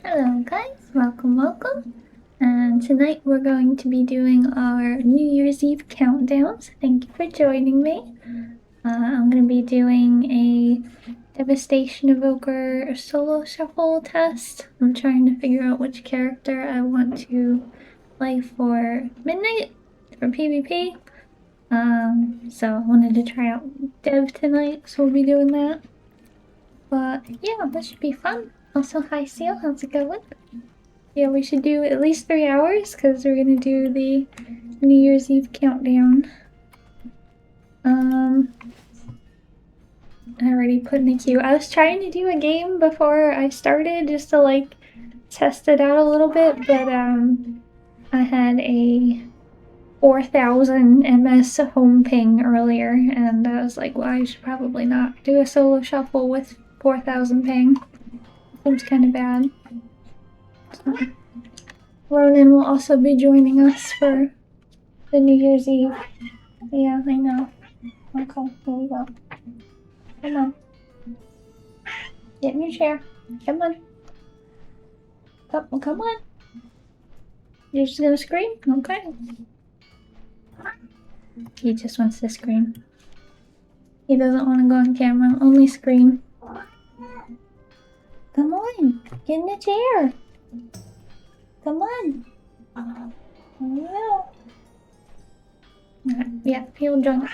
Hello guys, welcome. And tonight we're going to be doing our New Year's Eve countdowns. Thank you for joining me. I'm going to be doing a Devastation Evoker solo shuffle test. I'm trying to figure out which character I want to play for midnight for PvP. So I wanted to try out Dev tonight, so we'll be doing that. But yeah, this should be fun. Also, hi Seal, how's it going? Yeah, we should do at least 3 hours because we're gonna do the New Year's Eve countdown. I already put in the queue. I was trying to do a game before I started just to like test it out a little bit, but I had a 4000 MS home ping earlier, and I was like, well, I should probably not do a solo shuffle with 4000 ping. Seems kind of bad. So, Ronan will also be joining us for the New Year's Eve. Yeah, I know. Okay, here we go. Come on. Get in your chair. Come on. Come on. You're just gonna scream? Okay. He just wants to scream. He doesn't want to go on camera, only scream. Come on. Get in the chair. Come on. Yeah, he'll join us.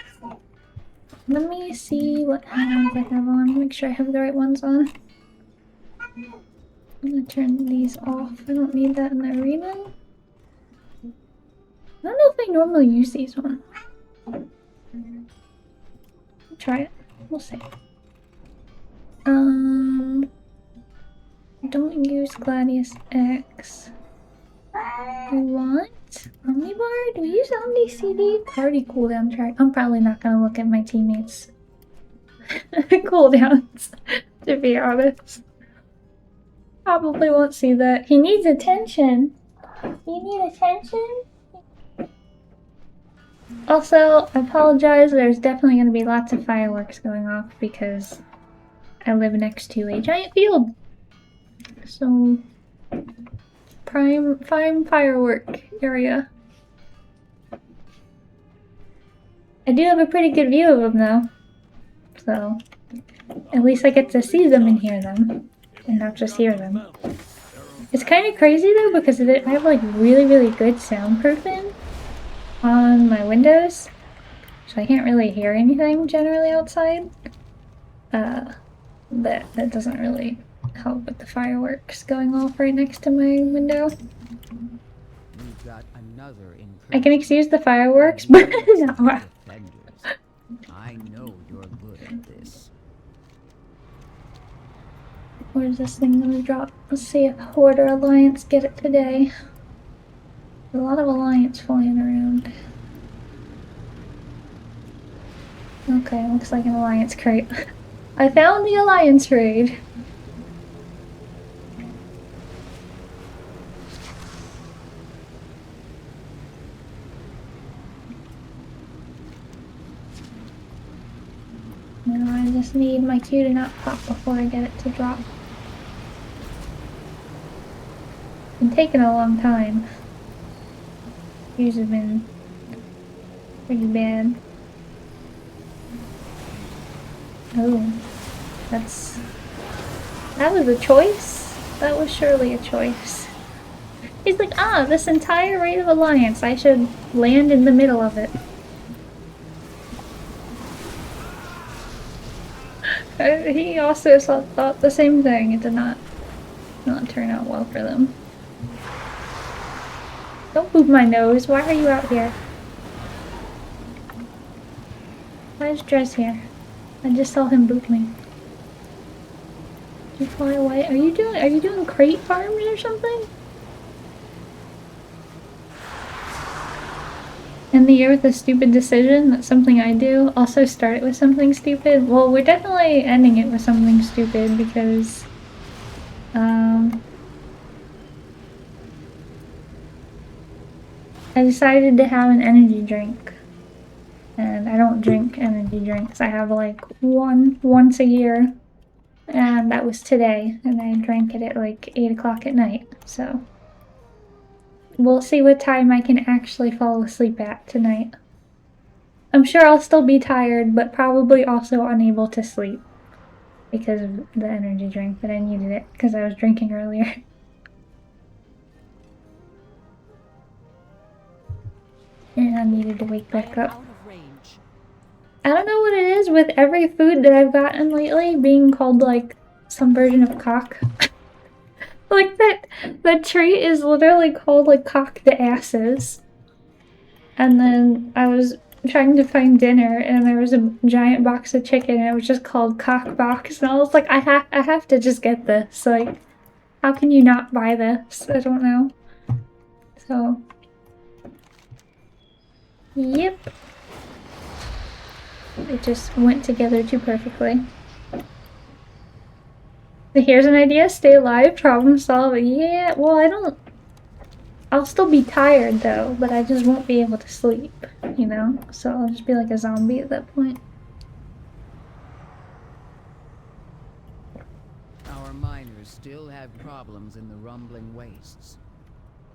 Let me see what ones I have on. Make sure I have the right ones on. I'm gonna turn these off. I don't need that in the arena. I don't know if I normally use these ones. Try it. We'll see. Don't use Gladius X. We want Omnibar? Do we use Omni CD? Party cooldown track. I'm probably not gonna look at my teammates' cooldowns, to be honest. Probably won't see that. He needs attention. You need attention? Also, I apologize, there's definitely going to be lots of fireworks going off because I live next to a giant field. So, prime firework area. I do have a pretty good view of them though. So, at least I get to see them and hear them, and not just hear them. It's kind of crazy though because I have like really good soundproofing on my windows, so I can't really hear anything generally outside. But that doesn't really help with the fireworks going off right next to my window. I can excuse the fireworks, but no. I know you're good at this. Where's this thing gonna drop? Let's see if Horde or Alliance get it today. There's a lot of Alliance flying around. Okay, looks like an Alliance crate. I found the Alliance raid. Now I just need my Q to not pop before I get it to drop. It's been taking a long time. These have been pretty bad. Oh, that was a choice? That was surely a choice. He's like, this entire raid of Alliance, I should land in the middle of it. He also thought the same thing. It did not turn out well for them. Don't move my nose. Why are you out here? Why is Dress here? I just saw him boot me. Did you fly away? Are you doing crate farms or something? End the year with a stupid decision. That's something I do. Also start it with something stupid. Well, we're definitely ending it with something stupid because I decided to have an energy drink. And I don't drink energy drinks. I have like one once a year. And that was today, and I drank it at like 8 o'clock at night, so we'll see what time I can actually fall asleep at tonight. I'm sure I'll still be tired, but probably also unable to sleep because of the energy drink, but I needed it because I was drinking earlier. And I needed to wake back up. I don't know what it is with every food that I've gotten lately being called like some version of cock. Like that treat is literally called like cock to asses. And then I was trying to find dinner and there was a giant box of chicken and it was just called cock box and I was like, I have to just get this. Like, how can you not buy this? I don't know. So yep. It just went together too perfectly. Here's an idea, stay alive, problem solve. Yeah, well, I'll still be tired though, but I just won't be able to sleep, you know? So I'll just be like a zombie at that point. Our miners still have problems in the rumbling wastes.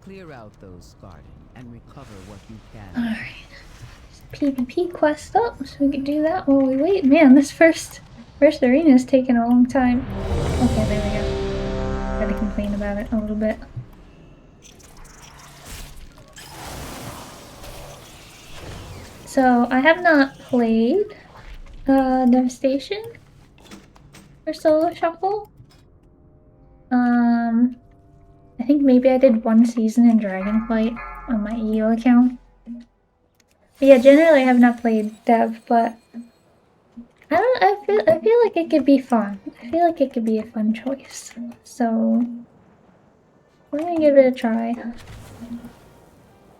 Clear out those garden and recover what you can. Alright. PvP quest up, so we can do that while we wait. Man, this first arena is taking a long time. Okay, there we go. Gotta complain about it a little bit. So, I have not played Devastation or Solo Shuffle. I think maybe I did one season in Dragonflight on my EU account. But yeah, generally I have not played Dev, but I feel like it could be fun. I feel like it could be a fun choice. So we're gonna give it a try.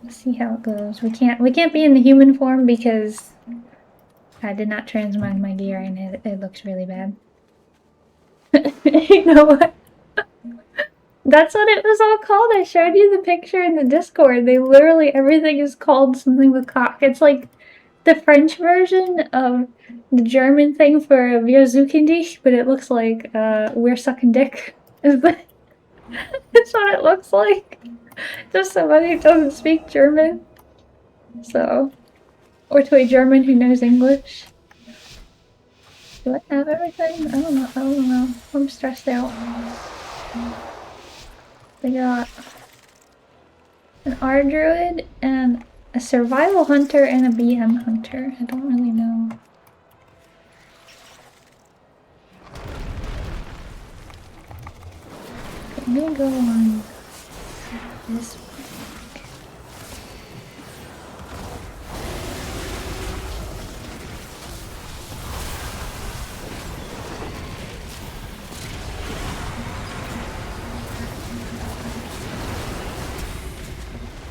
Let's see how it goes. We can't be in the human form because I did not transmog my gear and it looks really bad. You know what? That's what it was all called. I showed you the picture in the Discord. They literally, everything is called something with cock. It's like the French version of the German thing for Wir suchen dich, but it looks like we're sucking dick. That's what it looks like. Just somebody who doesn't speak German. So, or to a German who knows English. Do I have everything? I don't know. I'm stressed out. They got an R druid and a survival hunter and a BM hunter. I don't really know. I'm gonna go on this one.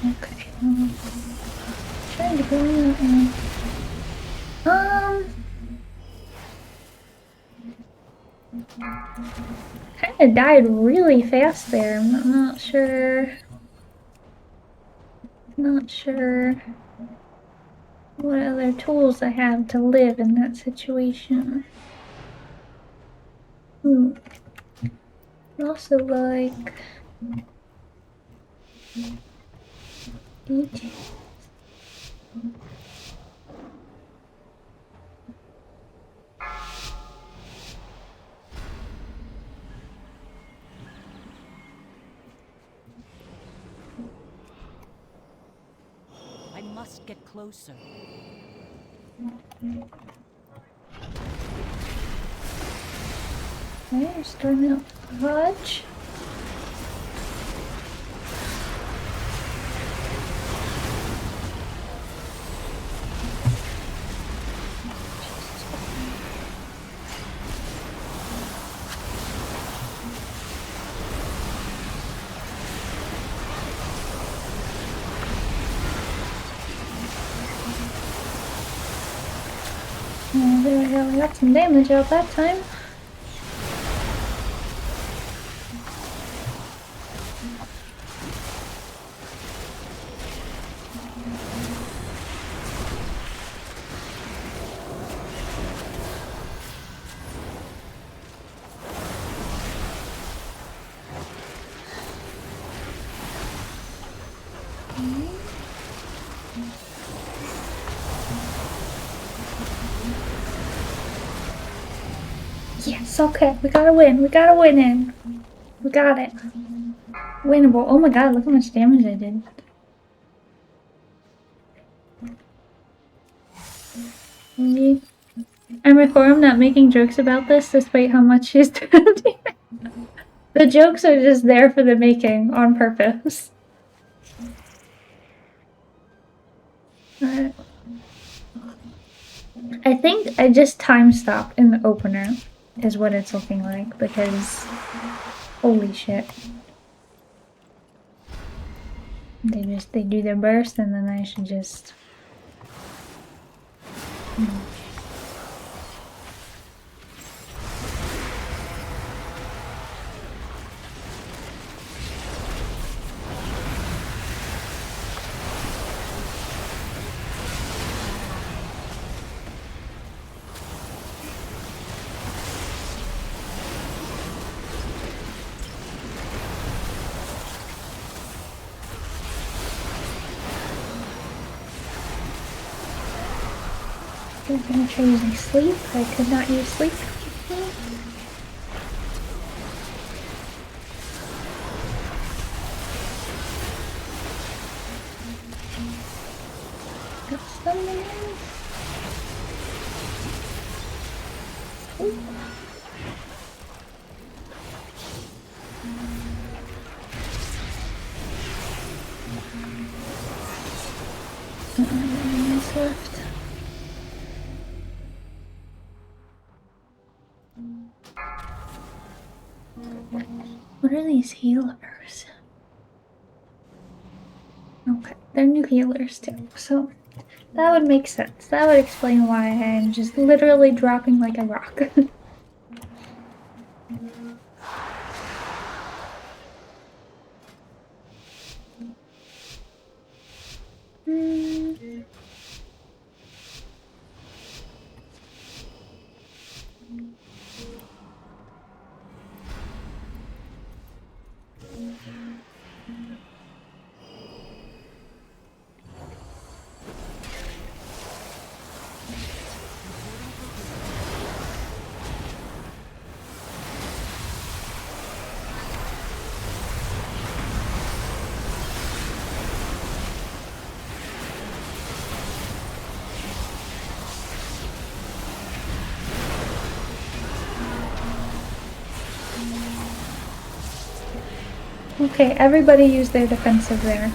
Okay. Trying to go on that one. Kinda died really fast there. I'm not sure. Not sure what other tools I have to live in that situation. Also like each. I must get closer. Okay, starting out Hodge. Oh, there we go, we got some damage out that time. It's okay. We gotta win. We gotta win it. We got it. Winnable. Oh my god, look how much damage I did. I'm reformed, not making jokes about this despite how much she's doing. The jokes are just there for the making on purpose. Alright. I think I just time stopped in the opener is what it's looking like because holy shit. They do their burst and then I should just I'm gonna try using sleep. I could not use sleep. Got something. Left. What are these healers? Okay, they're new healers too, so that would make sense. That would explain why I'm just literally dropping like a rock. Okay, everybody used their defensive there.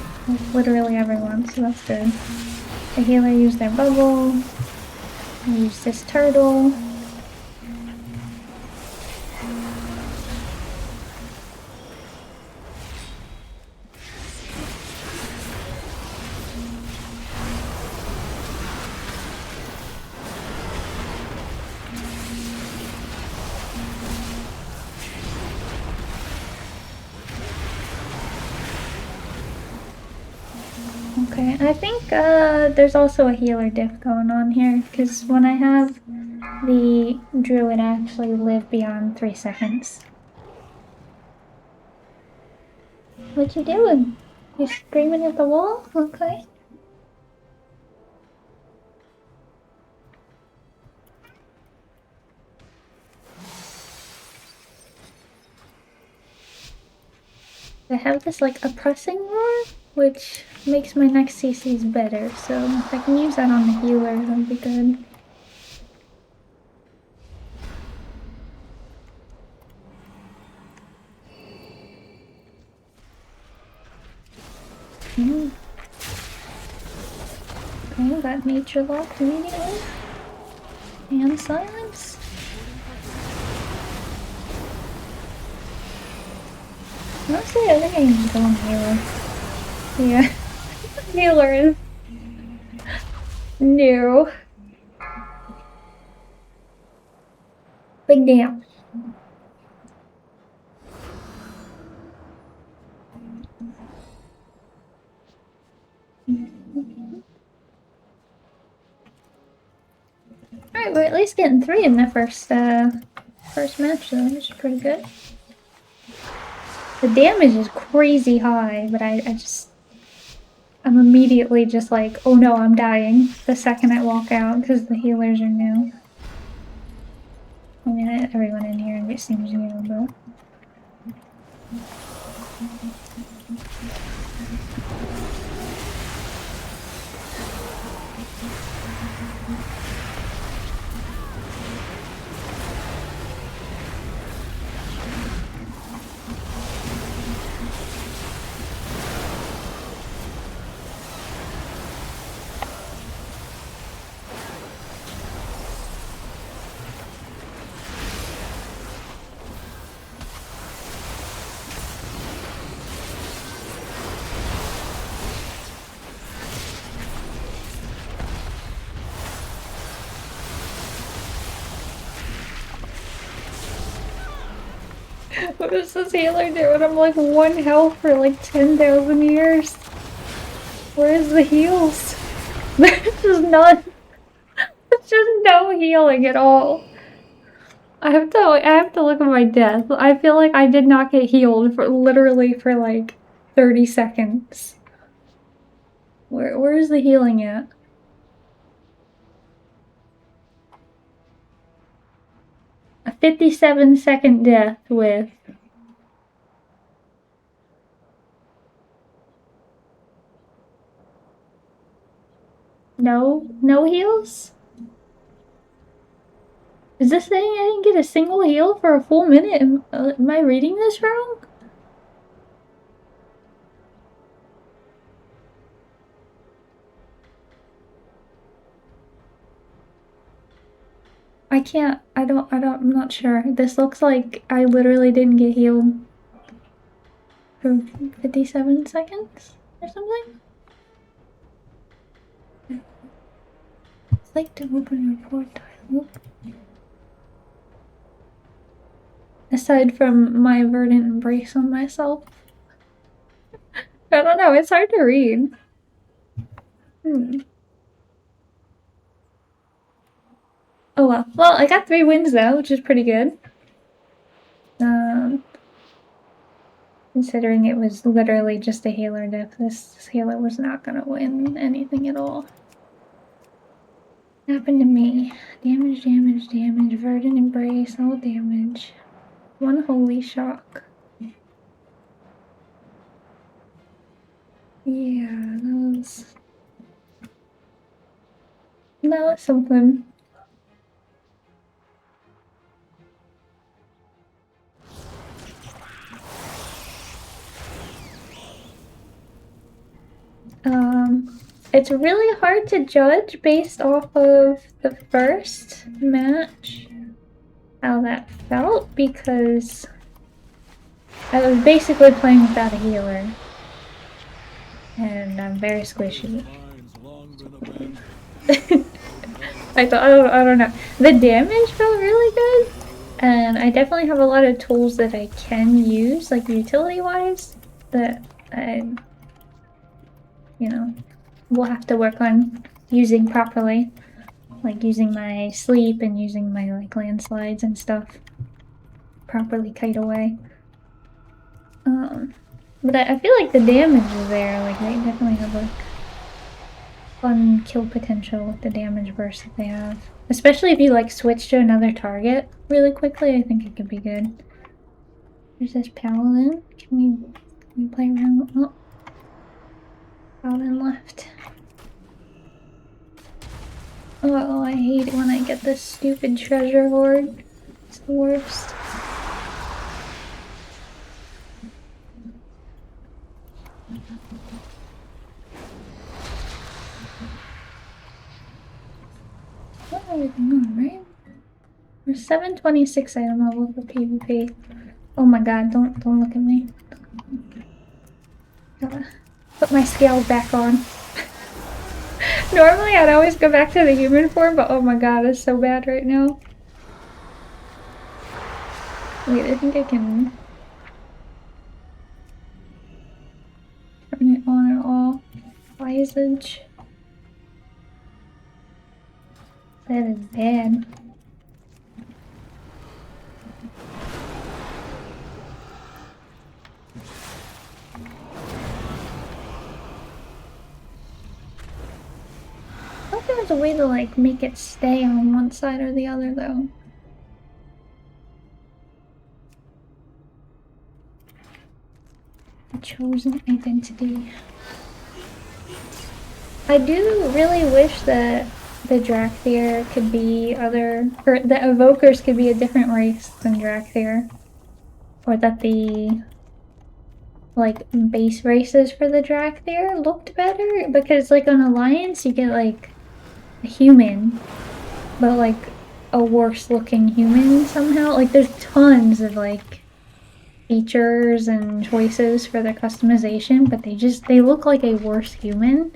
Literally everyone, so that's good. The healer used their bubble. I used this turtle. Okay, I think there's also a healer diff going on here, because when I have the druid actually live beyond 3 seconds. What you doing? You screaming at the wall? Okay. I have this like oppressing roar, which makes my next CCs better, so if I can use that on the healer, that'd be good. Okay, got nature locked immediately. And silence. Honestly, I think I can go on healer. Yeah. Healer is new. Big damn. Alright, we're at least getting 3 in the first match, so which is pretty good. The damage is crazy high, but I'm immediately just like, oh no, I'm dying the second I walk out because the healers are new. I mean, everyone in here seems new, but... What is this healer doing? I'm like 1 health for like 10,000 years. Where's the heals? There's just none. There's just no healing at all. I have to look at my death. I feel like I did not get healed for literally for like 30 seconds. Where's the healing at? A 57-second death with... No heals? Is this saying I didn't get a single heal for a full minute? Am I reading this wrong? I'm not sure. This looks like I literally didn't get healed for 57 seconds or something. It's like to open your portal. Aside from my verdant embrace on myself. I don't know, it's hard to read. Oh well. Well, I got 3 wins though, which is pretty good. Considering it was literally just a healer diff, this healer was not gonna win anything at all. Happened to me. Damage, verdant embrace, all damage. 1 holy shock. Yeah, that was something. It's really hard to judge based off of the first match how that felt because I was basically playing without a healer. And I'm very squishy. I don't know. The damage felt really good. And I definitely have a lot of tools that I can use, like utility-wise, that I, will have to work on using properly. Like using my sleep and using my like landslides and stuff properly kite away. But I feel like the damage is there, like they definitely have like fun kill potential with the damage burst that they have. Especially if you like switch to another target really quickly, I think it could be good. There's this paladin. Can we play around? Oh. Paladin left. Oh, I hate it when I get this stupid treasure hoard. It's the worst. Got everything on, right? We're 726 item level for PvP. Oh my god, don't look at me. Gotta put my scales back on. Normally I'd always go back to the human form, but oh my god, it's so bad right now. Wait, I think I can turn it on or off. Visage. That is bad. I thought there was a way to like make it stay on one side or the other though. A chosen identity. I do really wish that the Drakthir could be other, or the Evokers could be a different race than Drakthir. Or that the, like, base races for the Drakthir looked better. Because, like, on Alliance, you get, like, a human, but, like, a worse looking human somehow. Like, there's tons of, like, features and choices for the customization, but they look like a worse human.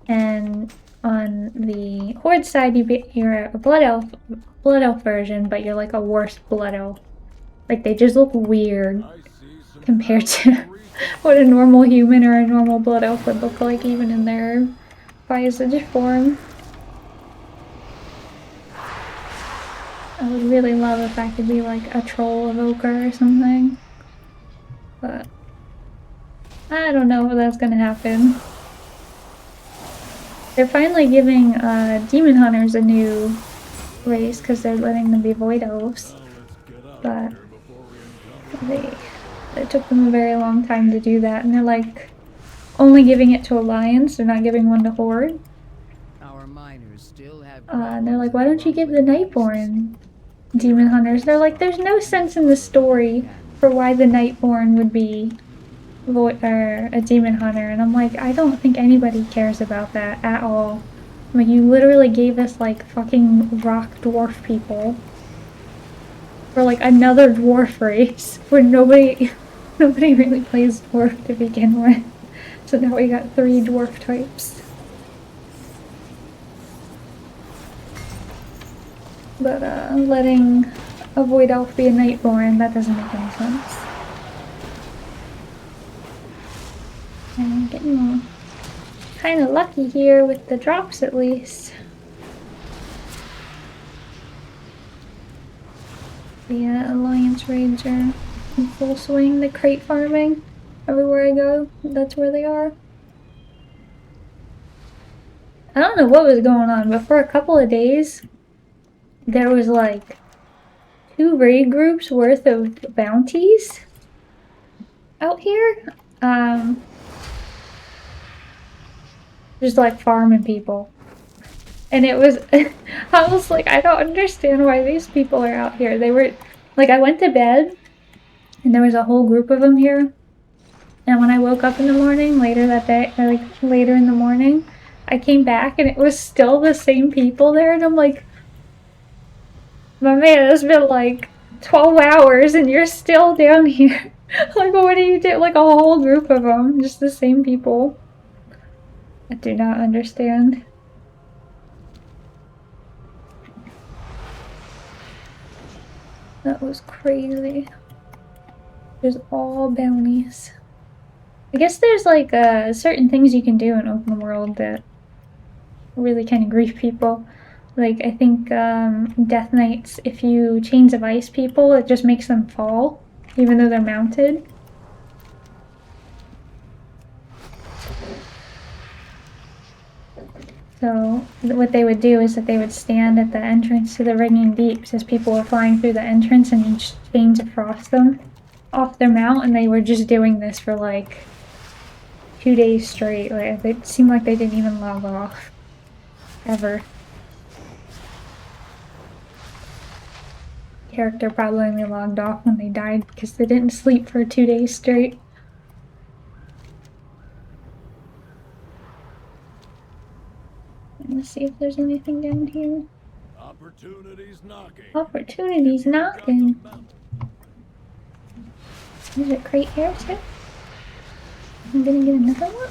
And on the Horde side, you're a blood elf version, but you're like a worse blood elf. Like, they just look weird compared to what a normal human or a normal blood elf would look like, even in their visage form. I would really love if I could be like a troll evoker or something, but I don't know if that's gonna happen. They're finally giving demon hunters a new race because they're letting them be void elves, but it took them a very long time to do that, and they're like only giving it to Alliance. They're not giving one to Horde. Our miners still have And they're like, why don't you give the Nightborn demon hunters? They're like, there's no sense in the story for why the Nightborn would be a demon hunter. And I'm like, I don't think anybody cares about that at all. Like, you literally gave us like fucking rock dwarf people for like another dwarf race where nobody really plays dwarf to begin with. So now we got 3 dwarf types. But letting a void elf be a Nightborn, that doesn't make any sense. And I'm getting kind of lucky here with the drops, at least. The Alliance raids are in full swing. The crate farming, everywhere I go, that's where they are. I don't know what was going on, but for a couple of days, there was like 2 raid groups worth of bounties out here. Just like farming people. And it was, I was like, I don't understand why these people are out here. They were, like, I went to bed and there was a whole group of them here. And when I woke up in the morning, later that day, or like later in the morning, I came back and it was still the same people there. And I'm like, my man, it's been like 12 hours and you're still down here. Like, what do you do? Like a whole group of them, just the same people. I do not understand. That was crazy. There's all bounties. I guess there's like certain things you can do in open world that really kind of grief people. Like, I think Death Knights, if you chains of ice people, it just makes them fall, even though they're mounted. So what they would do is that they would stand at the entrance to the Ringing Deeps as people were flying through the entrance and use chains of frost them off their mount, and they were just doing this for like 2 days straight. Like, it seemed like they didn't even log off. Ever. Character probably only logged off when they died because they didn't sleep for 2 days straight. Let's see if there's anything down here. Opportunities knocking. Opportunities knocking. There's a crate here too. I'm gonna get another one.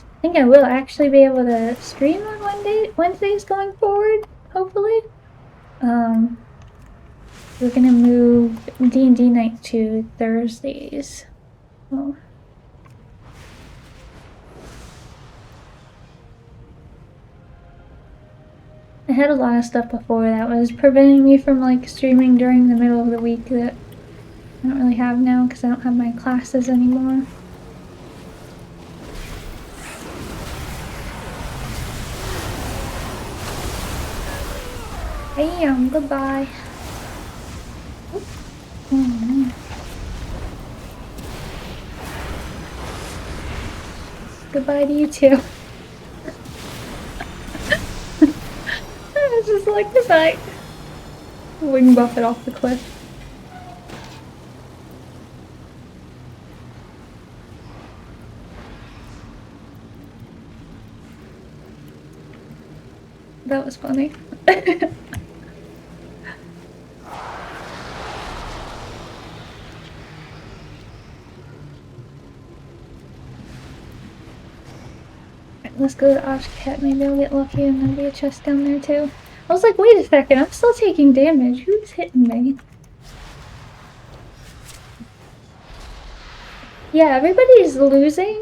I think I will actually be able to stream on Wednesdays going forward, hopefully. We're gonna move D&D night to Thursdays. Oh. I had a lot of stuff before that was preventing me from like streaming during the middle of the week that I don't really have now because I don't have my classes anymore. Damn, goodbye. Oh no. Goodbye to you too. I was just like, goodbye. Wing buff it off the cliff. That was funny. Let's go to Oshcat. Maybe I'll get lucky and there'll be a chest down there too. I was like, wait a second, I'm still taking damage. Who's hitting me? Yeah, everybody's losing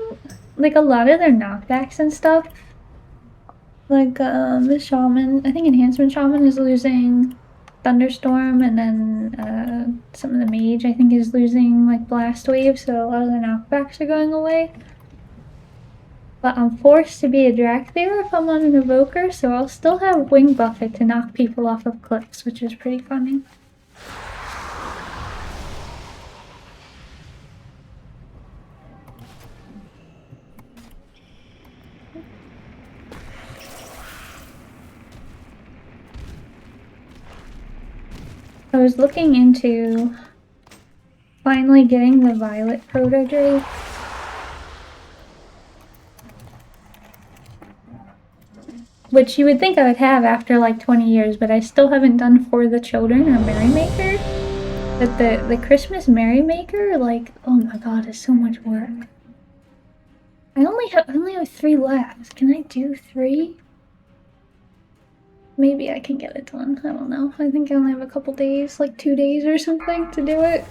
like a lot of their knockbacks and stuff. Like the shaman, I think enhancement shaman is losing thunderstorm, and then some of the mage I think is losing like blast wave, so a lot of the knockbacks are going away. But I'm forced to be a Dracthyr if I'm on an evoker, so I'll still have wing buffet to knock people off of cliffs, which is pretty funny. I was looking into finally getting the violet proto-drake. Which you would think I would have after like 20 years, but I still haven't done For the Children or Merrymaker. But the Christmas Merrymaker, like, oh my god, is so much work. I only have 3 left. Can I do 3? Maybe I can get it done. I don't know. I think I only have a couple days, like 2 days or something to do it.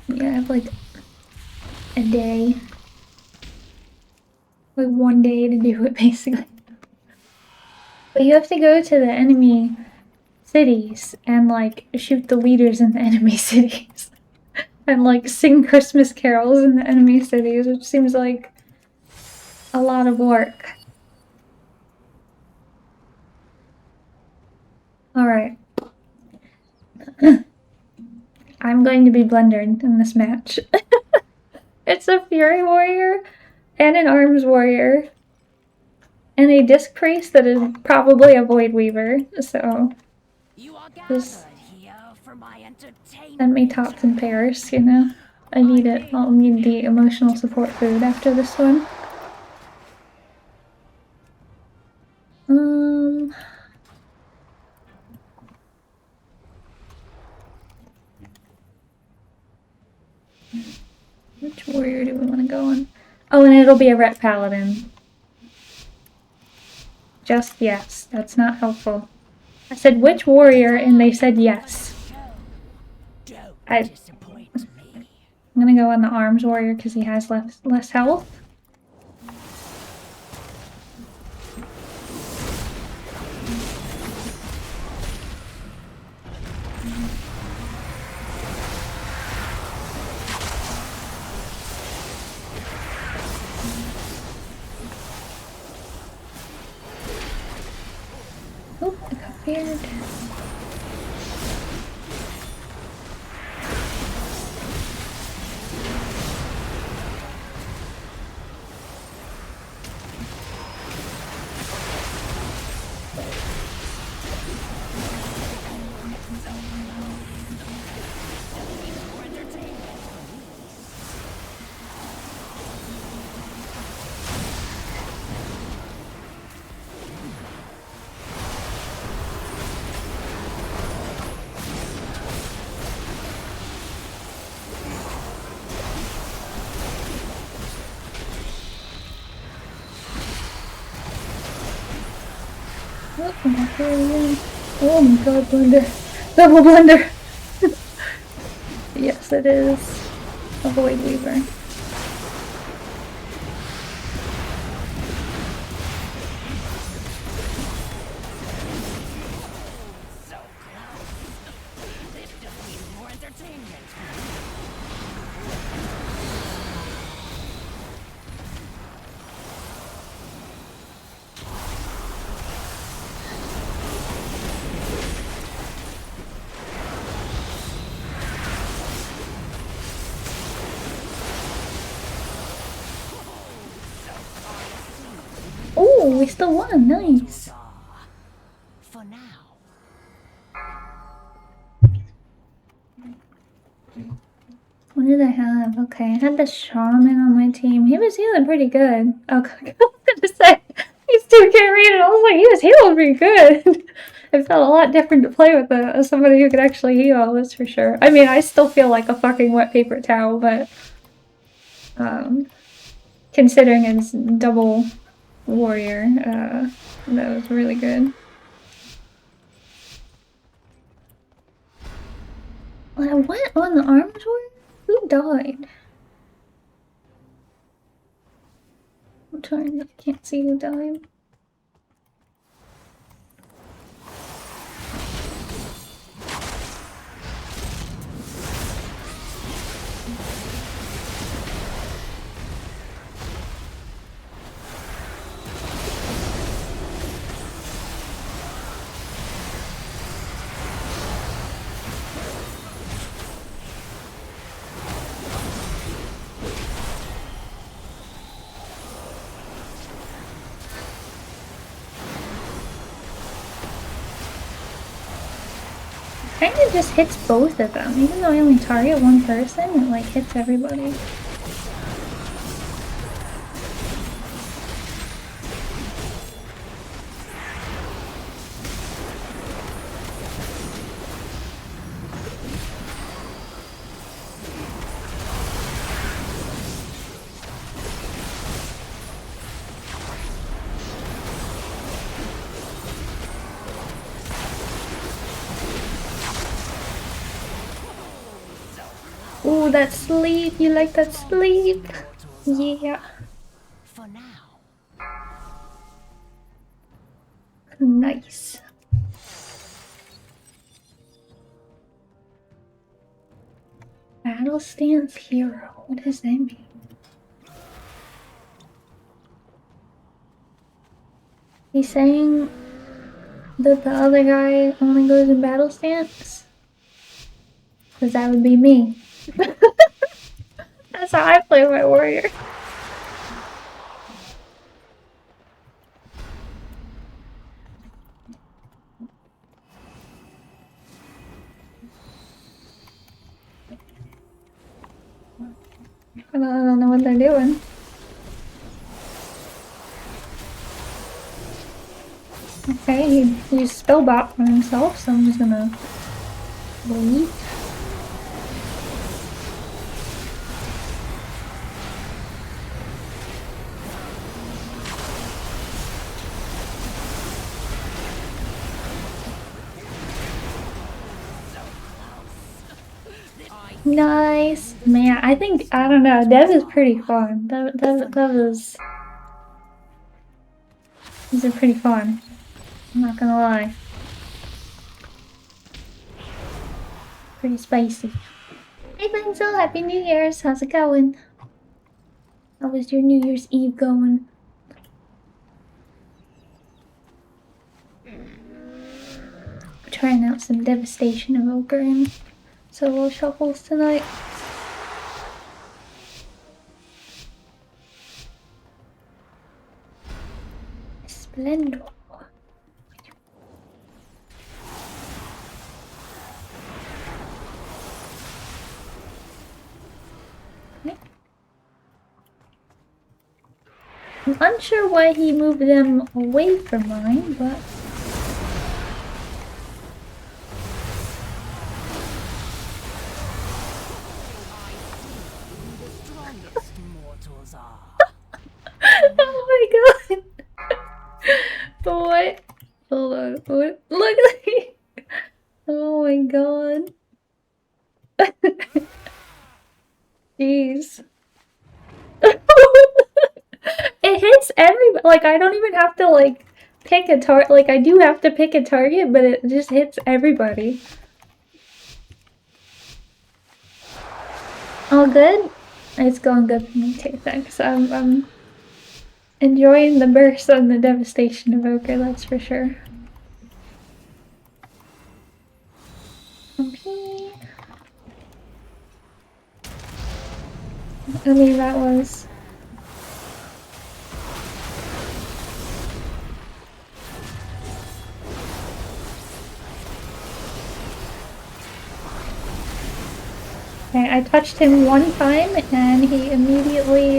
Yeah, I have like a day. Like 1 day to do it, basically. But you have to go to the enemy cities and like shoot the leaders in the enemy cities. And like sing Christmas carols in the enemy cities, which seems like a lot of work. Alright. I'm going to be blundered in this match. It's a Fury Warrior and an Arms Warrior and a Disc Priest that is probably a Void Weaver, so just send me tots and pairs, you know? I need it. I'll need the emotional support food after this one. Which warrior do we want to go on? Oh, and it'll be a Ret Paladin. Just yes. That's not helpful. I said which warrior, and they said yes. I'm gonna go on the Arms Warrior because he has less health. Oh, I got feared. Oh my god, blunder. Double blunder! Yes, it is a Void Weaver. Oh, we still won. Nice. For now. What did I have? Okay, I had the shaman on my team. He was healing pretty good. Okay, I was gonna say, these two can't read it. I was like, he was healing pretty good. It felt a lot different to play with somebody who could actually heal, that's for sure. I mean, I still feel like a fucking wet paper towel, but considering it's double warrior, that was really good. I went on the armor warrior? Who died? I'm trying, I can't see who died. Kinda just hits both of them. Even though I only target one person, it like hits everybody. Ooh, that sleep! You like that sleep? Yeah. For now. Nice. Battle stance hero. What does that mean? He's saying that the other guy only goes in battle stance? Because that would be me. That's how I play my warrior. I don't know what they're doing. Okay, he used spellbot on himself, so I'm just gonna leave. Nice. Man, I think, I don't know, Dev is pretty fun. These are pretty fun. I'm not gonna lie. Pretty spicy. Hey Benzel, Happy New Year's. How's it going? How was your New Year's Eve going? I'm trying out some Devastation Evoker and solo shuffles tonight. Splendor. Okay. I'm unsure why he moved them away from mine, but oh my god! What? Hold on. What? Look at me! Oh my god. Jeez. It hits everybody. Like, I don't even have to, like, pick a target. Like, I do have to pick a target, but it just hits everybody. All good? It's going good for me too, thanks. I'm enjoying the burst on the Devastation Evoker, that's for sure. Okay. I mean, that was... Okay, I touched him one time and he immediately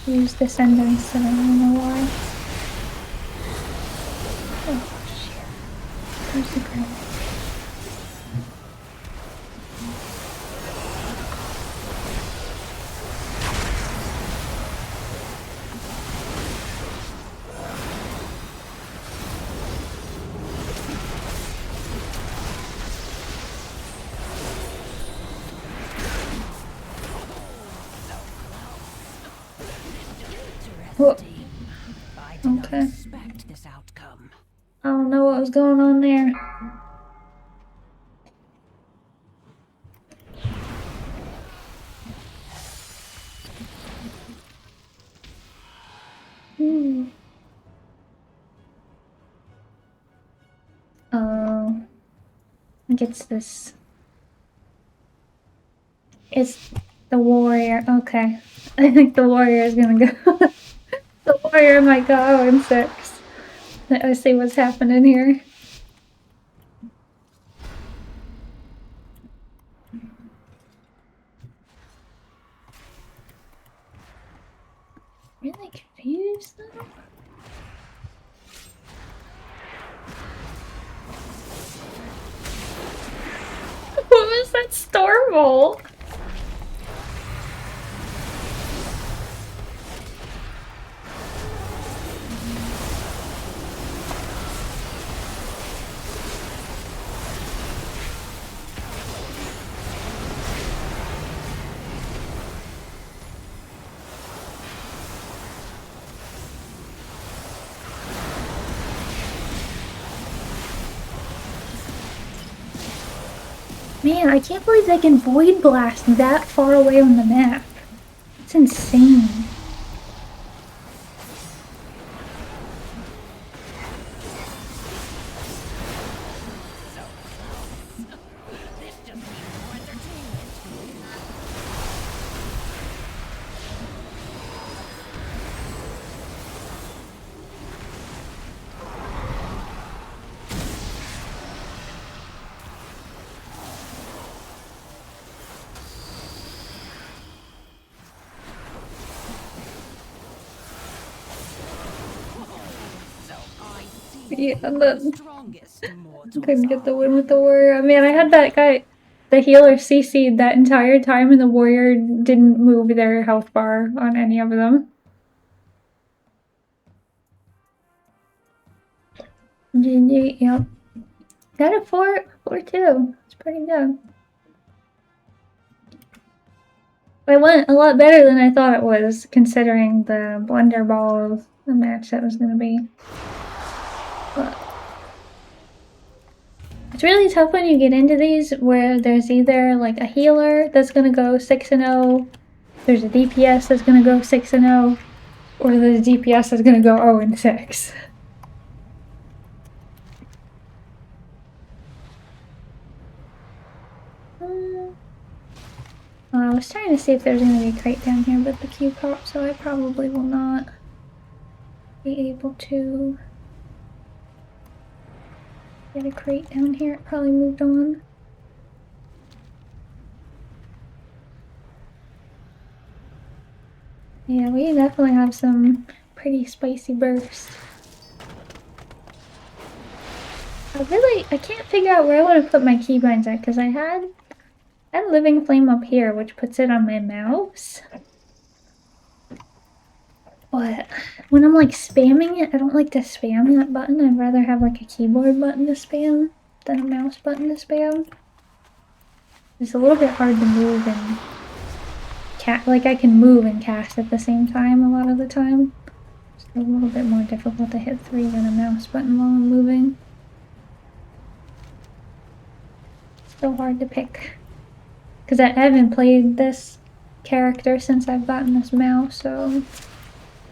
used Descendants, and I don't know why. Oh shit. There's the grenade. Whoa. I did not Okay. expect this outcome. I don't know what was going on there. Oh, I think it's this. It's the warrior. Okay. I think the warrior is gonna go. The warrior might go 0-6. Let's see what's happening here. Really confused though. What was that Stormbolt? Man, I can't believe they can Void Blast that far away on the map. It's insane. This just needs more entertainment. So I see Yeah, the strongest mortals couldn't get the are. win with the warrior. Man, I had that guy, the healer CC'd that entire time, and the warrior didn't move their health bar on any of them. GG, yep. Got a 4-2. It's pretty good. It went a lot better than I thought it was, considering the blender ball of the match that was gonna be. But it's really tough when you get into these where there's either like a healer that's gonna go 6-0, there's a DPS that's gonna go 6-0, or the DPS is gonna go 0-6. I was trying to see if there's gonna be a crate down here, but the queue popped, so I probably will not be able to get a crate down here. It probably moved on. Yeah, we definitely have some pretty spicy bursts. I can't figure out where I want to put my keybinds at, because I had Living Flame up here, which puts it on my mouse. But when I'm like spamming it, I don't like to spam that button. I'd rather have like a keyboard button to spam than a mouse button to spam. It's a little bit hard to move and like I can move and cast at the same time a lot of the time. It's a little bit more difficult to hit 3 than a mouse button while I'm moving. Still hard to pick. Because I haven't played this character since I've gotten this mouse, so I'm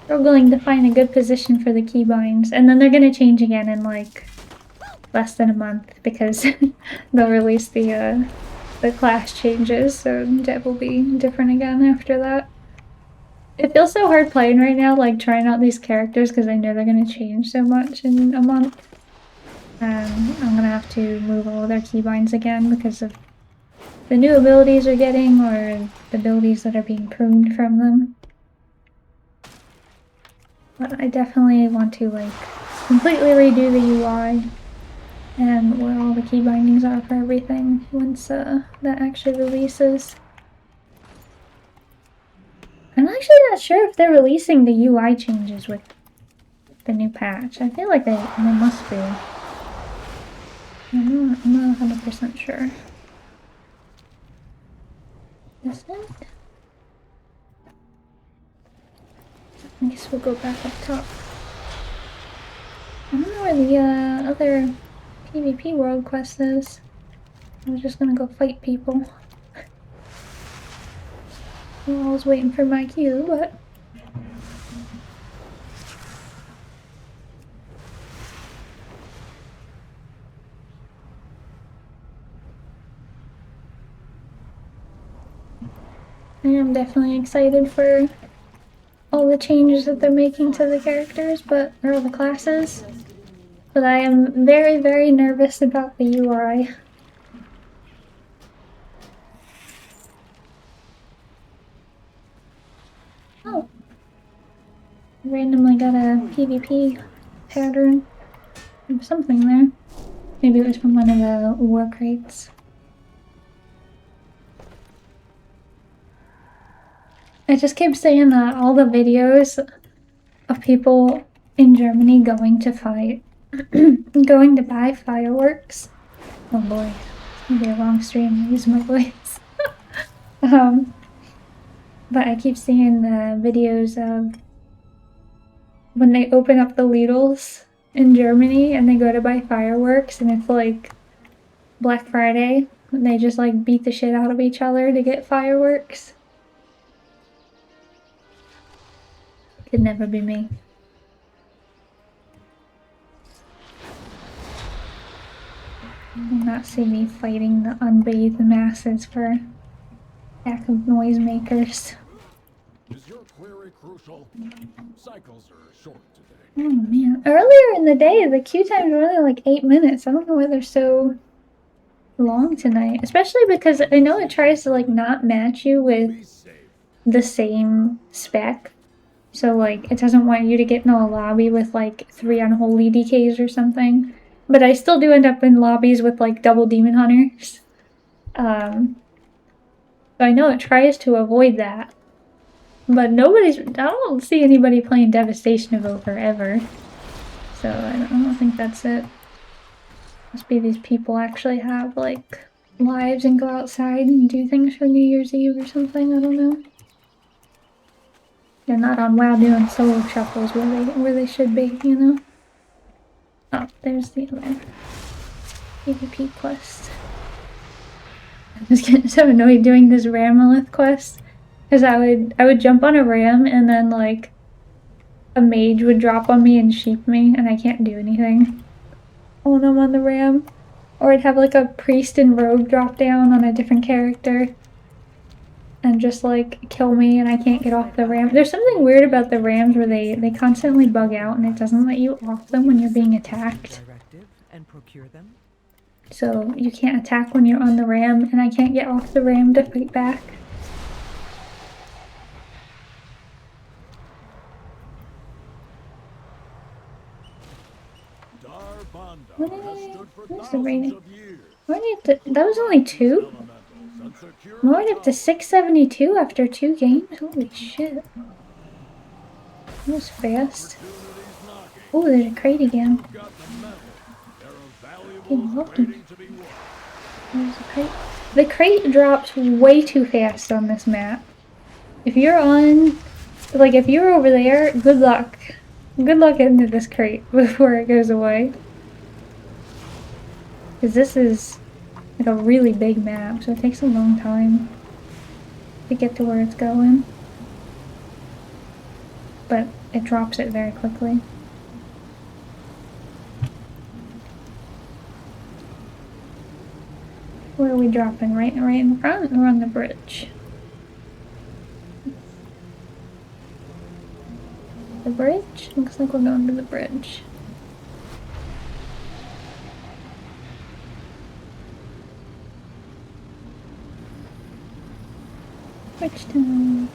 struggling to find a good position for the keybinds. And then they're going to change again in like less than a month because they'll release the class changes, so Dev will be different again after that. It feels so hard playing right now, like trying out these characters because I know they're going to change so much in a month. And I'm gonna have to move all their keybinds again because of the new abilities they're getting or the abilities that are being pruned from them. But I definitely want to like completely redo the UI and where all the key bindings are for everything once that actually releases. I'm actually not sure if they're releasing the UI changes with the new patch. I feel like they must be. I'm not 100% sure. Is it? I guess we'll go back up top. I don't know where the other PvP world quest is. I was just gonna go fight people. Well, I was waiting for my cue, but... I am definitely excited for all the changes that they're making to the characters, or the classes. But I am very, very nervous about the UI. Oh. Randomly got a PvP pattern. There was something there. Maybe it was from one of the war crates. I just keep saying that all the videos of people in Germany going to fight, going to buy fireworks. Oh boy, it's gonna be a long stream. Use my voice. But I keep seeing the videos of when they open up the Lidls in Germany and they go to buy fireworks, and it's like Black Friday, and they just like beat the shit out of each other to get fireworks. Could never be me. Will not see me fighting the unbathed masses for lack of noisemakers. Is your query crucial? Cycles are short today. Oh man. Earlier in the day, the queue times were only like 8 minutes. I don't know why they're so long tonight. Especially because I know it tries to like not match you with the same spec. So like it doesn't want you to get in a lobby with like 3 unholy DKs or something. But I still do end up in lobbies with like double demon hunters. So I know it tries to avoid that. But I don't see anybody playing Devastation Evoker ever. So I don't think that's it. Must be these people actually have like lives and go outside and do things for New Year's Eve or something, I don't know. They're not on WoW doing solo shuffles where they should be, you know? Oh, there's the other PvP quest. I'm just getting so annoyed doing this Ramolith quest. Because I would jump on a ram and then like a mage would drop on me and sheep me and I can't do anything when I'm on the ram. Or I'd have like a priest and rogue drop down on a different character and just like kill me and I can't get off the ram. There's something weird about the rams where they constantly bug out and it doesn't let you off them when you're being attacked. And procure them. So you can't attack when you're on the ram and I can't get off the ram to fight back. What's the rating? That was only 2? I'm already up to 672 after 2 games? Holy shit. That was fast. Oh, there's a crate again. Getting lucky. There's a crate. The crate drops way too fast on this map. If you're on... Like, if you're over there, good luck. Good luck into this crate before it goes away. Because this is like a really big map, so it takes a long time to get to where it's going. But it drops it very quickly. Where are we dropping? Right in front or on the bridge? The bridge? Looks like we're going to the bridge. Which town?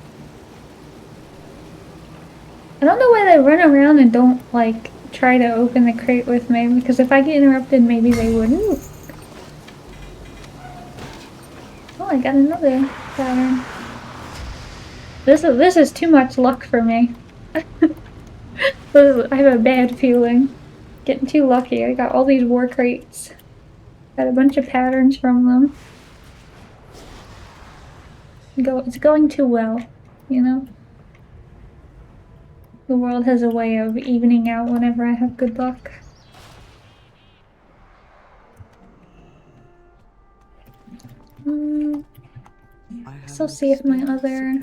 I don't know why they run around and don't, like, try to open the crate with me, because if I get interrupted, maybe they wouldn't. Oh, I got another pattern. This is too much luck for me. I have a bad feeling. Getting too lucky. I got all these war crates. Got a bunch of patterns from them. It's going too well, you know? The world has a way of evening out whenever I have good luck. So see if my other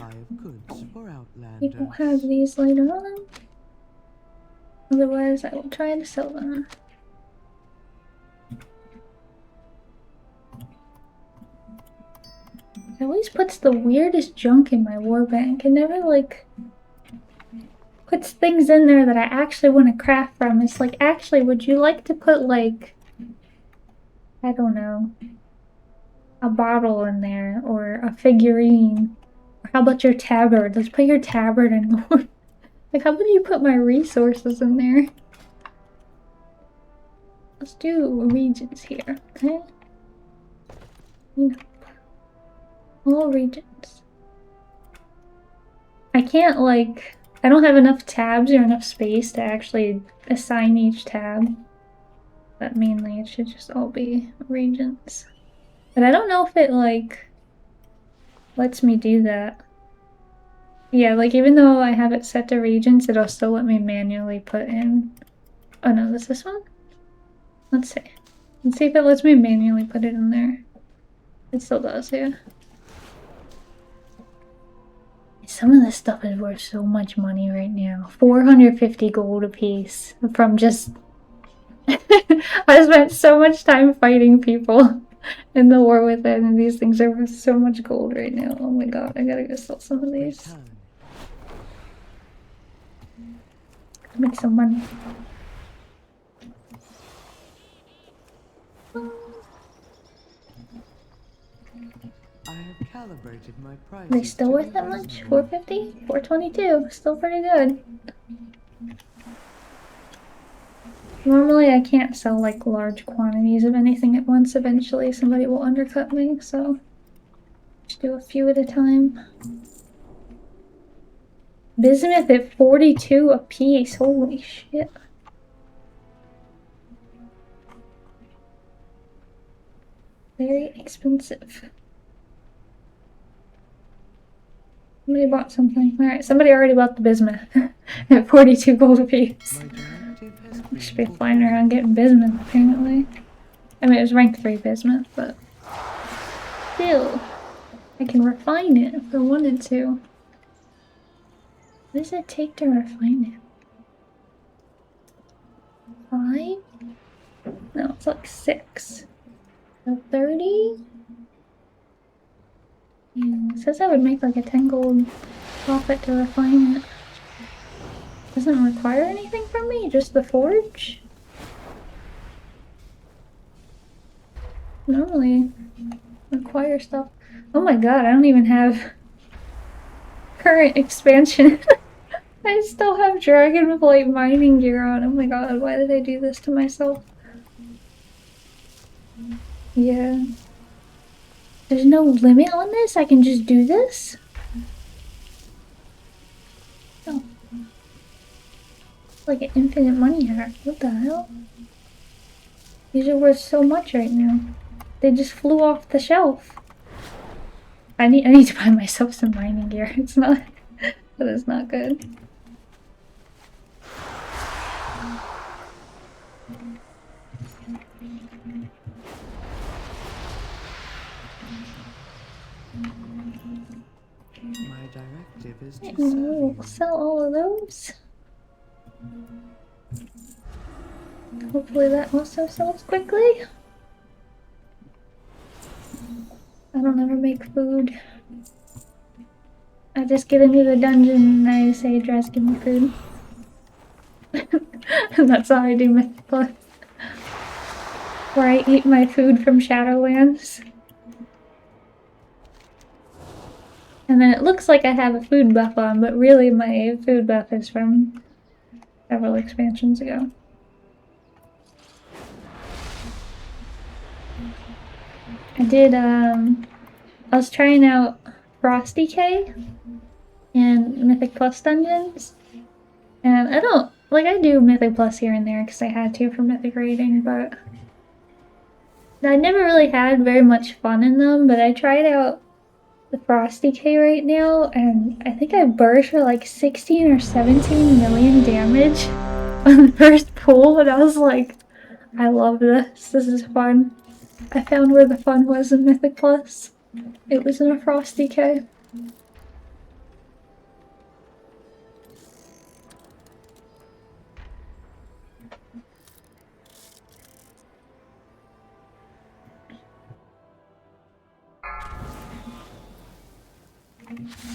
people have these later on. Otherwise, I will try to sell them. It always puts the weirdest junk in my war bank. It never, like, puts things in there that I actually want to craft from. It's like, actually, would you like to put, like, I don't know, a bottle in there, or a figurine? Or how about your tabard? Let's put your tabard in the war. Like, how about you put my resources in there? Let's do regions here, okay? Nope. All regions. I can't, like, I don't have enough tabs or enough space to actually assign each tab. But mainly it should just all be regions. But I don't know if it, like, lets me do that. Yeah, like, even though I have it set to regions, it'll still let me manually put in... Oh no, is this one? Let's see. Let's see if it lets me manually put it in there. It still does, yeah. Some of this stuff is worth so much money right now. 450 gold a piece from just... I spent so much time fighting people in the war with it, and these things are worth so much gold right now. Oh my god, I gotta go sell some of these. Make some money. I have calibrated my prices. Are they still worth that much? 450? 422. Still pretty good. Normally I can't sell like large quantities of anything at once. Eventually somebody will undercut me, so just do a few at a time. Bismuth at 42 a piece. Holy shit. Very expensive. Somebody bought something. Alright, somebody already bought the bismuth at 42 gold a piece. I should be flying around getting bismuth, apparently. I mean, it was rank 3 bismuth, but still, I can refine it if I wanted to. What does it take to refine it? 5? No, it's like 6. So 30? Yeah, it says I would make like a 10 gold profit to refine it. Doesn't require anything from me, just the forge? Normally require stuff. Oh my god, I don't even have current expansion. I still have dragonflight mining gear on. Oh my god, why did I do this to myself? Yeah. There's no limit on this? I can just do this? Oh. It's like an infinite money hack. What the hell? These are worth so much right now. They just flew off the shelf. I need to buy myself some mining gear. It's not... that is not good. My directive is to We'll sell all of those. Hopefully that also sells quickly. I don't ever make food. I just get into the dungeon and I say, Dress, give me food. And that's how I do Mythic Plus. Where I eat my food from Shadowlands. And then it looks like I have a food buff on, but really my food buff is from several expansions ago. I was trying out Frost Decay and Mythic Plus dungeons. And I do Mythic Plus here and there because I had to for Mythic rating, but I never really had very much fun in them, but I tried out the Frost Decay right now, and I think I burst for like 16 or 17 million damage on the first pull, and I was like, I love this. This is fun. I found where the fun was in Mythic Plus. It was in a Frost Decay.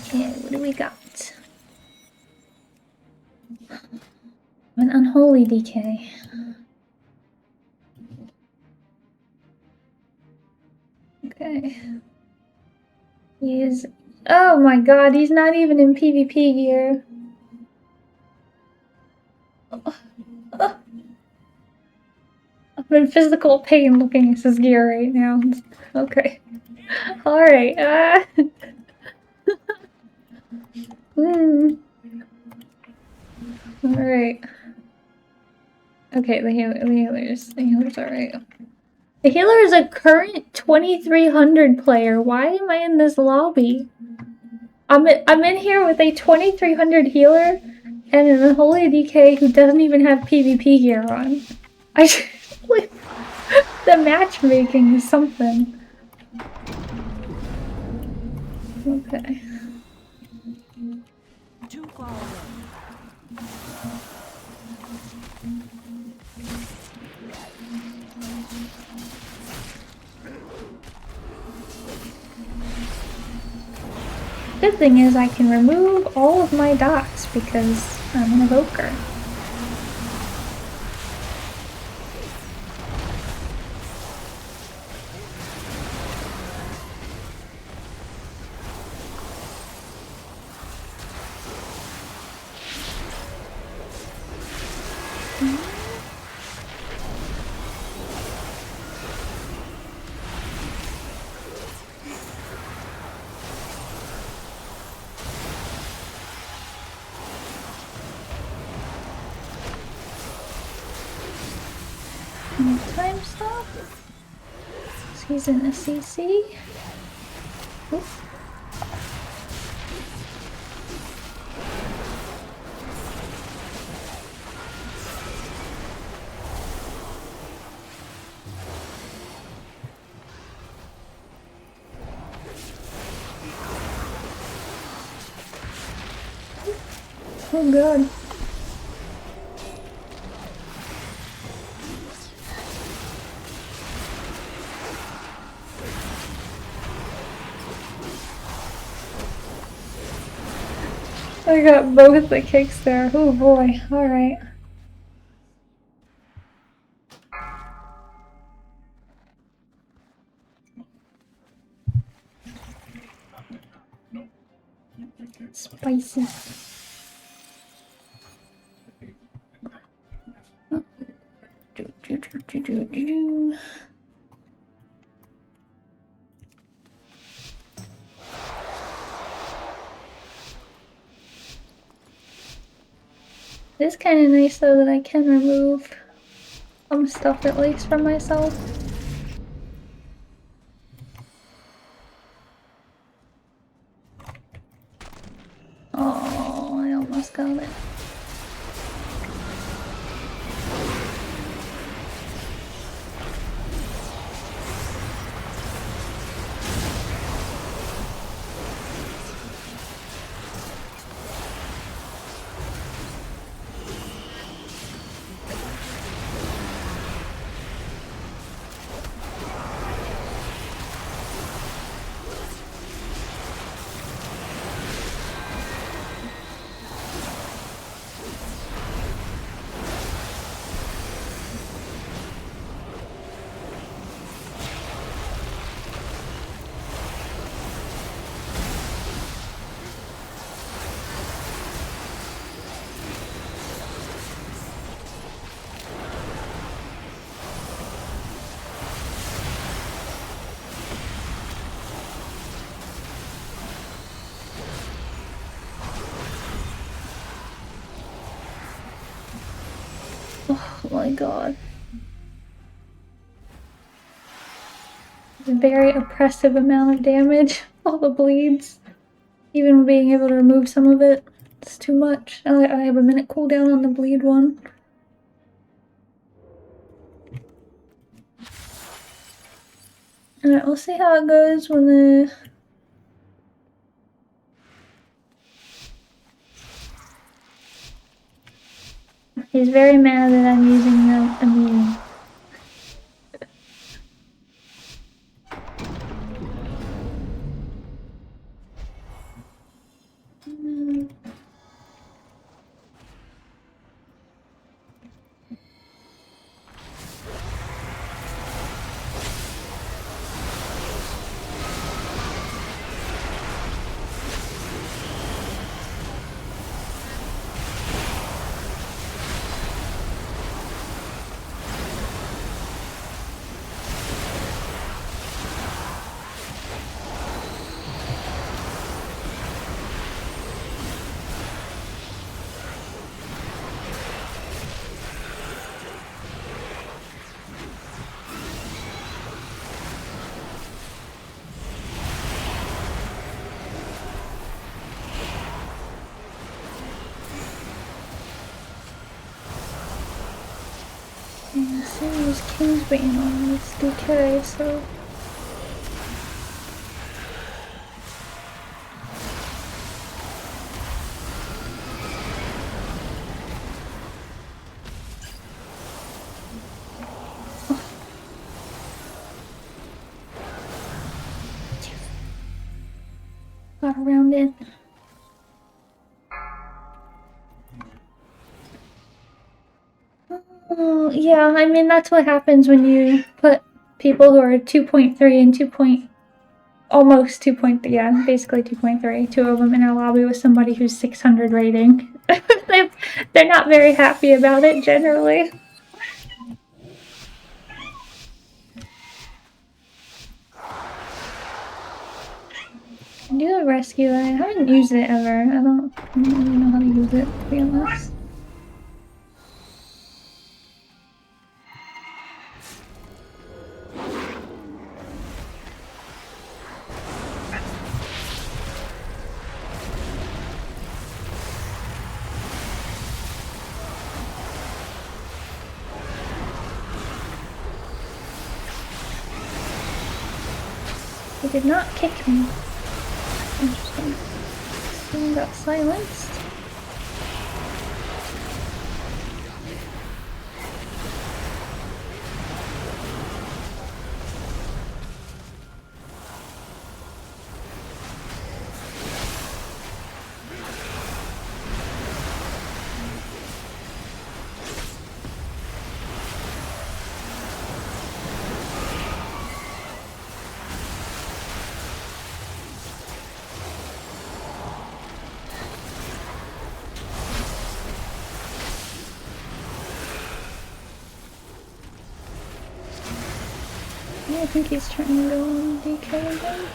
Okay, what do we got? An Unholy Decay. Okay. He is... Oh my god, he's not even in PvP gear. I'm in physical pain looking at his gear right now. Okay. Alright, Alright. Okay, the healer's alright. The healer is a current 2300 player. Why am I in this lobby? I'm in here with a 2300 healer and an Unholy DK who doesn't even have PvP gear on. The matchmaking is something. Okay. Too far away. Good thing is I can remove all of my dots because I'm an evoker. Time stop. He's in a CC. Oop. Oh god. I got both the kicks there. Oh boy. Alright. Spicy. It is kind of nice though that I can remove some stuff at least from myself. Oh, I almost got it. Oh my god. Very oppressive amount of damage. All the bleeds. Even being able to remove some of it, it's too much. I have a minute cooldown on the bleed one. Alright, we'll see how it goes when the... He's very mad that I'm using the immune. Yeah, see, there's Kingsbane on this DK, so... Got around it. Oh, yeah, I mean, that's what happens when you put people who are 2.3 and 2. Almost 2.3, yeah, basically 2.3, two of them in a lobby with somebody who's 600 rating. They're not very happy about it, generally. Do a rescue, I haven't used it ever. I don't really know how to use it, to be honest. He did not kick me. Interesting. Someone got silenced. I think he's trying to go on DK again.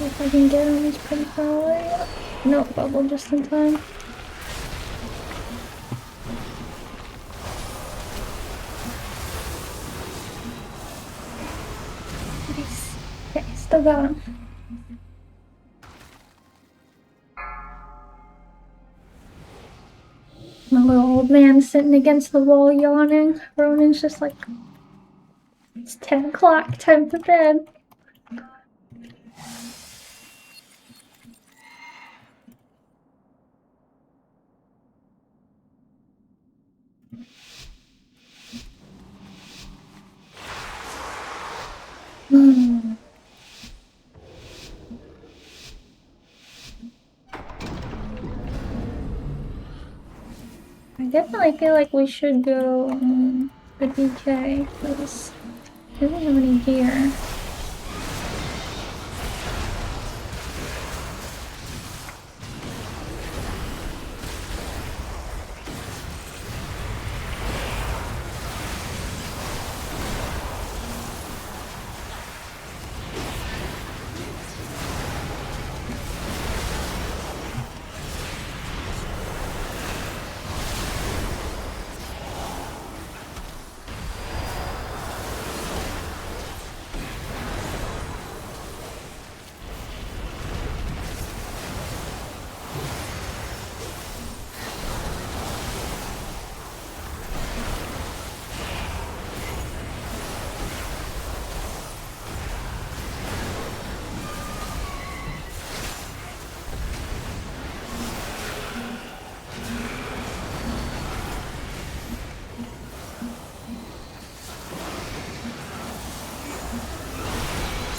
If I can get him, he's pretty far away. No, bubble just in time. Nice. Okay, still got him. My little old man sitting against the wall yawning. Ronan's just like, it's 10 o'clock, time for bed. I definitely feel like we should go the DK because we don't have any gear.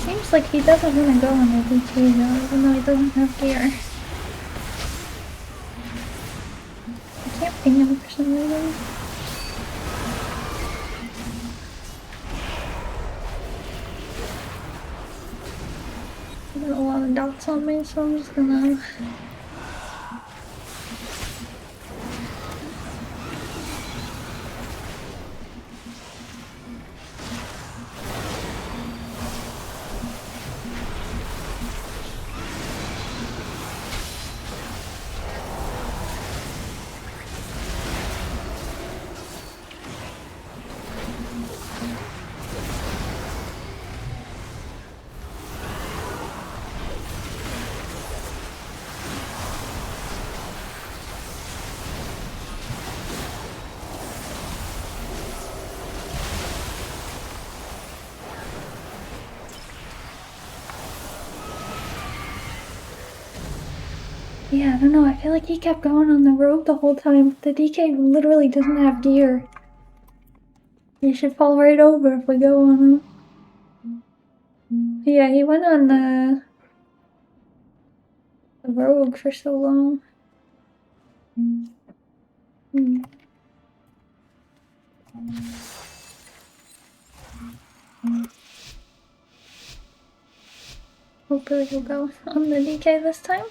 Seems like he doesn't want to go on the DK though, even though he doesn't have gear. I can't ping him for some reason. I got a lot of dots on me, so I'm just gonna... Yeah, I don't know, I feel like he kept going on the road the whole time. The DK literally doesn't have gear. You should fall right over if we go on him. Yeah, he went on the rogue for so long. Hopefully he'll go on the DK this time.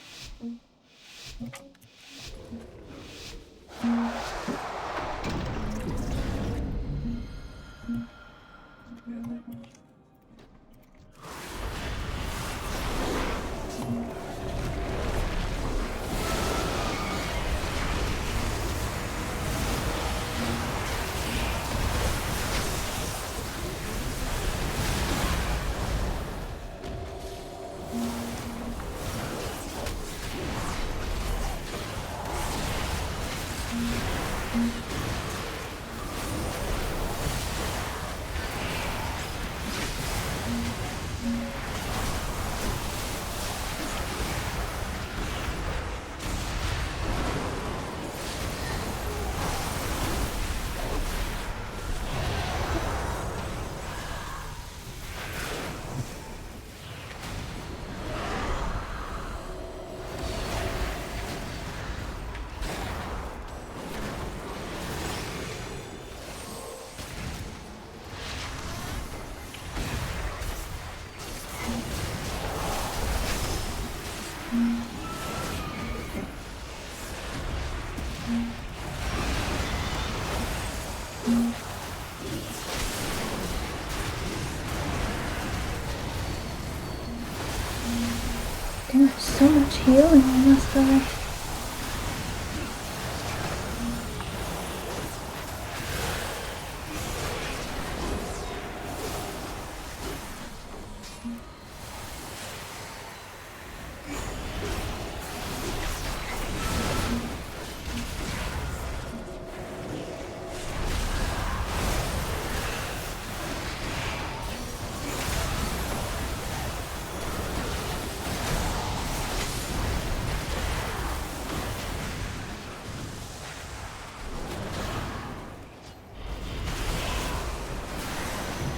Damn, there's so much healing on this guy.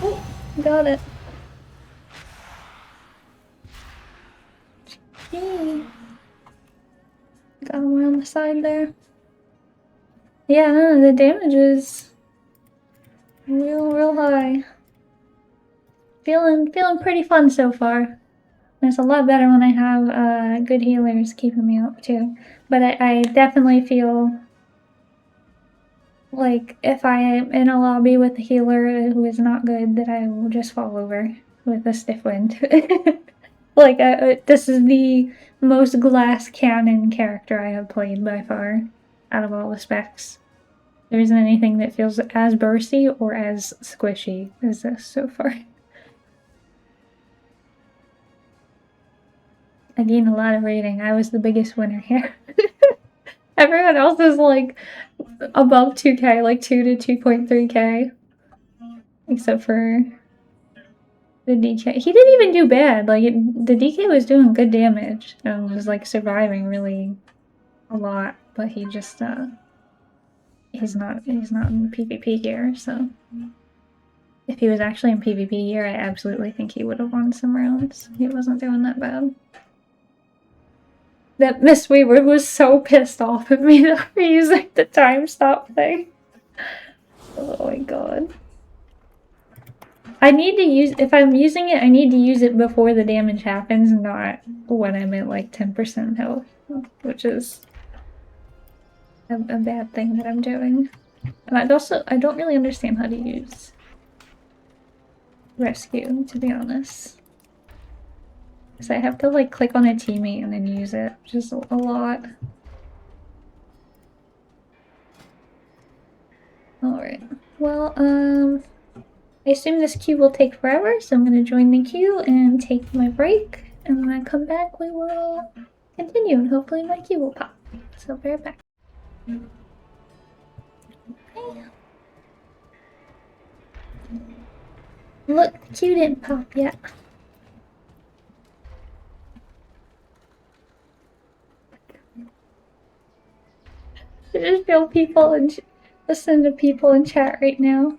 Oh, got it. Gee. Got him around the side there. Yeah, no, the damage is real high. Feeling pretty fun so far. It's a lot better when I have good healers keeping me up too. But I definitely feel like if I am in a lobby with a healer who is not good, that I will just fall over with a stiff wind. Like, this is the most glass cannon character I have played by far out of all the specs. There isn't anything that feels as bursty or as squishy as this so far. I gained a lot of rating. I was the biggest winner here. Everyone else is like above 2k, like 2 to 2.3k. Except for the DK. He didn't even do bad. Like, the DK was doing good damage and was like surviving really a lot, but he just he's not in PvP gear, so if he was actually in PvP gear, I absolutely think he would have won some rounds. He wasn't doing that bad. That Miss Weaver was so pissed off at me for using the time stop thing. Oh my god. I need to use, if I'm using it, I need to use it before the damage happens, not when I'm at like 10% health, which is a bad thing that I'm doing. And I don't really understand how to use rescue, to be honest. So I have to like click on a teammate and then use it, which is a lot. Alright, well, I assume this queue will take forever, so I'm gonna join the queue and take my break, and when I come back we will continue, and hopefully my queue will pop. So I'll be right back. Okay. Look, the queue didn't pop yet. I just feel people and listen to people in chat right now.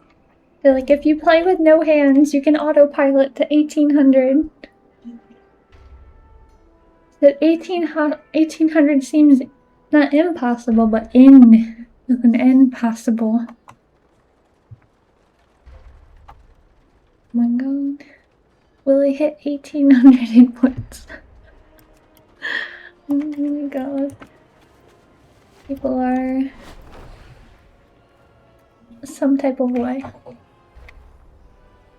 They're like, if you play with no hands, you can autopilot to 1800. That 1800 seems not impossible, but with an N possible. Oh my god. Will it hit 1800 inputs? Oh my god. People are some type of way.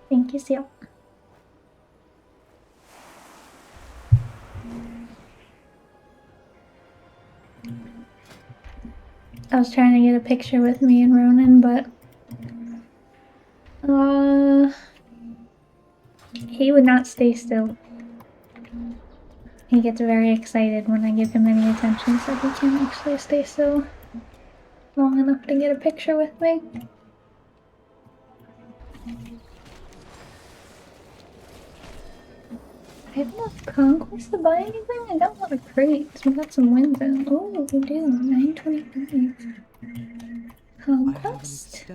Thank you, Seal. I was trying to get a picture with me and Ronan, but he would not stay still. He gets very excited when I give him any attention, so he can't actually stay still long enough to get a picture with me. I have enough conquest to buy anything? I got a lot of crates. We got some wins in. Oh, we do. 925. Conquest?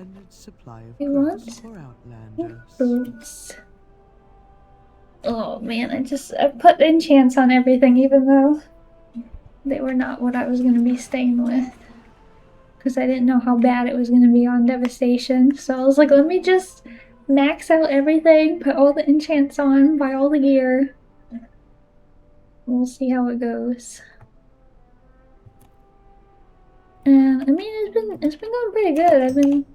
We want boots. Oh man, I put enchants on everything, even though they were not what I was going to be staying with. Because I didn't know how bad it was going to be on Devastation. So I was like, let me just max out everything, put all the enchants on, buy all the gear. We'll see how it goes. And I mean, it's been going pretty good. I've been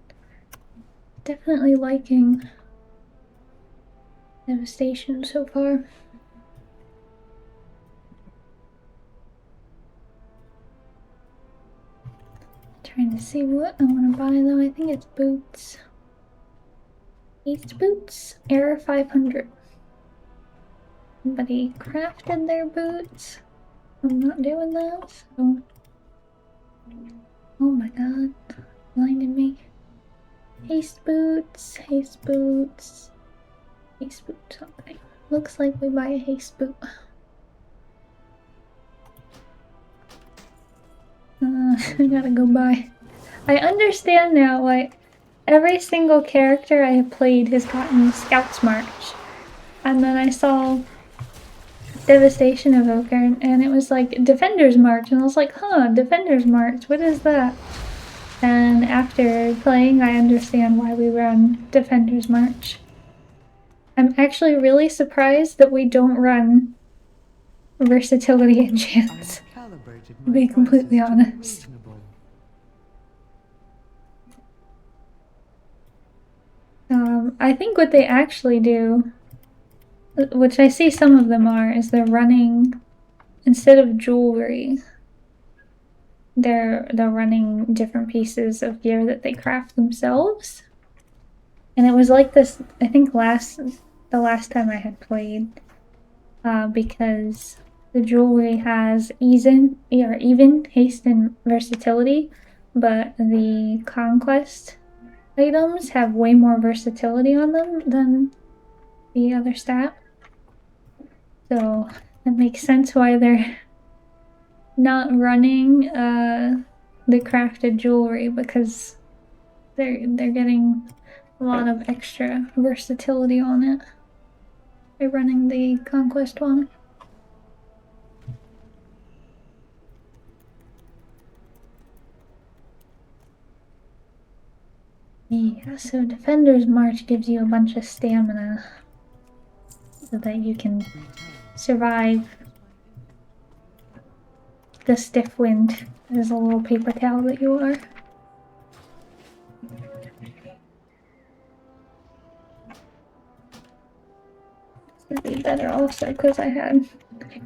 definitely liking Devastation so far. Trying to see what I want to buy though. I think it's boots. Haste boots, error 500. Somebody crafted their boots. I'm not doing that, so. Oh my god, blinded me. Haste boots, haste boots. Haste boot, okay. Looks like we buy a haste boot. I gotta go buy. I understand now, like, every single character I have played has gotten Scout's March. And then I saw Devastation Evoker, and it was like Defender's March, and I was like, huh, Defender's March, what is that? And after playing, I understand why we run Defender's March. I'm actually really surprised that we don't run versatility enchants, to be completely honest. I think what they actually do, which I see some of them are, is they're running, instead of jewelry, they're running different pieces of gear that they craft themselves. And it was like this, I think the last time I had played, because the jewelry has even haste and versatility, but the conquest items have way more versatility on them than the other stat. So that makes sense why they're not running the crafted jewelry, because they're getting a lot of extra versatility on it by running the conquest one. Yeah, so Defender's March gives you a bunch of stamina so that you can survive the stiff wind as a little paper towel that you are. This would be better also because I had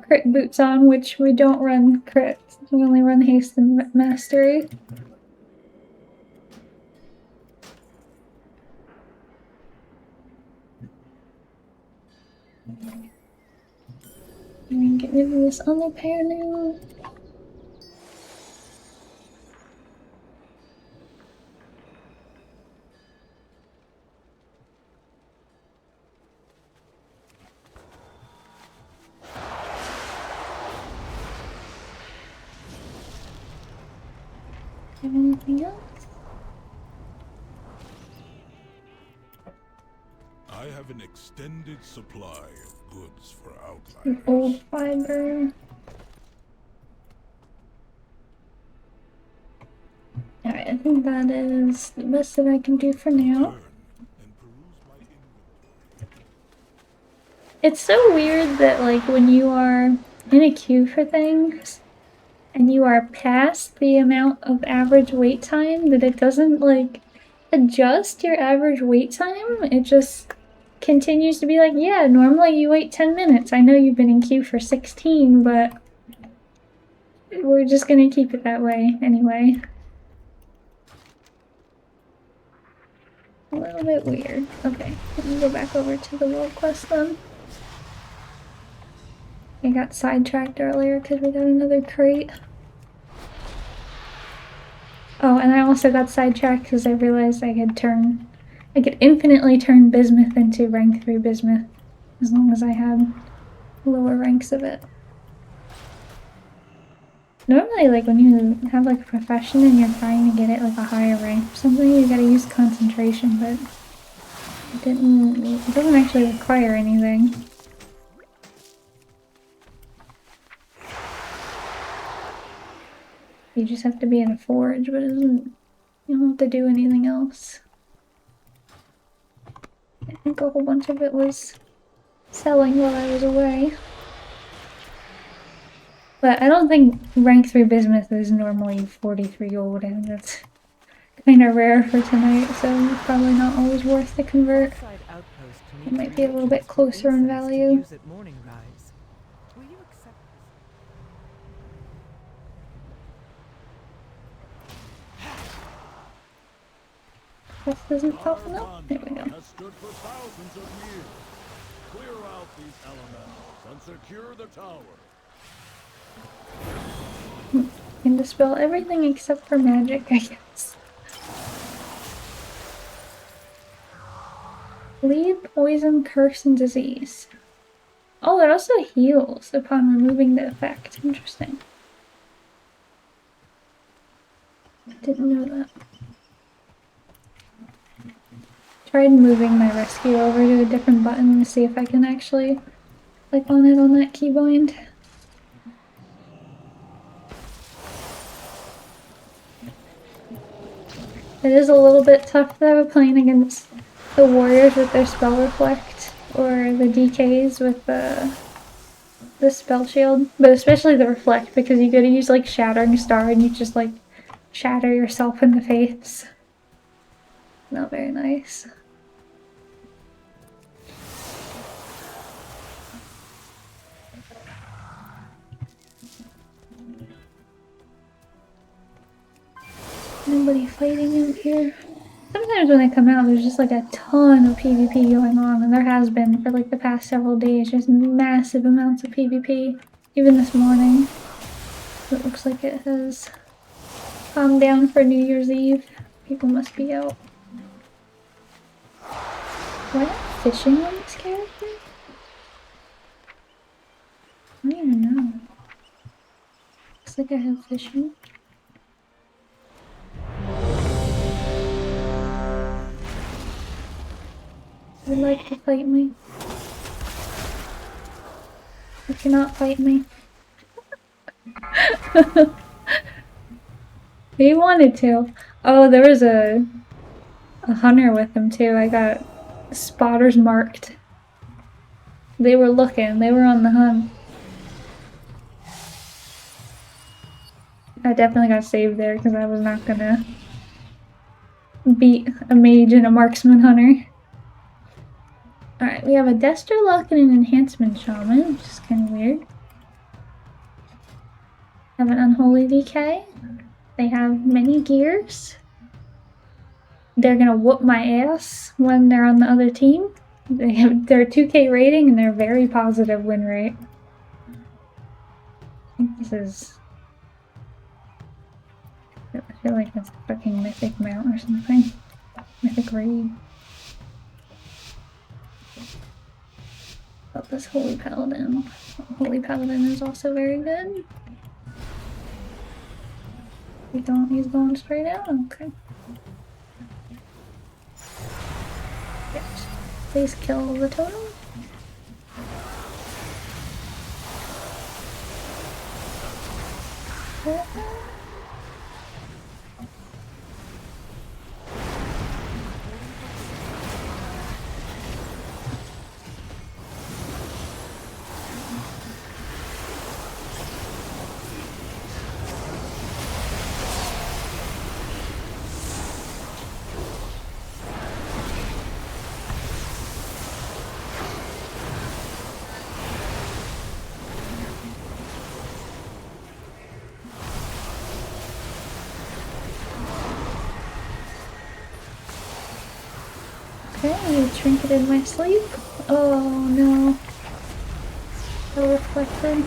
crit boots on, which we don't run crits. We only run haste and mastery. And get rid of this other pair now. Have anything else? I have an extended supply of goods for An outliers. old fiber. Alright, I think that is the best that I can do for now. And peruse my inventory. It's so weird that, like, when you are in a queue for things and you are past the amount of average wait time, that it doesn't, like, adjust your average wait time. It just continues to be like, yeah, normally you wait 10 minutes. I know you've been in queue for 16, but we're just gonna keep it that way anyway. A little bit weird. Okay, let me go back over to the world quest then. I got sidetracked earlier because we got another crate. Oh, and I also got sidetracked because I realized I could infinitely turn bismuth into rank 3 bismuth as long as I had lower ranks of it. Normally, like, when you have, like, a profession and you're trying to get it, like, a higher rank or something, you gotta use concentration, but it doesn't actually require anything. You just have to be in a forge, but you don't have to do anything else. I think a whole bunch of it was selling while I was away. But I don't think rank 3 bismuth is normally 43 gold, and that's kind of rare for tonight, so it's probably not always worth the convert. It might be a little bit closer in value. Quest isn't popping up. There we go. Has stood for thousands of years. Clear out these elementals and secure the tower. Can dispel everything except for magic, I guess. Bleed, poison, curse, and disease. Oh, it also heals upon removing the effect. Interesting. Didn't know that. Tried moving my rescue over to a different button to see if I can actually click on it on that keybind. It is a little bit tough though, playing against the warriors with their spell reflect, or the DKs with the spell shield, but especially the reflect, because you gotta use like Shattering Star and you just like shatter yourself in the face. Not very nice. Nobody fighting out here. Sometimes when I come out, there's just like a ton of PvP going on, and there has been for like the past several days, just massive amounts of PvP. Even this morning. It looks like it has calmed down for New Year's Eve. People must be out. Why not fishing on this character? I don't even know. Looks like I have fishing. Would like to fight me. You cannot fight me. He wanted to. Oh, there was a hunter with him too. I got spotters marked. They were looking. They were on the hunt. I definitely got saved there because I was not gonna beat a mage and a marksman hunter. Alright, we have a Dester Luck and an Enhancement Shaman, which is kind of weird. Have an Unholy DK. They have many gears. They're gonna whoop my ass when they're on the other team. They have their 2k rating and their very positive win rate. I think this is... I feel like that's a fucking mythic mount or something. Mythic raid. Oh, this Holy Paladin. Holy Paladin is also very good. He's going straight out? Okay. Yes. Please kill the totem. Okay, you trinketed my sleep. Oh no. So reflected.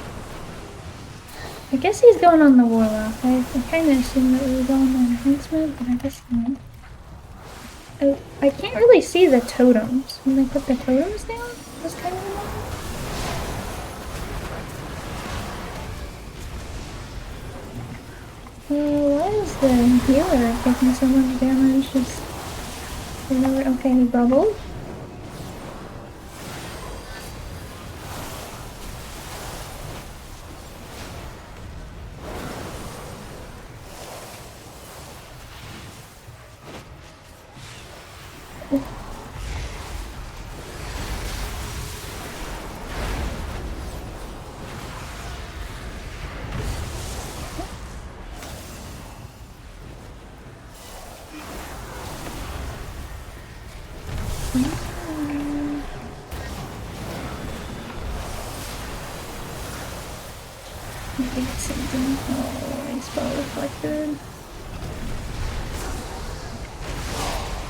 I guess he's going on the Warlock. I kind of assumed that we were going on Enhancement, but I guess not. I can't really see the totems. When they put the totems down, that's kind of annoying. Why is the healer taking so much damage? Just... Okay, he bubbled.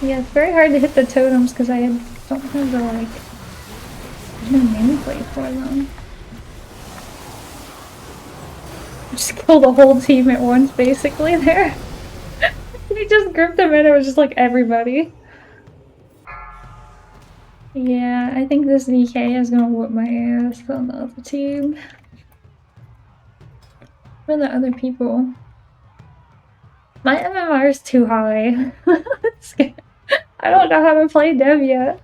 Yeah, it's very hard to hit the totems because I don't have the, like, there's no nameplate for them. Just kill the whole team at once, basically, there. He just gripped them in, it was just like everybody. Yeah, I think this DK is gonna whoop my ass on the other team. Where are the other people? My MMR is too high. I don't know how to play Dev yet.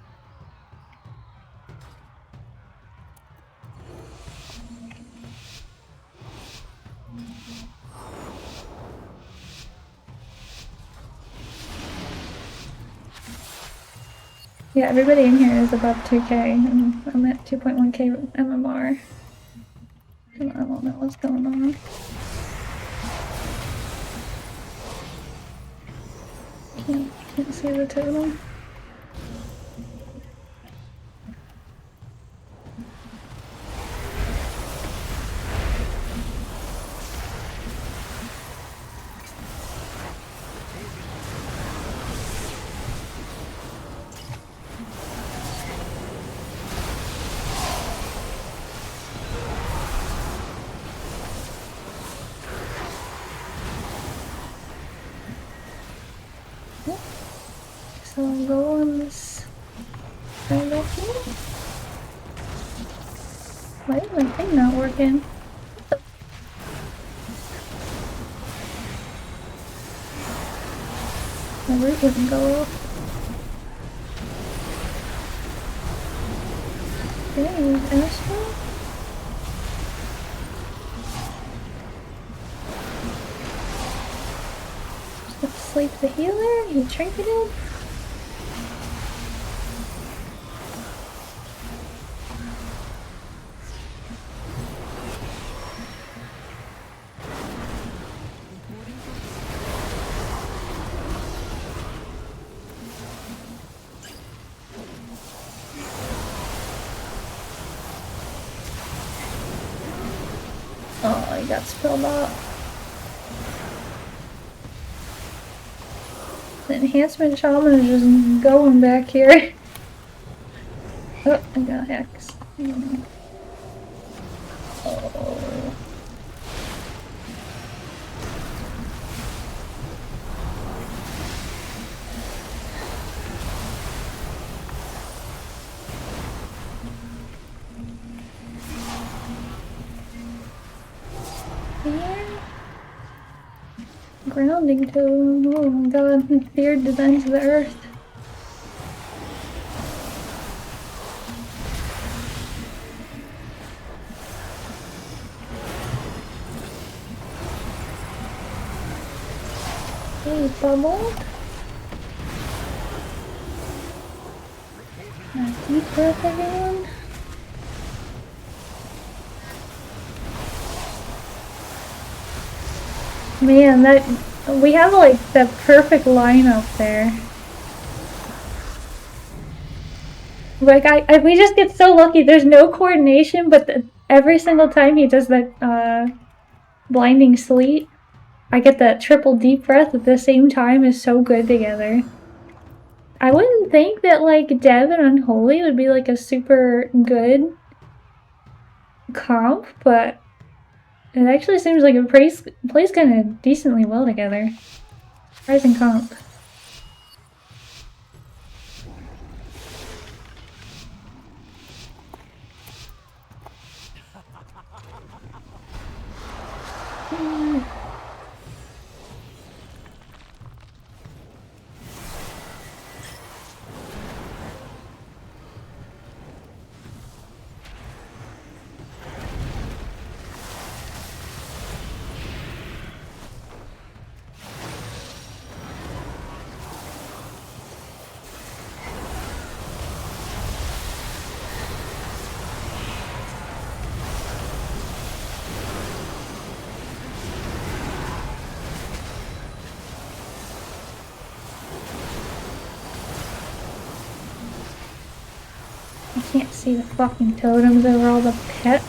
Yeah, everybody in here is above 2k, and I'm at 2.1k MMR. And I don't know what's going on. Can't see the total. So I'll go on this right up here. Why is my thing not working? My root wouldn't go off. Did I use Astro? Let's sleep the healer. He trinketed. Oh, he got spilled out. The enhancement shaman is just going back here. Oh, I got Hex. Oh. Here. Grounding totem. Oh my god, feared designs of the earth. Hey, bubbled. Deep breath, everyone. Man, that we have like the perfect lineup there. Like we just get so lucky. There's no coordination, but every single time he does that blinding sleep, I get that triple deep breath at the same time is so good together. I wouldn't think that like Dev and Unholy would be like a super good comp, but it actually seems like it plays kind of decently well together. Surprising comp. I can't see the fucking totems over all the pets.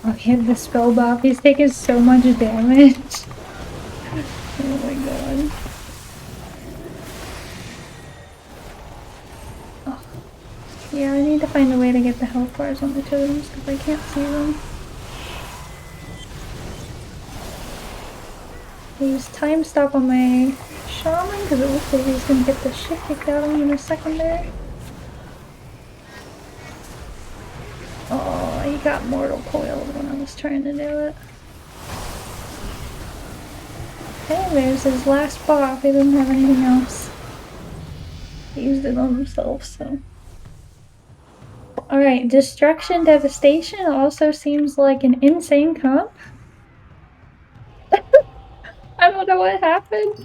Oh, he had the spell buff. He's taking so much damage. Oh my god. Oh. Yeah, I need to find a way to get the health bars on the totems because I can't see them. I use time stop on my shaman because it looks like he's gonna get the shit kicked out of him in a second there. Oh, he got mortal coiled when I was trying to do it. Hey, there's his last buff. He doesn't have anything else. He used it on himself, so. Alright, Destruction Devastation also seems like an insane comp. I don't know what happened.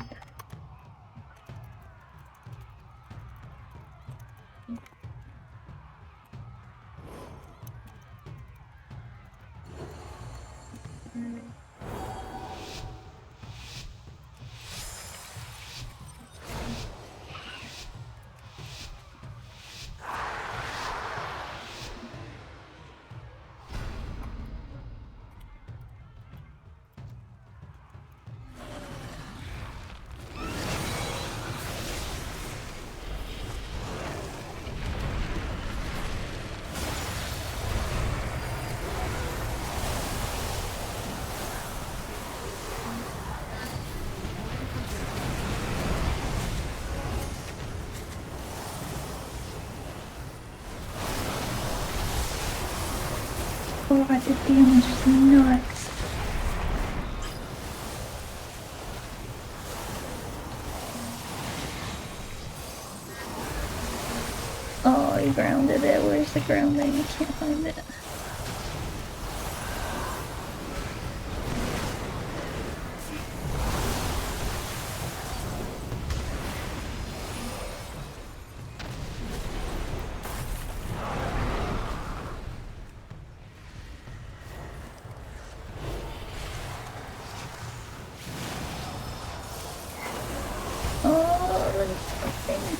God, the damage is nuts. Oh, he grounded it. Where's the grounding? I can't find it. Oh, there's something.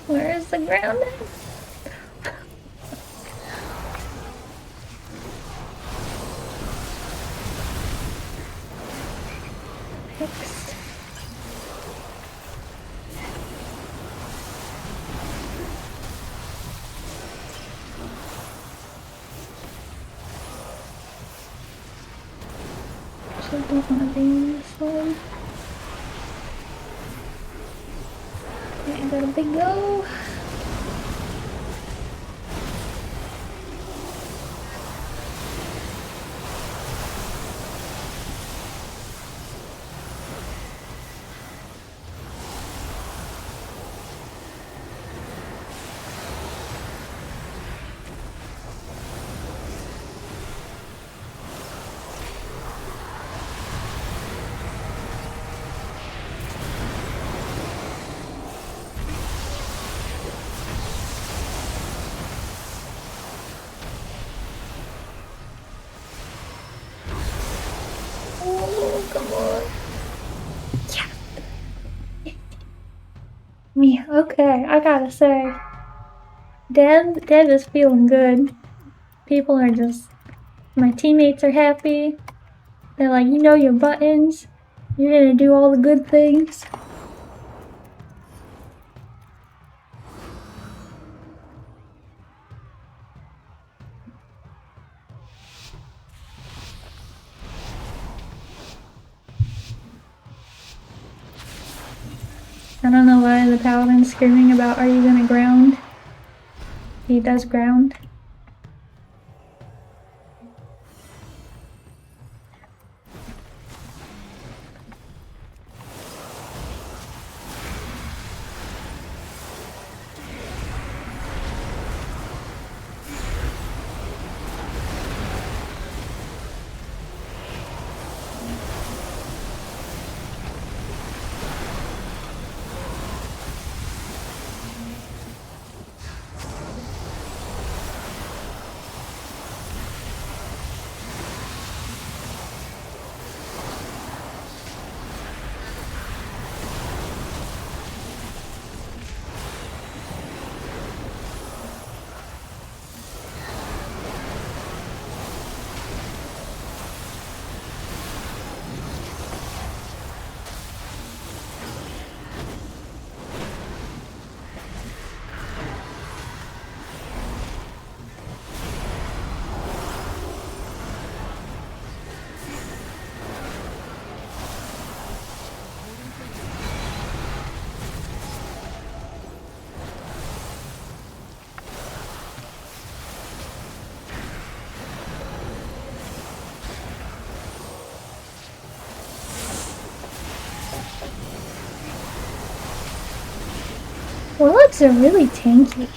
Where is the grounding? Fixed. Actually, don't want to be in this one. Okay, I got a big go. Oh, come on. Yeah. Me, okay, I gotta say. Dev is feeling good. People are just, my teammates are happy. They're like, you know your buttons. You're gonna do all the good things. I don't know why the paladin's screaming about, are you gonna ground? He does ground. Warlocks are really tanky.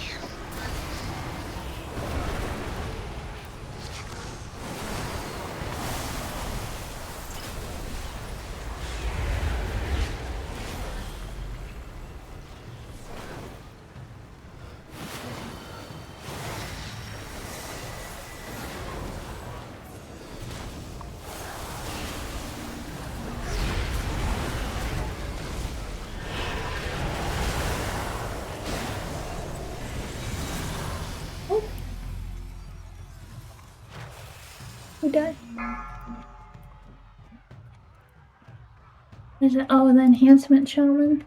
Who died? Is it? Oh, the enhancement shaman.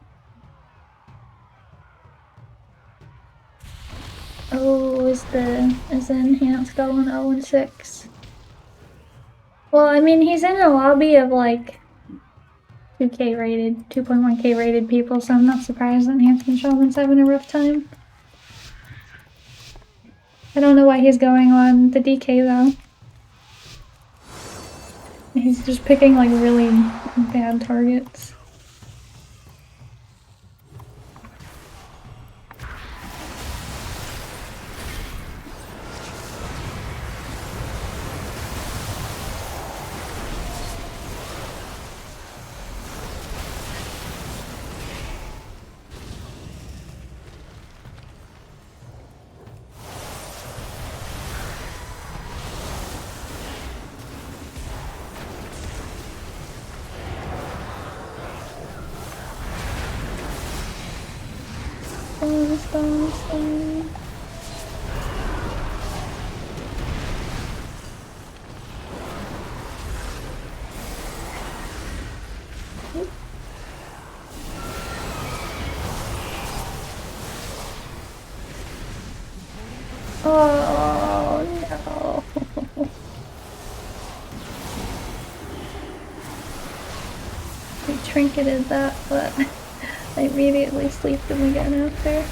Oh, is the enhanced going 0 and 6? Well, I mean, he's in a lobby of like 2K rated, 2.1K rated people, so I'm not surprised that enhancement shaman's having a rough time. I don't know why he's going on the DK though. He's just picking like really bad targets. Stone. Oh no. We trinketed that, but I immediately sleeped him again after.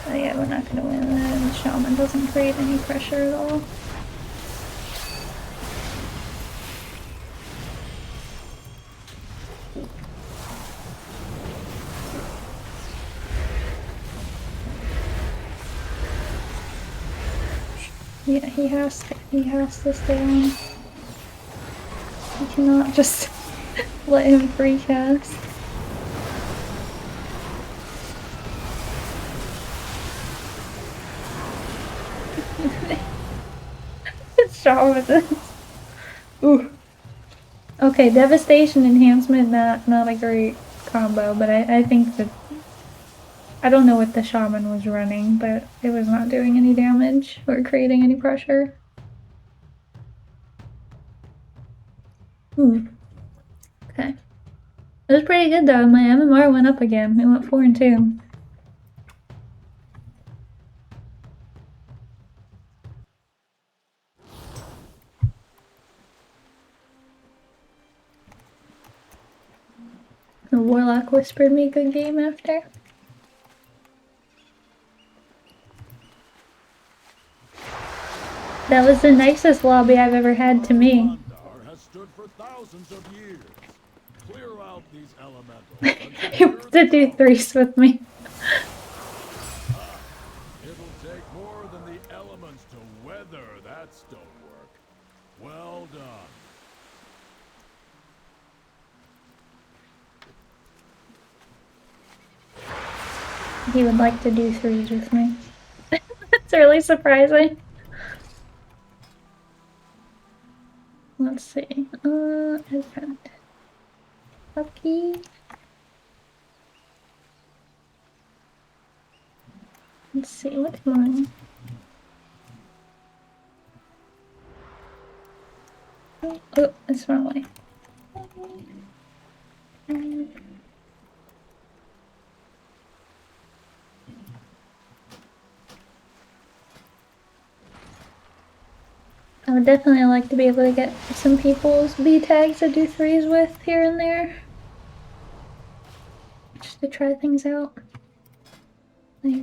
Oh yeah, we're not gonna win that. The shaman doesn't create any pressure at all. Yeah, he has to stay on. You cannot just let him free cast. Shaman. Ooh. Okay, devastation enhancement, not a great combo, but I think that I don't know what the shaman was running, but it was not doing any damage or creating any pressure. Okay. It was pretty good though. My MMR went up again. It went 4 and 2. The Warlock whispered me good game after. That was the nicest lobby I've ever had to me. Has stood for thousands of years. Clear out these elementals. He wants to do 3s with me. It'll take more than the elements to weather that stonework. Well done. He would like to do 3s with me. It's really surprising. Let's see. Event. Lucky. Let's see, which one? Oh, it's wrong way. I would definitely like to be able to get some people's B tags to do 3s with here and there. Just to try things out. Yeah,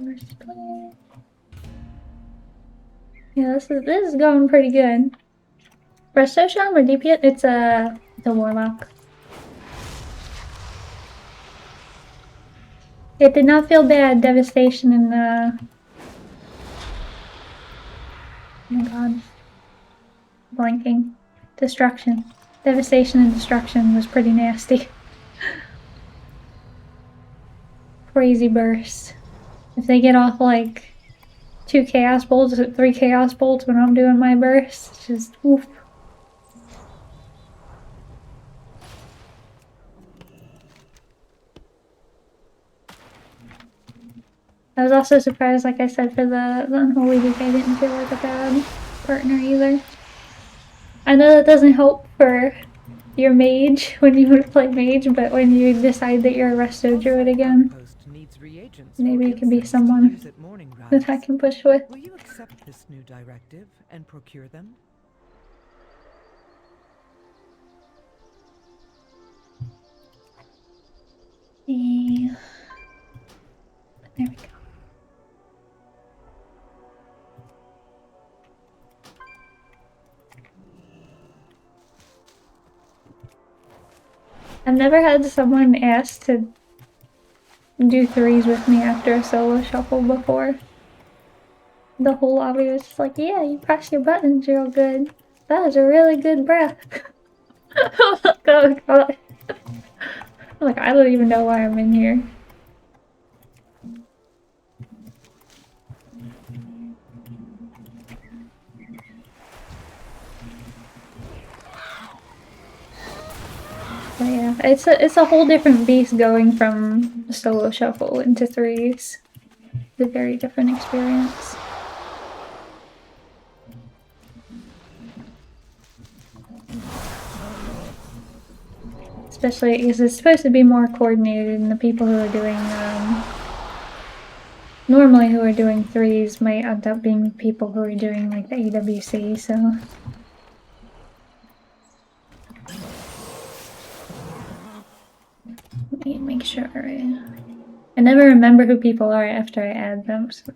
this is going pretty good. Resto Sham or DPS? It's a warlock. It did not feel bad. Devastation and oh my god. Blanking. Destruction. Devastation and destruction was pretty nasty. Crazy burst. If they get off like 2 chaos bolts, 3 chaos bolts when I'm doing my burst, it's just oof. I was also surprised, like I said, for the Unholy Week, I didn't feel like a bad partner either. I know that doesn't help for your mage when you play mage, but when you decide that you're a resto druid again, maybe it can be someone that I can push with. Will you accept this new directive and procure them? Yeah. There we go. I've never had someone ask to do 3s with me after a solo shuffle before. The whole lobby was just like, yeah, you press your buttons real good. That was a really good breath. Oh god. Like, I don't even know why I'm in here. But yeah, it's a whole different beast going from solo shuffle into 3s. It's a very different experience. Especially because it's supposed to be more coordinated, and the people who are doing normally who are doing 3s might end up being people who are doing like the AWC, so let me make sure. I never remember who people are after I add them, so.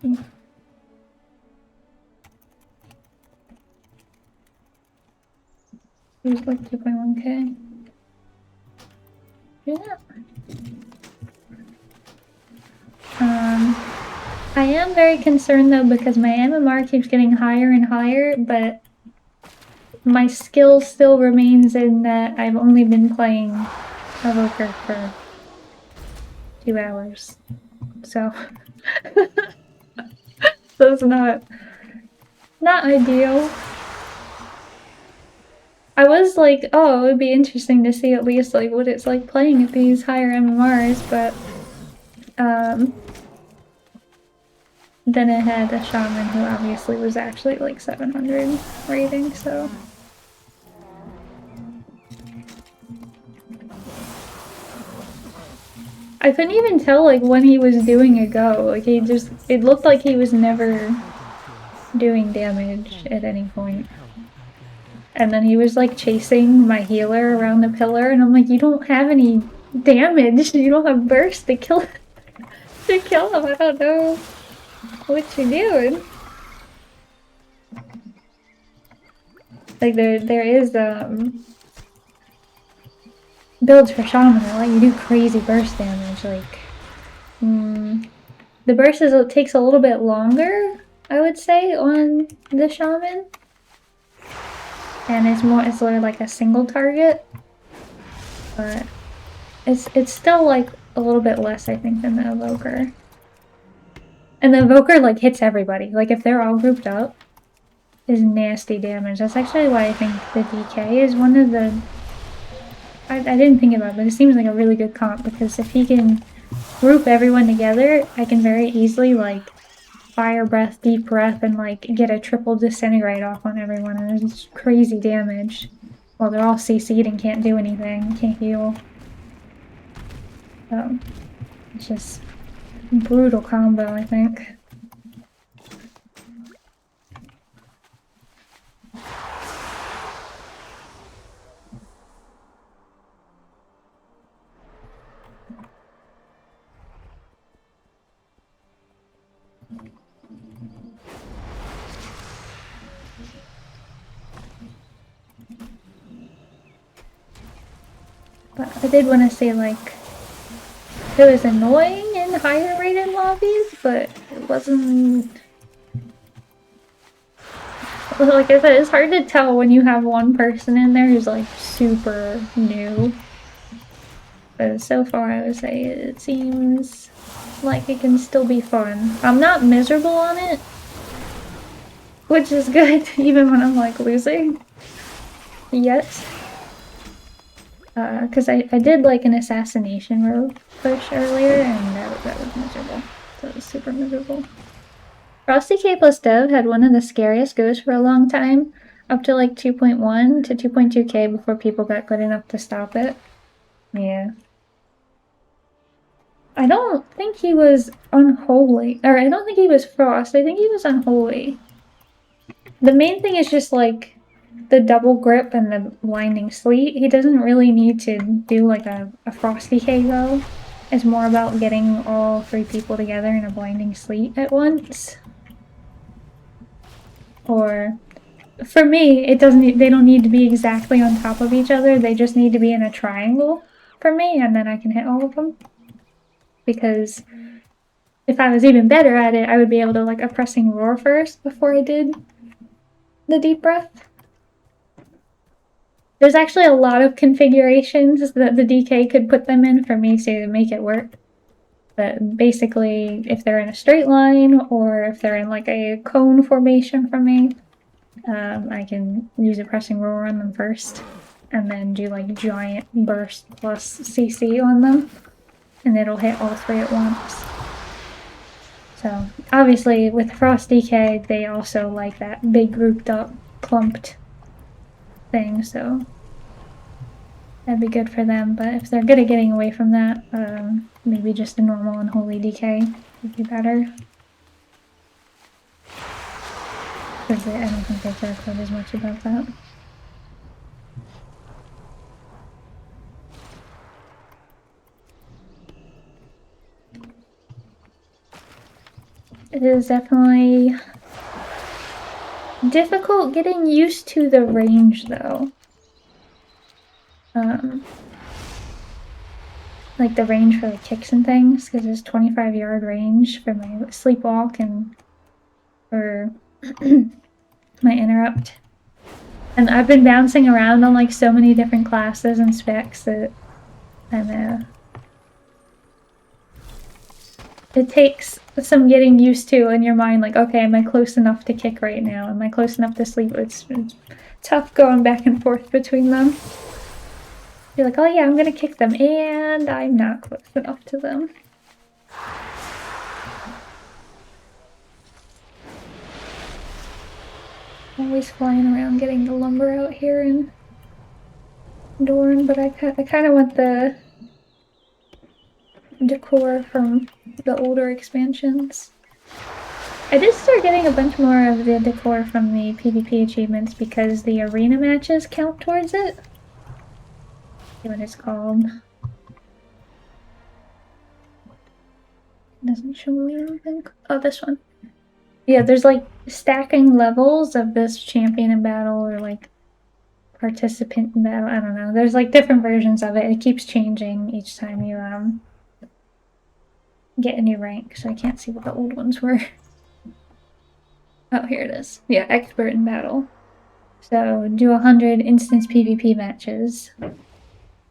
Who's like 2.1k? Yeah. I am very concerned though because my MMR keeps getting higher and higher, but my skill still remains in that I've only been playing Evoker for 2 hours. So that's not ideal. I was like, oh, it would be interesting to see at least like what it's like playing at these higher MMRs, but then it had a shaman who obviously was actually like 700 rating, so. I couldn't even tell like when he was doing a go, like it looked like he was never doing damage at any point. And then he was like chasing my healer around the pillar, and I'm like, you don't have any damage, you don't have burst to kill him. I don't know what you're doing. Like there is builds for shaman that let you do crazy burst damage. Like the burst takes a little bit longer, I would say, on the shaman, and it's sort of like a single target, but it's still like a little bit less, I think, than the evoker. And the evoker like hits everybody. Like if they're all grouped up, is nasty damage. That's actually why I think the DK is one of the. I didn't think about it, but it seems like a really good comp because if he can group everyone together, I can very easily like fire breath, deep breath, and like get a triple disintegrate off on everyone, and it's crazy damage. While they're all CC'd and can't do anything, can't heal. It's just a brutal combo, I think. But I did want to say, like, it was annoying in higher rated lobbies, but it wasn't... Like I said, it's hard to tell when you have one person in there who's, like, super new. But so far, I would say it seems like it can still be fun. I'm not miserable on it, which is good, even when I'm, like, losing. Yet. Because I did, like, an assassination rogue push earlier, and that was miserable. That was super miserable. Frosty K plus Dev had one of the scariest goes for a long time, up to, like, 2.1 to 2.2k before people got good enough to stop it. Yeah. I don't think he was unholy. Or I don't think he was Frost. I think he was unholy. The main thing is just, like, the double grip and the blinding sleet. He doesn't really need to do, like, a Frosty K though. It's more about getting all 3 people together in a blinding sleet at once. Or, for me, it doesn't. They don't need to be exactly on top of each other. They just need to be in a triangle for me, and then I can hit all of them. Because if I was even better at it, I would be able to, like, a pressing roar first before I did the deep breath. There's actually a lot of configurations that the DK could put them in for me to make it work. But basically, if they're in a straight line, or if they're in, like, a cone formation for me, I can use a pressing roar on them first, and then do, like, giant burst plus CC on them, and it'll hit all 3 at once. So, obviously, with Frost DK, they also like that big grouped up, clumped thing, so that'd be good for them. But if they're good at getting away from that, maybe just a normal unholy DK would be better. Because I don't think they care quite as much about that. It is definitely difficult getting used to the range, though. Like the range for the kicks and things, because it's 25-yard range for my sleepwalk and for my interrupt. And I've been bouncing around on, like, so many different classes and specs that I'm it takes some getting used to in your mind, like, okay, am I close enough to kick right now? Am I close enough to sleep? It's tough going back and forth between them. You're like, oh yeah, I'm gonna kick them, and I'm not close enough to them. Always flying around getting the lumber out here in Dorne, but I kind of want the decor from the older expansions. I did start getting a bunch more of the decor from the PvP achievements because the arena matches count towards it. See what it's called. It doesn't show me anything. Oh, this one. Yeah, there's, like, stacking levels of this champion in battle, or, like, participant in battle. I don't know. There's, like, different versions of it. It keeps changing each time you get a new rank, so I can't see what the old ones were. Oh, here it is. Yeah, expert in battle. So do 100 instance PvP matches.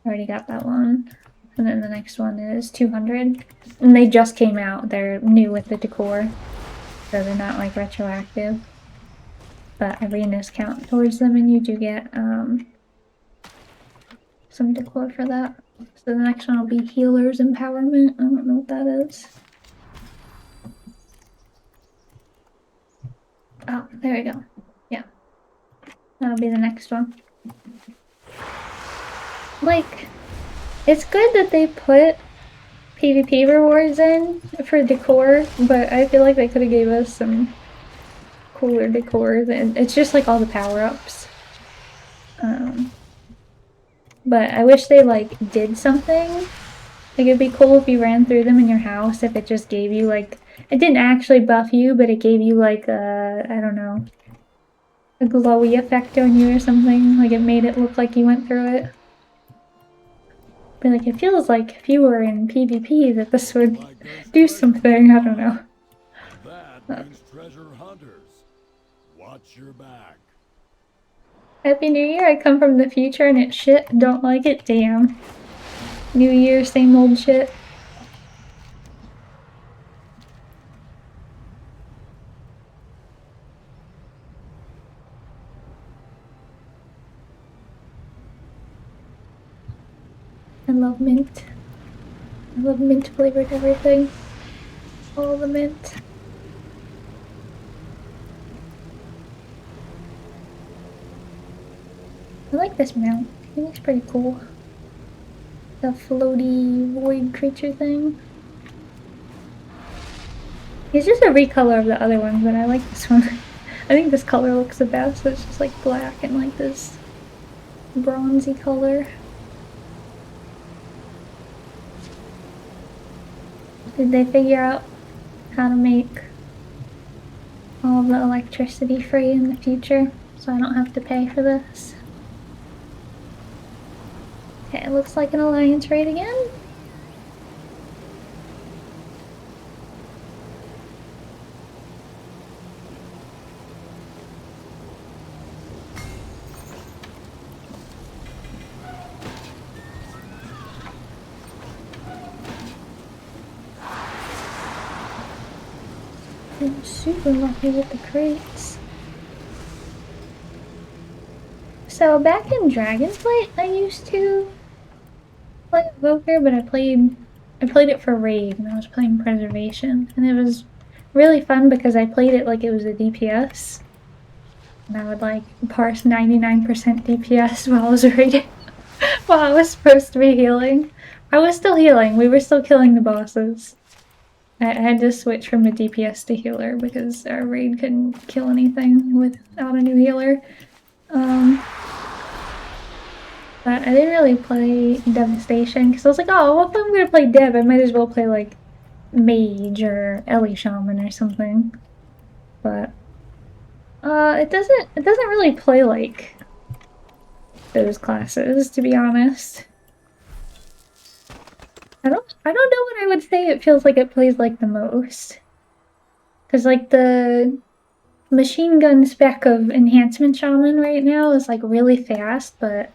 Already got that one. And then the next one is 200. And they just came out. They're new with the decor. So they're not, like, retroactive. But arenas count towards them, and you do get some decor for that. So the next one will be Healer's Empowerment. I don't know what that is. Oh, there we go. Yeah. That'll be the next one. Like, it's good that they put PvP rewards in for decor, but I feel like they could have gave us some cooler decor. It's just, like, all the power-ups. But I wish they, like, did something. Like, it'd be cool if you ran through them in your house, if it just gave you, like, it didn't actually buff you, but it gave you, like, I don't know, a glowy effect on you or something. Like, it made it look like you went through it. But like, it feels like if you were in PvP that this would Like there's do treasure something, I don't know. That means treasure hunters. Watch your back. Happy New Year, I come from the future and it's shit, don't like it, damn. New Year, same old shit. I love mint. I love mint flavored everything. All the mint. I like this mount. I think it's pretty cool. The floaty void creature thing. It's just a recolor of the other one, but I like this one. I think this color looks the best. It's just like black and like this bronzy color. Did they figure out how to make all the electricity free in the future so I don't have to pay for this? Okay, it looks like an alliance raid again. I'm super lucky with the crates. So back in Dragonflight, I used to play Evoker, but I played it for raid and I was playing Preservation, and it was really fun because I played it like it was a DPS, and I would like parse 99% DPS while I was raiding, while I was supposed to be healing. I was still healing. We were still killing the bosses. I had to switch from a DPS to healer because our raid couldn't kill anything without a new healer. But I didn't really play Devastation because I was like, oh, well, if I'm gonna play Dev, I might as well play like Mage or Ellie Shaman or something. But it doesn't really play like those classes, to be honest. I don't know what I would say it feels like it plays like the most. Cause like the machine gun spec of Enhancement Shaman right now is like really fast, but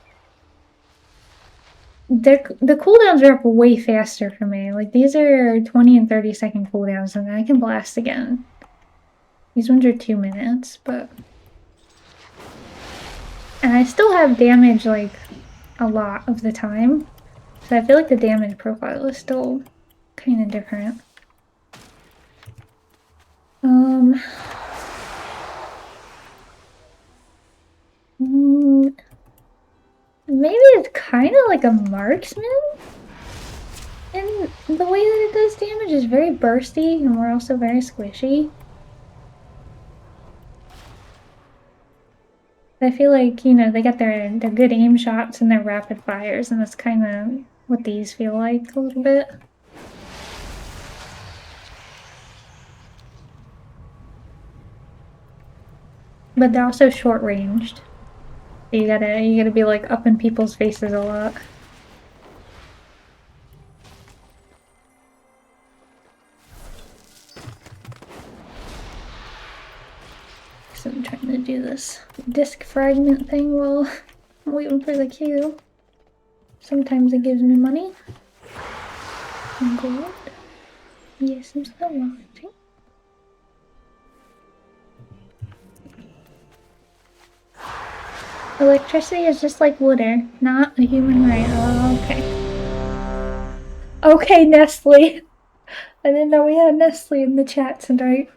the cooldowns are up way faster for me. Like these are 20 and 30-second cooldowns and then I can blast again. These ones are 2 minutes, but... And I still have damage like a lot of the time. So I feel like the damage profile is still kind of different. Maybe it's kind of like a marksman? And the way that it does damage is very bursty, and we're also very squishy. I feel like, you know, they got their good aim shots and their rapid fires, and that's kind of what these feel like a little bit. But they're also short ranged. You gotta be like up in people's faces a lot. So I'm trying to do this disc fragment thing while I'm waiting for the queue. Sometimes it gives me money. Some gold. Yes, I'm still watching. Electricity is just like water, not a human right. Oh, okay. Okay, Nestle. I didn't know we had Nestle in the chat tonight.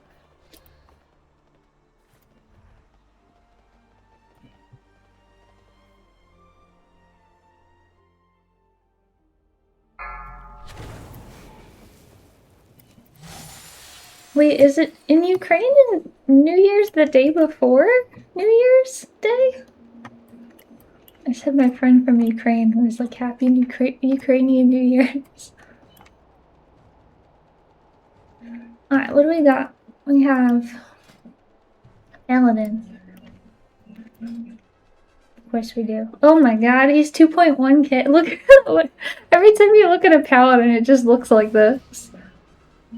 Wait, is it in Ukraine? Is New Year's the day before New Year's Day? I said my friend from Ukraine who was like, Happy Ukrainian New Year's. Alright, what do we got? We have Paladin. course we do. Oh my god, he's 2.1k. Look, every time you look at a paladin, it just looks like this.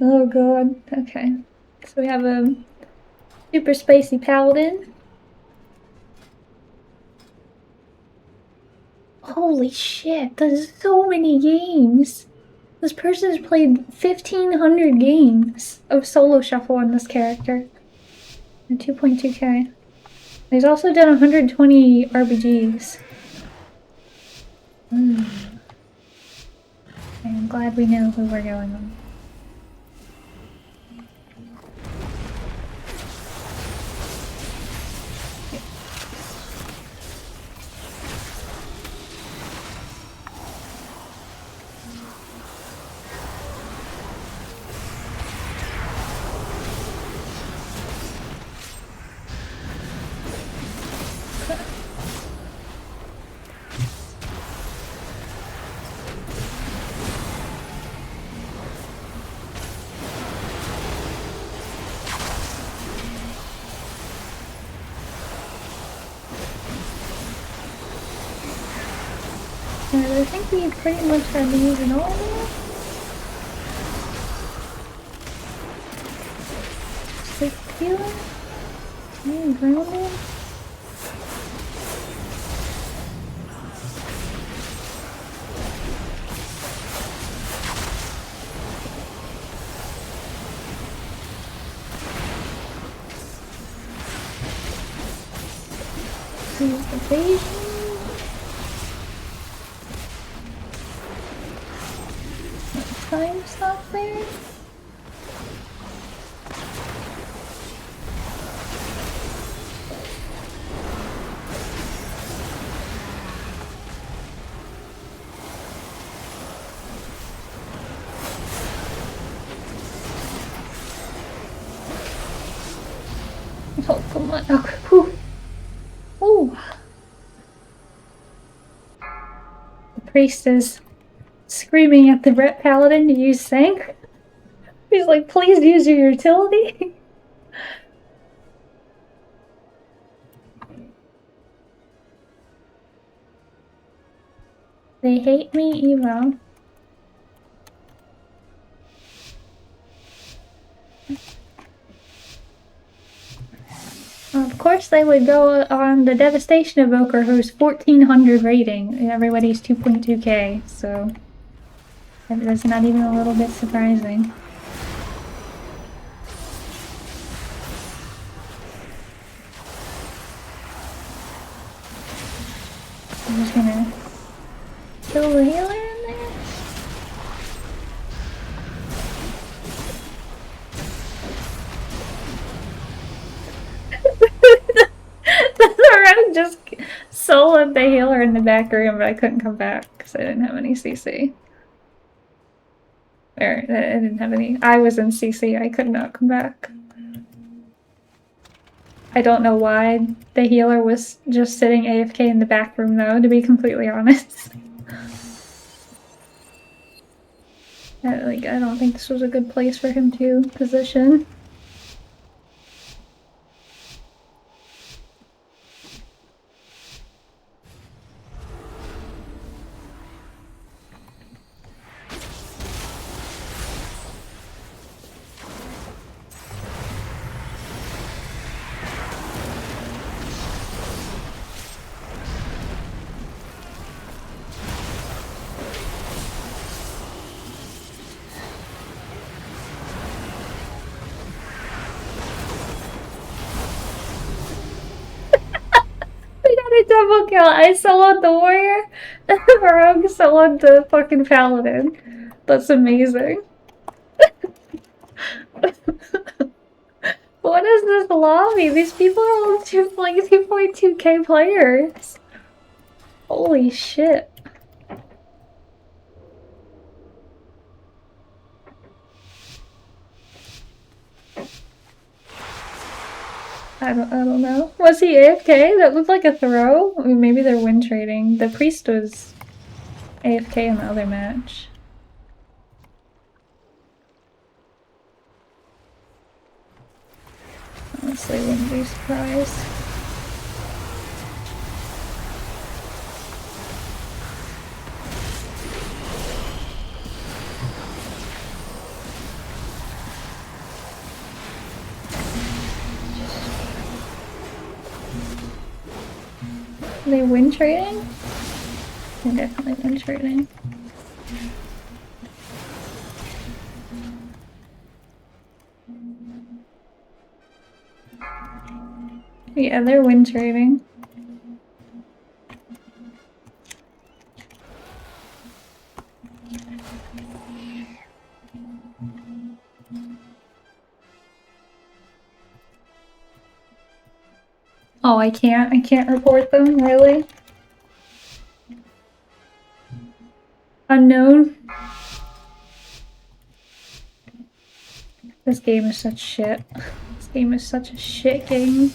Oh god. Okay. So we have a super spicy paladin. Holy shit, there's so many games. This person has played 1,500 games of solo shuffle on this character. And 2.2k. He's also done 120 RBGs. I'm glad we know who we're going on. I think we pretty much had to use it all now. Sleep healer? Grounded? Use evasion. Time stop there. Oh, come on. Okay. Whew. Ooh. The priest is screaming at the Ret Paladin to use Sank. He's like, please use your utility. They hate me, Evo. Of course they would go on the Devastation Evoker, who's 1,400 rating, and everybody's 2.2k, so that's not even a little bit surprising. I'm just gonna kill the healer in there. I just soloed the healer in the back room, but I couldn't come back because I didn't have any CC. Or, I didn't have any. I was in CC, I could not come back. I don't know why the healer was just sitting AFK in the back room, though, to be completely honest. I don't think this was a good place for him to position. Double kill. I soloed the warrior, and the rogue soloed the fucking paladin. That's amazing. What is this lobby? These people are all 2.2k players. Holy shit. I don't know. Was he AFK? That looked like a throw. I mean, maybe they're win trading. The priest was AFK in the other match. Honestly, wouldn't be surprised. they win trading? They're definitely win trading. Yeah, they're win trading. Oh, I can't report them, really? Unknown? This game is such shit. This game is such a shit game.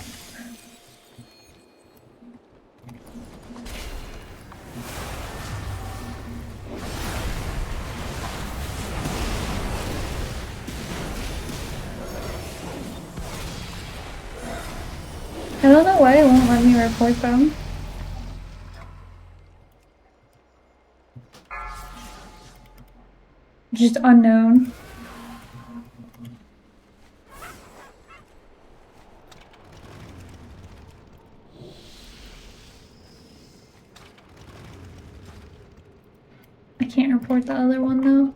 I don't know why it won't let me report them. Just unknown. I can't report the other one though.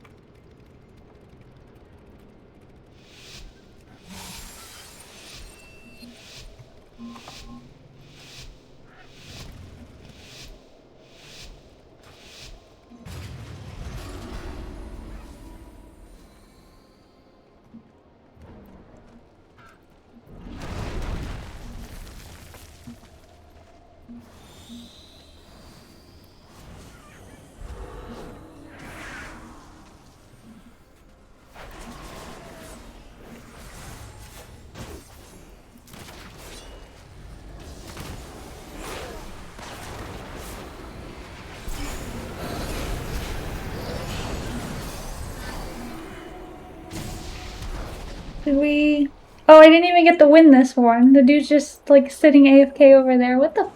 Did we... Oh, I didn't even get to win this one. The dude's just like sitting AFK over there. What the...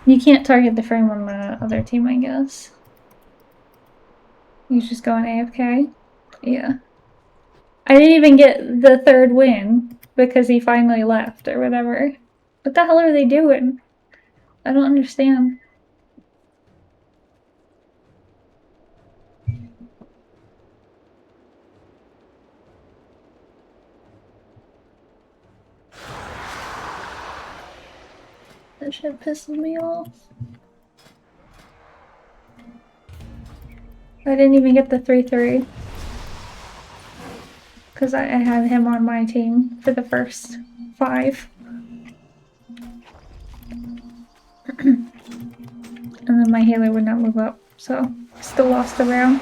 You can't target the frame on the other team, I guess. He's just going AFK. Yeah. I didn't even get the third win because he finally left or whatever. What the hell are they doing? I don't understand. That shit pisses me off. I didn't even get the 3-3. Because I had him on my team for the first 5. And then my healer would not move up, so still lost a round.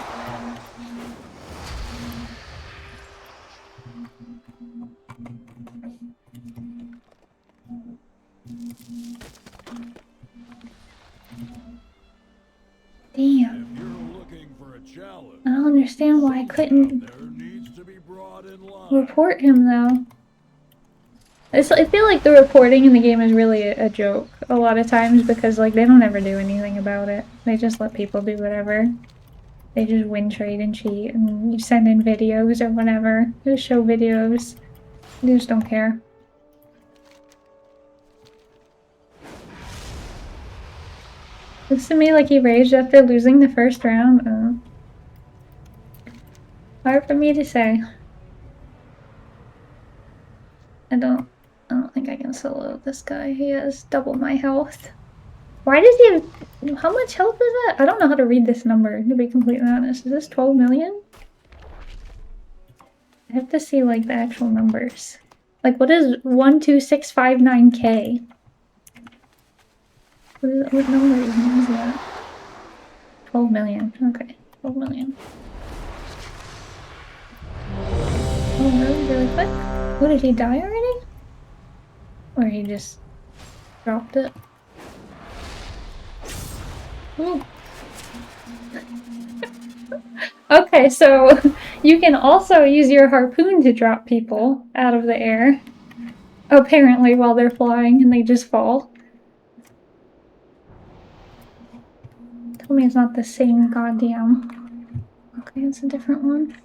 Damn. I don't understand why I couldn't report him though. I feel like the reporting in the game is really a joke a lot of times because like they don't ever do anything about it. They just let people do whatever. They just win, trade, and cheat, and you send in videos or whatever. Just show videos. They just don't care. Looks to me like he raged after losing the first round. Hard for me to say. I don't think I can solo this guy. He has double my health. Why does he have... How much health is that? I don't know how to read this number, to be completely honest. Is this 12 million? I have to see, like, the actual numbers. Like, what is 12659K? What number is that? 12 million. Okay, 12 million. Oh, really quick? What, did he die already? Or he just dropped it? Ooh. Okay, so you can also use your harpoon to drop people out of the air. Apparently while they're flying and they just fall. Tell me it's not the same goddamn... Okay, it's a different one.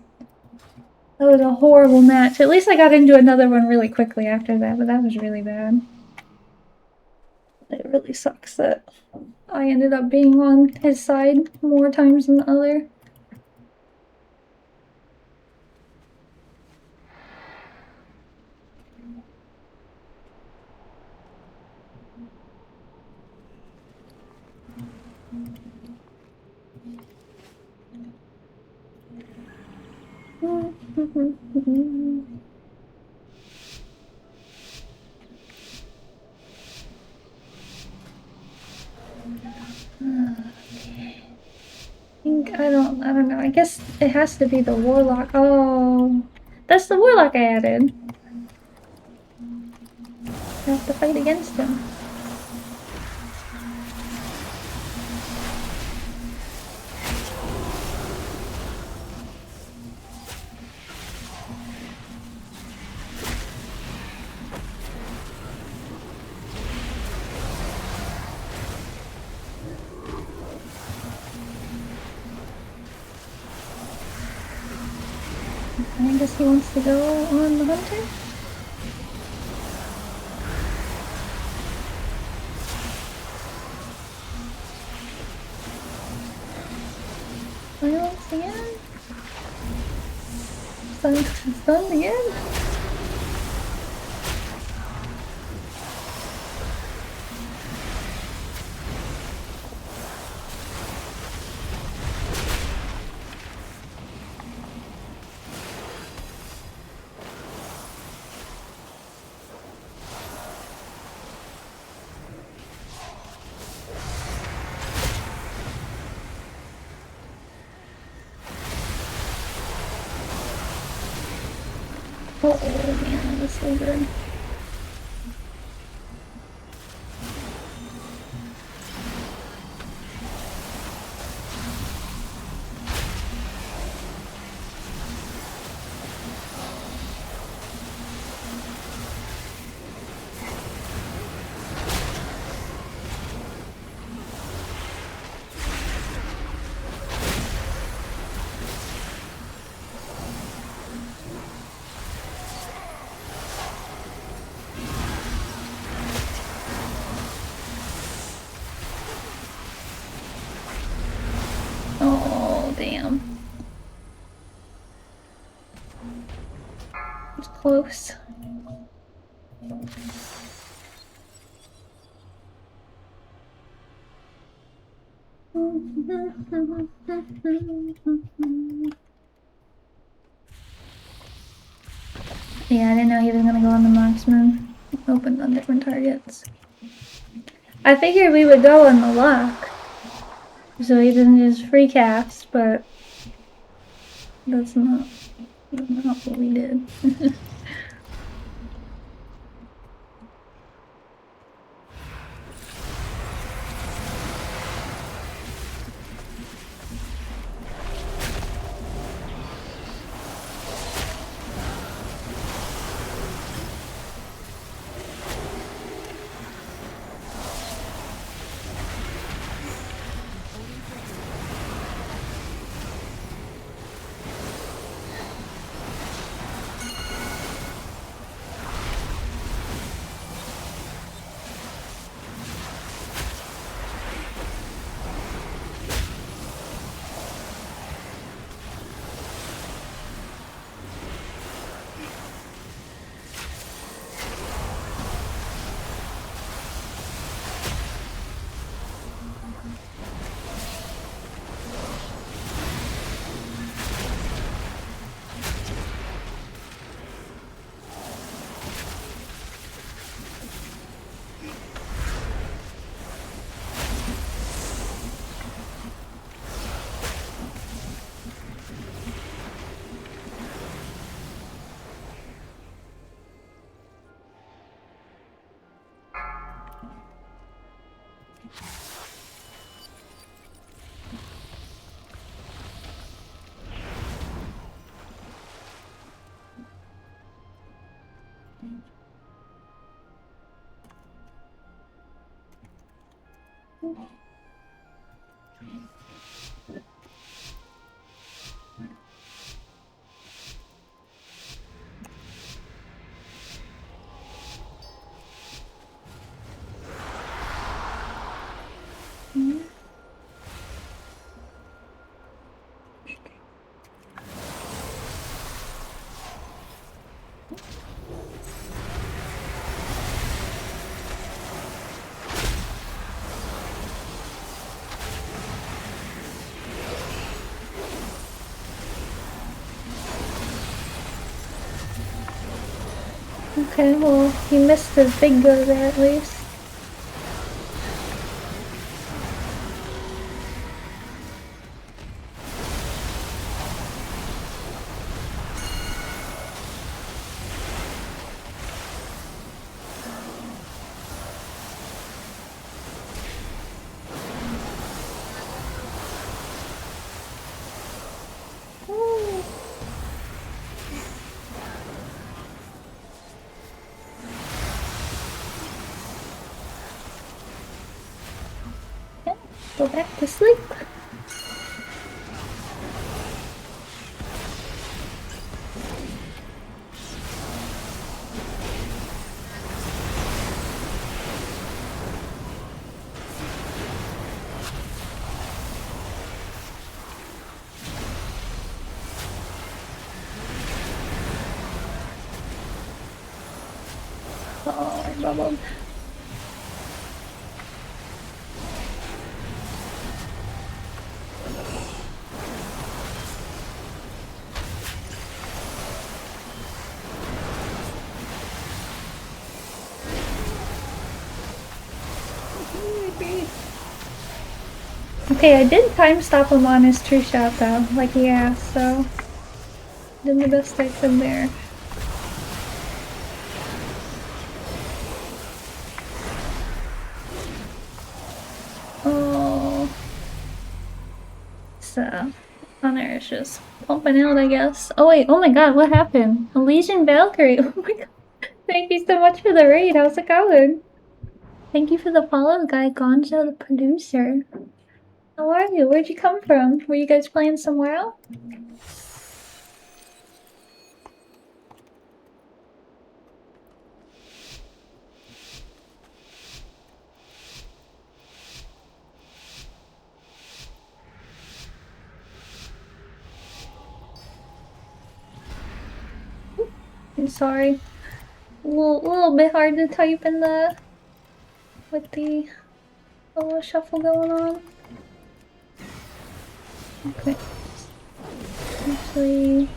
That was a horrible match. At least I got into another one really quickly after that, but that was really bad. It really sucks that I ended up being on his side more times than the other. I don't know. I guess it has to be the warlock. Oh, that's the warlock I added. I have to fight against him. I guess he wants to go on the hunter. Silence again. Stunned again. Oh man, that was so good. Oh, damn. It's close. Yeah, I didn't know he was gonna go on the marksman. Opened on different targets. I figured we would go on the lock. So he didn't just free cast, but that's not what we did. Okay, well, you missed the big go there at least. Okay, go back to sleep. Oh, I bubbled. Okay, I did time stop him on his true shot though, like he asked, so did the best I could there. Oh, so Honor is just pumping out, I guess. Oh wait, oh my god, what happened? Elysian Valkyrie. Oh my god, thank you so much for the raid. How's it going? Thank you for the follow, guy Gonzo, the producer. How are you? Where'd you come from? Were you guys playing somewhere else? I'm sorry. A little bit hard to type in the with the little shuffle going on. Okay. Actually.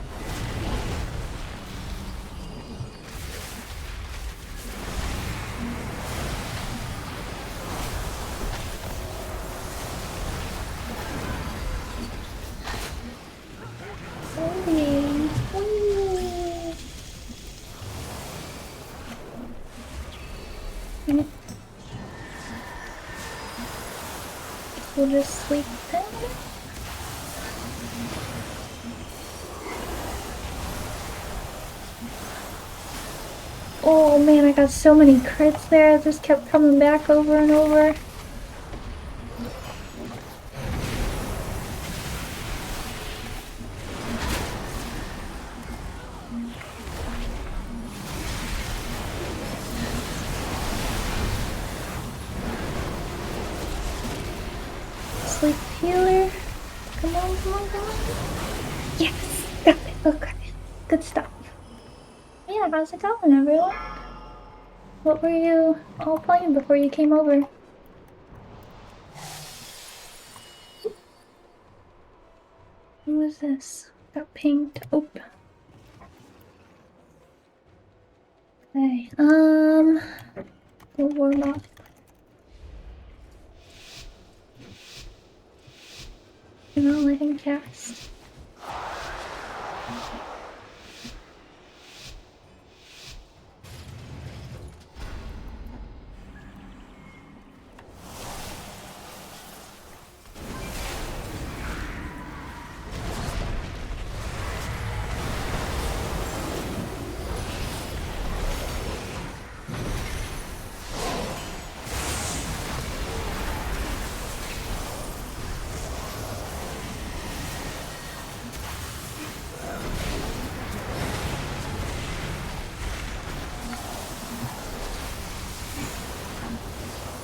We'll just sleep then. Oh man, I got so many crits there. I just kept coming back over and over. Sleep healer. Come on, come on, come on. Yes! Got it. Okay. Good stuff. Yeah, how's it going, everyone? What were you all playing before you came over? Who was this? Got pinged. Oh. Okay. We'll warm up. And I'll let him cast.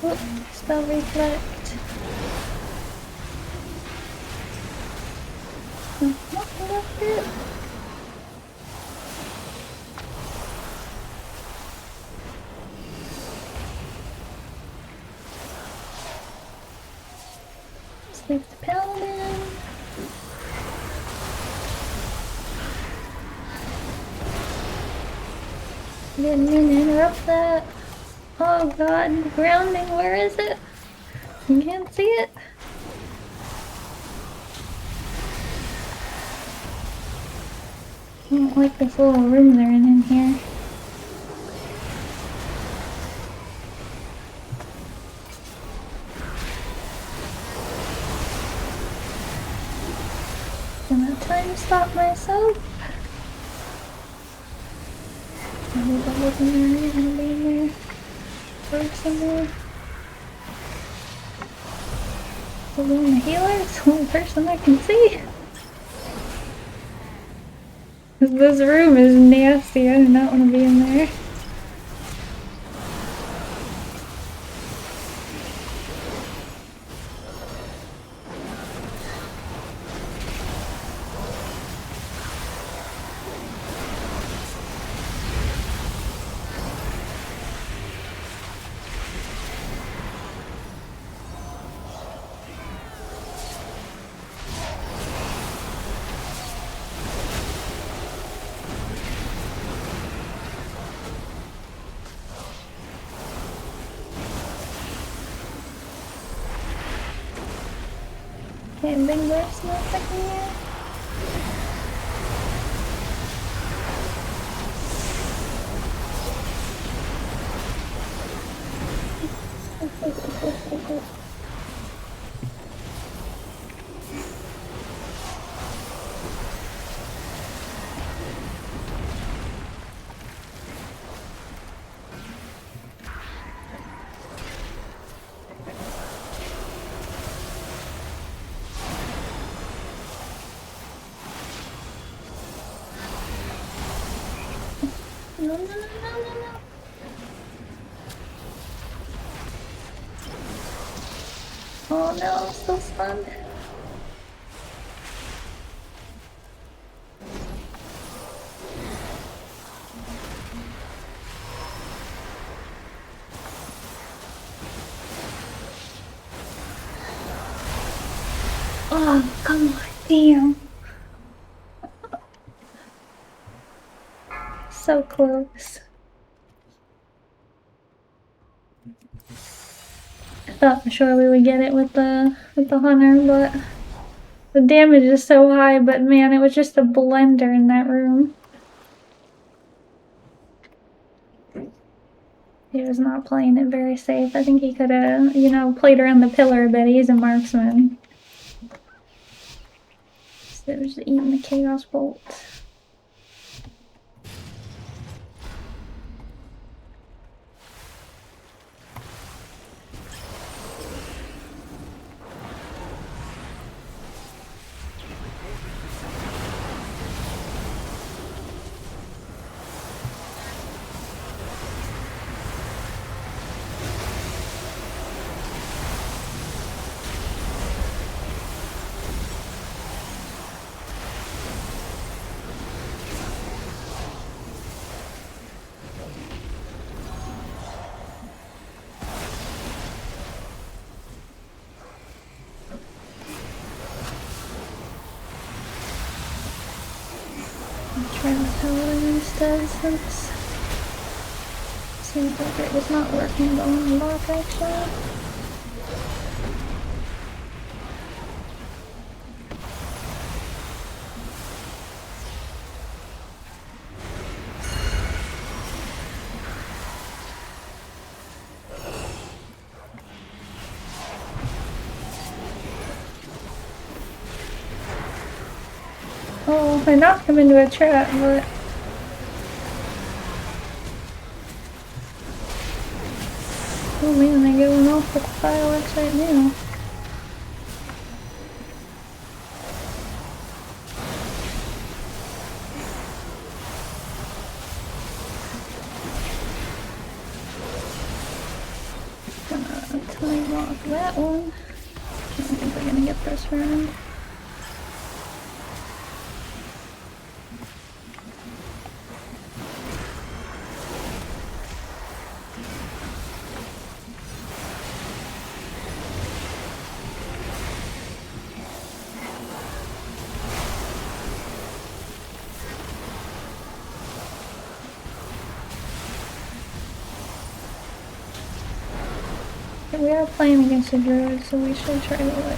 Oh, spell reflect. Nothing left it. Sleep the paladin. Didn't mean to interrupt that. Oh god, grounding, where is it? You can't see it. I don't like this little room they're in here. Gonna time stop myself. Maybe that wasn't there, you're gonna be in there. Or somewhere. The one the healer is the only person I can see. This room is nasty, I do not want to be in there. Okay, big burst in a second here. No, no, no, no, no, no. Oh no, I'm still stunned. Oh, come on, damn. So close. I thought for sure we would get it with the hunter, but the damage is so high, but man, it was just a blender in that room. He was not playing it very safe. I think he could have, you know, played around the pillar a bit. He's a marksman. So just eating the chaos bolt. Try to tell what this does since seems like it was not working going lock actually. Oh, I knocked him into a trap, but oh man, they're going off with the fireworks right now. Gonna time off that one. I don't think we're gonna get this round. we are playing against a druid, so we should try to like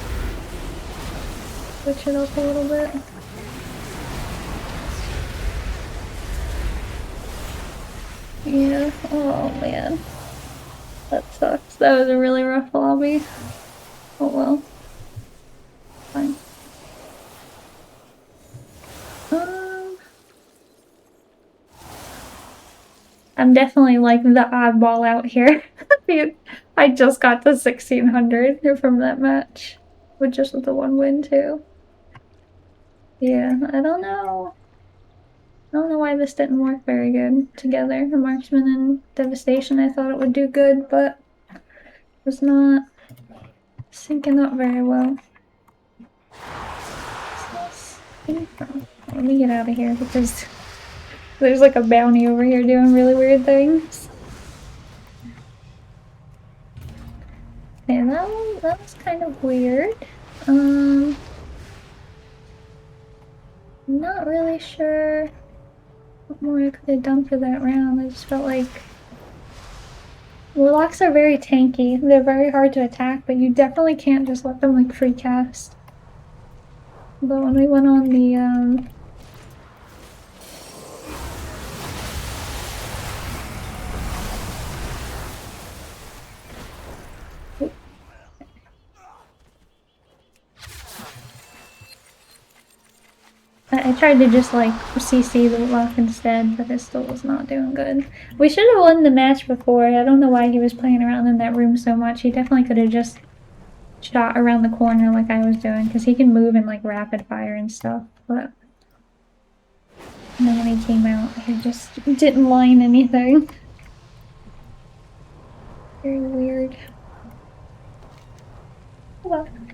switch it up a little bit. Yeah, oh man. That sucks. That was a really rough lobby. Oh well. Fine. I'm definitely like the oddball out here. I just got to 1600 from that match. With just the one win too. Yeah, I don't know. I don't know why this didn't work very good together. The Marksman and Devastation, I thought it would do good, but it was not syncing up very well. Let me get out of here because there's like a bounty over here doing really weird things. Yeah, that was kind of weird. I'm not really sure what more I could have done for that round. I just felt like Warlocks are very tanky. They're very hard to attack, but you definitely can't just let them like free cast. But when we went on the I tried to just like CC the lock instead, but it still was not doing good. We should have won the match before. I don't know why he was playing around in that room so much. He definitely could have just shot around the corner like I was doing, because he can move in like rapid fire and stuff, but and then when he came out, he just didn't line anything. Very weird. Hold on.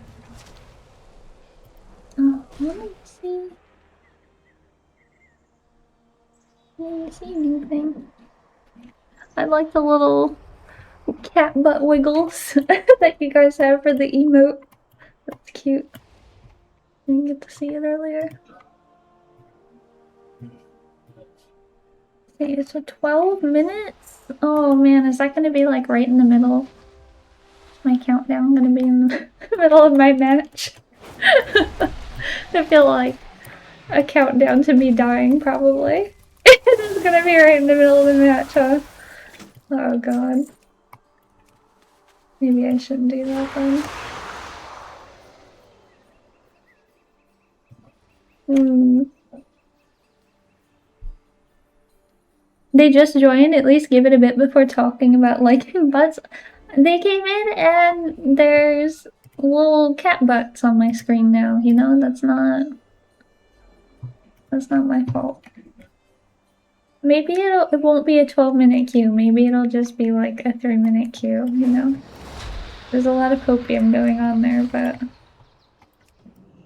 Oh, let me see. Let me see anything. I like the little cat butt wiggles that you guys have for the emote. That's cute. I didn't get to see it earlier. See, it's a 12 minutes? Oh man, is that gonna be like right in the middle? My countdown gonna be in the middle of my match? I feel like a countdown to me dying, probably. It's gonna be right in the middle of the match, huh? Oh god. Maybe I shouldn't do that then. They just joined, at least give it a bit before talking about liking butts. They came in and there's little cat butts on my screen now, you know? That's not my fault. Maybe it won't be a 12-minute queue. Maybe it'll just be like a 3-minute queue, you know? There's a lot of hopium going on there, but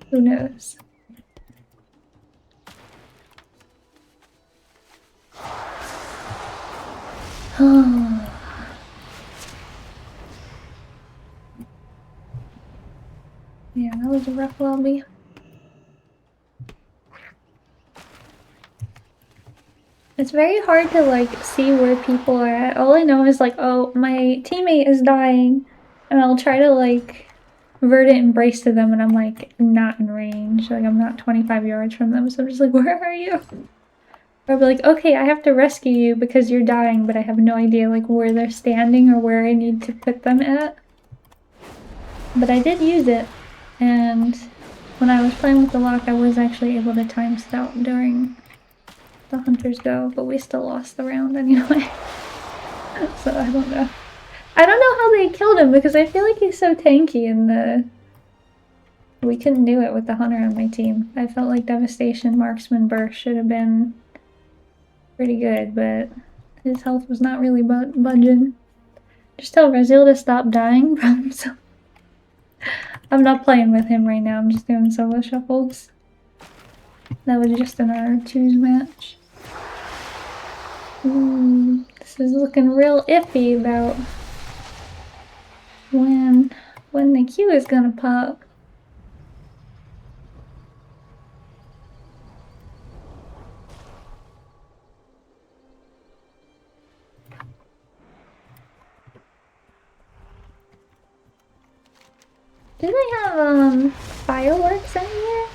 who knows? Yeah, that was a rough lobby. It's very hard to like see where people are at. All I know is like, oh, my teammate is dying, and I'll try to like verdant embrace to them, and I'm like not in range. Like I'm not 25 yards from them, so I'm just like, where are you? Or I'll be like, okay, I have to rescue you because you're dying, but I have no idea like where they're standing or where I need to put them at. But I did use it, and when I was playing with the lock, I was actually able to time scout during the hunters go, but we still lost the round anyway. So I don't know. I don't know how they killed him because I feel like he's so tanky and we couldn't do it with the hunter on my team. I felt like Devastation Marksman Burst should have been pretty good, but his health was not really budging. Just tell Brazil to stop dying from himself. I'm not playing with him right now, I'm just doing solo shuffles. That was just in our choose match. This is looking real iffy about when the queue is gonna pop. Do they have fireworks in here?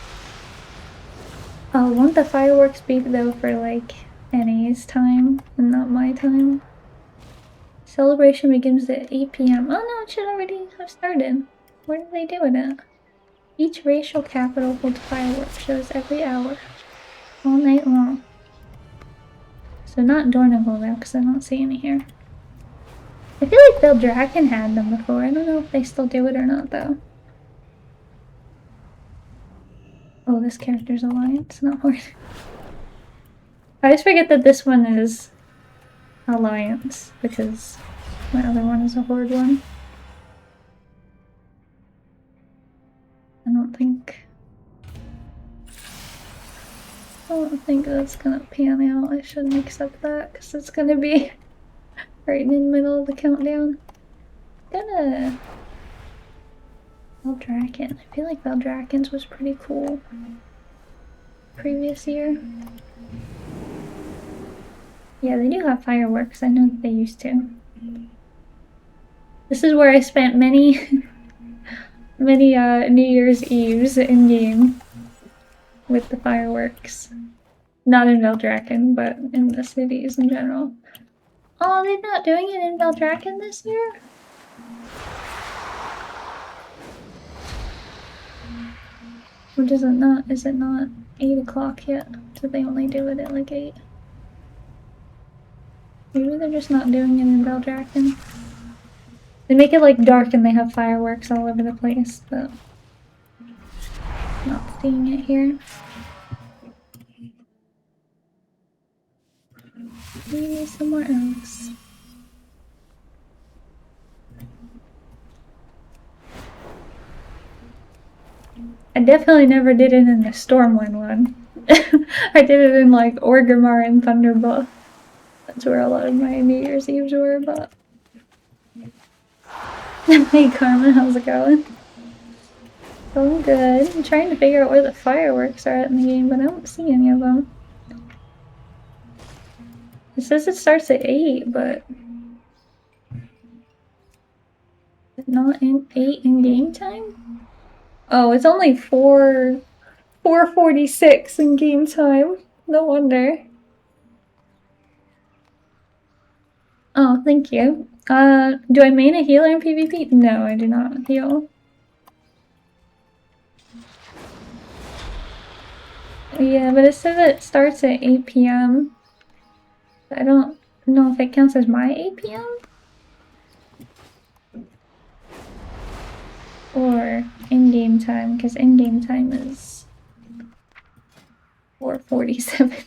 Oh, won't the fireworks be though for like NA's time and not my time? Celebration begins at 8 p.m. Oh no, it should already have started. Where did they do it at? Each racial capital holds fireworks shows every hour, all night long. So not Dornival though, because I don't see any here. I feel like Beldraken had them before. I don't know if they still do it or not though. Oh, this character's Alliance, not Horde. I always forget that this one is Alliance because my other one is a Horde one. I don't think that's gonna pan out. I shouldn't accept that because it's gonna be right in the middle of the countdown. Beldraken. I feel like Beldraken's was pretty cool previous year. Yeah, they do have fireworks. I know that they used to. This is where I spent many many New Year's Eves in game with the fireworks. Not in Beldraken, but in the cities in general. Oh, they're not doing it in Beldraken this year? Which is it not 8 o'clock yet? Did they only do it at like 8? Maybe they're just not doing it in Beldraken. They make it like dark and they have fireworks all over the place, but not seeing it here. Maybe somewhere else. I definitely never did it in the Stormwind one. I did it in like Orgrimmar and Thunderbuff. That's where a lot of my New Year's Eves were, but... Hey Carmen, how's it going? Going good. I'm trying to figure out where the fireworks are at in the game, but I don't see any of them. It says it starts at 8, but... not in 8 in game time? Oh, it's only 4:46 in game time. No wonder. Oh, thank you. Do I main a healer in PvP? No, I do not heal. Yeah, but it says it starts at 8 p.m. I don't know if it counts as my 8 p.m. or in-game time, because in-game time is 4:47.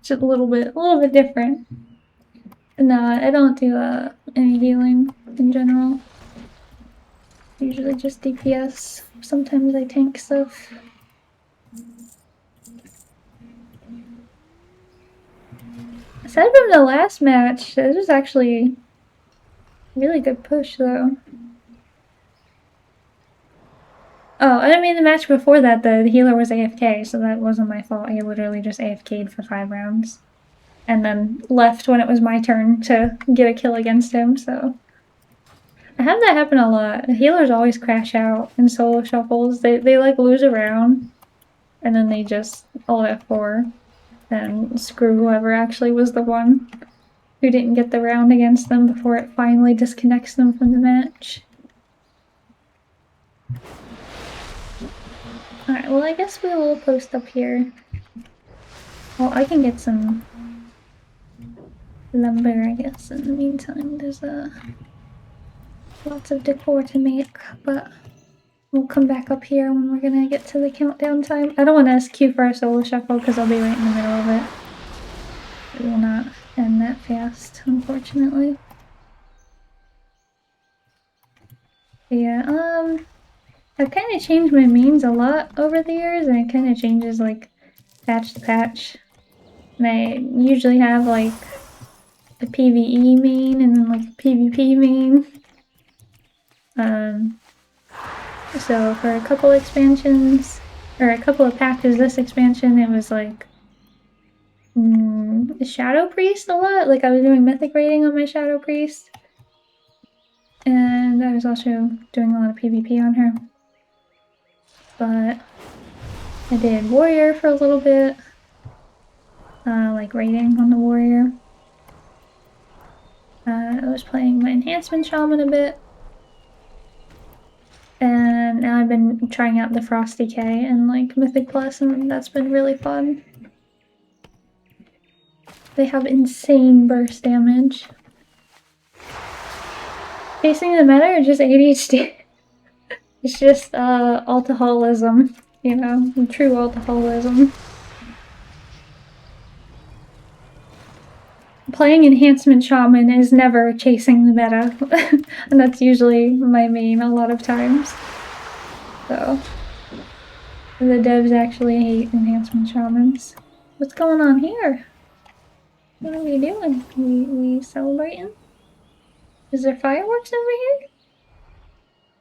Just a little bit different. No, I don't do any healing in general. Usually just DPS. Sometimes I tank stuff. Aside from the last match, this was actually a really good push though. Oh, I mean the match before that, the healer was AFK, so that wasn't my fault. He literally just AFK'd for 5 rounds. And then left when it was my turn to get a kill against him, so... I have that happen a lot. The healers always crash out in solo shuffles. They like lose a round, and then they just all F4 and screw whoever actually was the one who didn't get the round against them before it finally disconnects them from the match. Alright, well I guess we will post up here. Well, I can get some lumber, I guess, in the meantime. There's lots of decor to make, but we'll come back up here when we're gonna get to the countdown time. I don't want to SQ for a solo shuffle because I'll be right in the middle of it. It will not end that fast, unfortunately. But yeah, I've kind of changed my mains a lot over the years, and it kind of changes like patch to patch. And I usually have like a PvE main and then like a PvP main. So for a couple expansions, or a couple of patches this expansion, it was like Shadow Priest a lot. Like I was doing mythic rating on my Shadow Priest. And I was also doing a lot of PvP on her. but I did warrior for a little bit. Like raiding on the warrior. I was playing my enhancement shaman a bit. And now I've been trying out the Frost Decay and like Mythic Plus, and that's been really fun. They have insane burst damage. Facing the meta or just ADHD? It's just alcoholism, you know, true alcoholism. Playing Enhancement Shaman is never chasing the meta, and that's usually my main a lot of times. So, the devs actually hate Enhancement Shamans. What's going on here? What are we doing? We celebrating? Is there fireworks over here?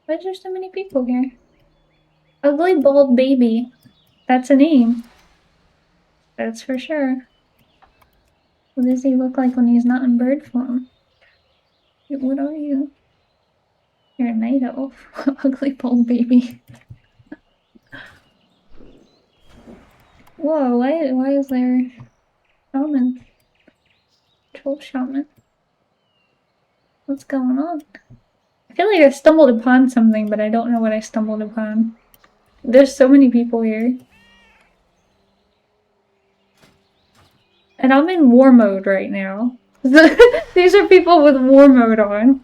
Why is there so many people here? Ugly Bald Baby. That's a name. That's for sure. What does he look like when he's not in bird form? What are you? You're a night elf. Ugly Bald Baby. Whoa, why is there shaman? Troll shaman. What's going on? I feel like I stumbled upon something, but I don't know what I stumbled upon. There's so many people here. And I'm in war mode right now. These are people with war mode on.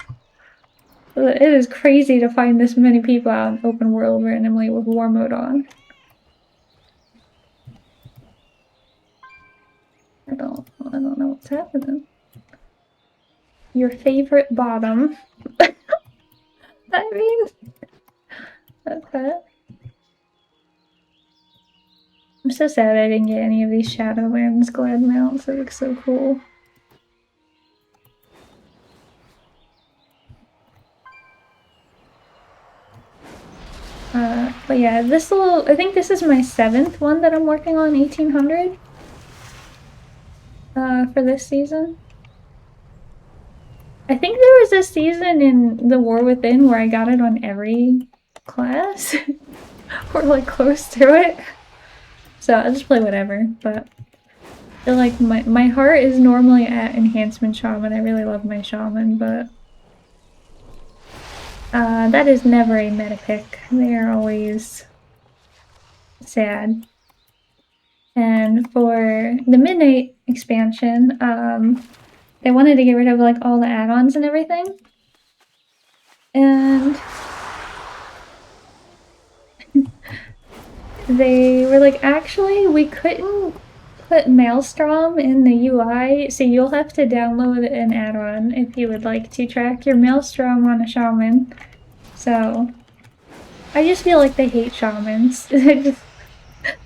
It is crazy to find this many people out in open world randomly with war mode on. I don't know what's happening. Your favorite bottom. I mean, okay. I'm so sad I didn't get any of these Shadowlands glad mounts. They look so cool. But yeah, I think this is my 7th one that I'm working on, 1800. For this season. I think there was a season in The War Within where I got it on every class. Or like close to it. So I'll just play whatever, but I feel like my heart is normally at Enhancement Shaman. I really love my Shaman, but that is never a meta pick. They are always sad. And for the Midnight expansion, they wanted to get rid of like all the add-ons and everything. And they were like, actually, we couldn't put Maelstrom in the UI, so you'll have to download an add-on if you would like to track your Maelstrom on a shaman. So, I just feel like they hate shamans. That's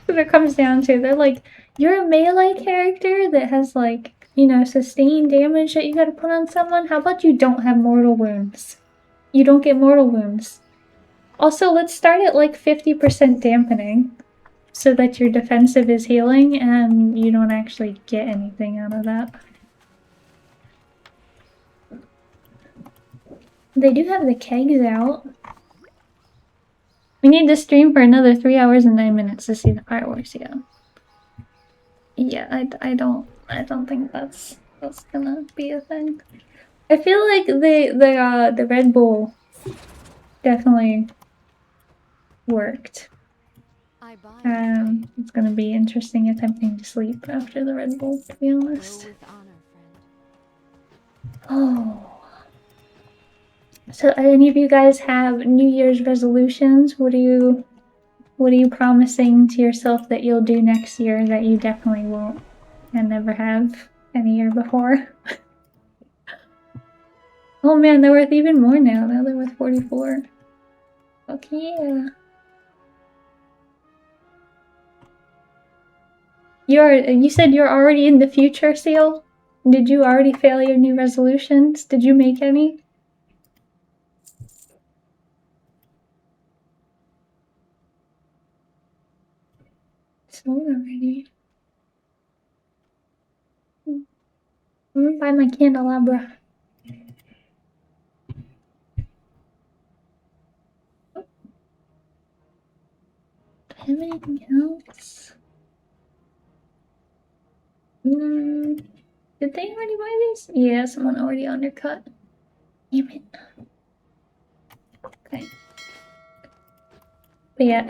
what it comes down to. They're like, you're a melee character that has like, you know, sustained damage that you gotta put on someone? How about you don't have mortal wounds? You don't get mortal wounds. Also, let's start at like 50% dampening so that your defensive is healing and you don't actually get anything out of that. They do have the kegs out. We need to stream for another 3 hours and 9 minutes to see the fireworks, yeah. Yeah, I don't think that's gonna be a thing. I feel like the Red Bull definitely worked. It's gonna be interesting attempting to sleep after the Red Bull, to be honest. Oh. So any of you guys have New Year's resolutions? What are you promising to yourself that you'll do next year that you definitely won't and never have any year before? Oh man, they're worth even more now. Now they're worth 44. Fuck yeah. You said you're already in the future, Seal? Did you already fail your new resolutions? Did you make any? Sold already. I'm gonna buy my candelabra. have anything else? Did they already buy these? Yeah, someone already undercut. Damn it. Okay. But yeah,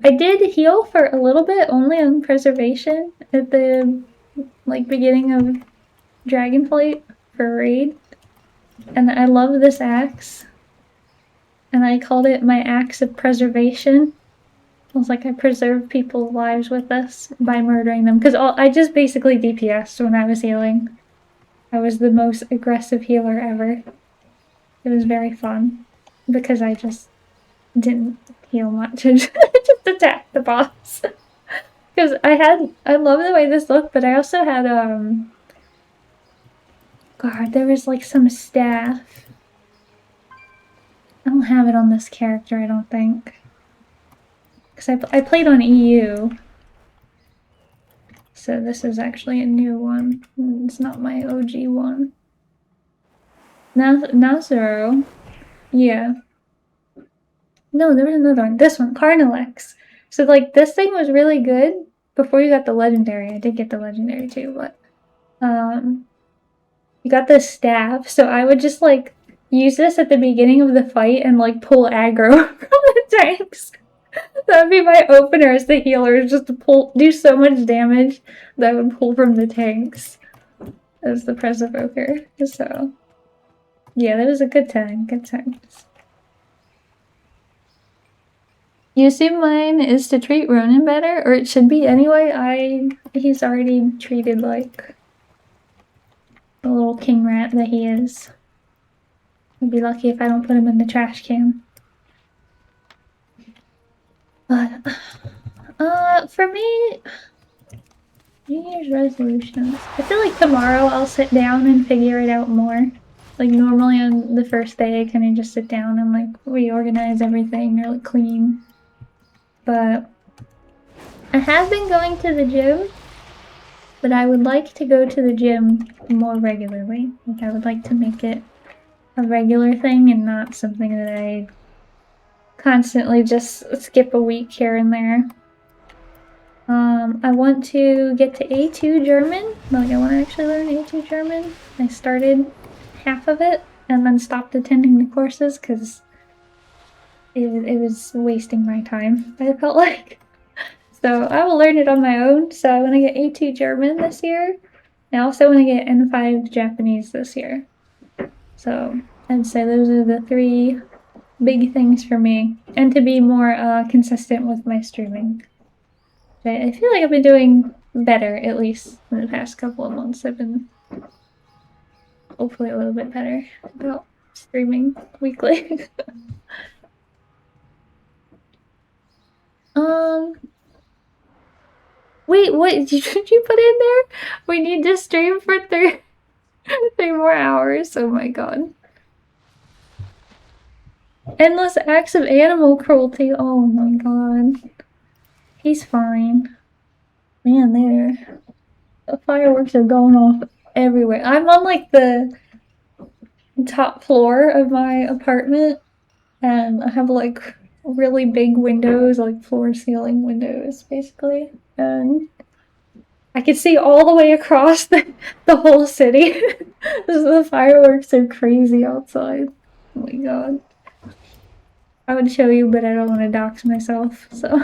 I did heal for a little bit, only on preservation at the beginning of Dragonflight for raid. And I love this axe. And I called it my axe of preservation. I was like, I preserve people's lives with this by murdering them. Because I just basically DPS'd when I was healing. I was the most aggressive healer ever. It was very fun. Because I just didn't heal much. I just attacked the boss. Because I love the way this looked, but I also had, God, there was like some staff. I don't have it on this character, I don't think. Because I played on EU. So this is actually a new one. It's not my OG one. Nazaro. Yeah. No, there was another one. This one, Carnilex. So like this thing was really good before you got the legendary. I did get the legendary too, but you got the staff. So I would just like use this at the beginning of the fight and like pull aggro from the tanks. That'd be my opener as the healer, just to do so much damage that I would pull from the tanks as the Press Evoker. So yeah, that was a good time. Good times. You assume mine is to treat Ronan better, or it should be anyway. He's already treated like the little king rat that he is. I'd be lucky if I don't put him in the trash can. But, for me, New Year's resolutions. I feel like tomorrow I'll sit down and figure it out more. Like normally on the first day I kind of just sit down and like reorganize everything or like clean. But I have been going to the gym, but I would like to go to the gym more regularly. Like I would like to make it a regular thing and not something that I constantly just skip a week here and there. I want to get to A2 German. Like I want to actually learn A2 German. I started half of it and then stopped attending the courses because it was wasting my time, I felt like. So I will learn it on my own. So I want to get A2 German this year. I also want to get N5 Japanese this year. So I'd say those are the 3 big things for me. And to be more consistent with my streaming. I feel like I've been doing better, at least in the past couple of months. I've been hopefully a little bit better about streaming weekly. Wait, what did you put in there? We need to stream for 3 more hours. Oh my god. Endless acts of animal cruelty. Oh my god. He's fine. Man, the fireworks are going off everywhere. I'm on like the top floor of my apartment and I have like really big windows, like floor ceiling windows basically. And I can see all the way across the whole city. The fireworks are crazy outside. Oh my god. I would show you, but I don't want to dox myself, so.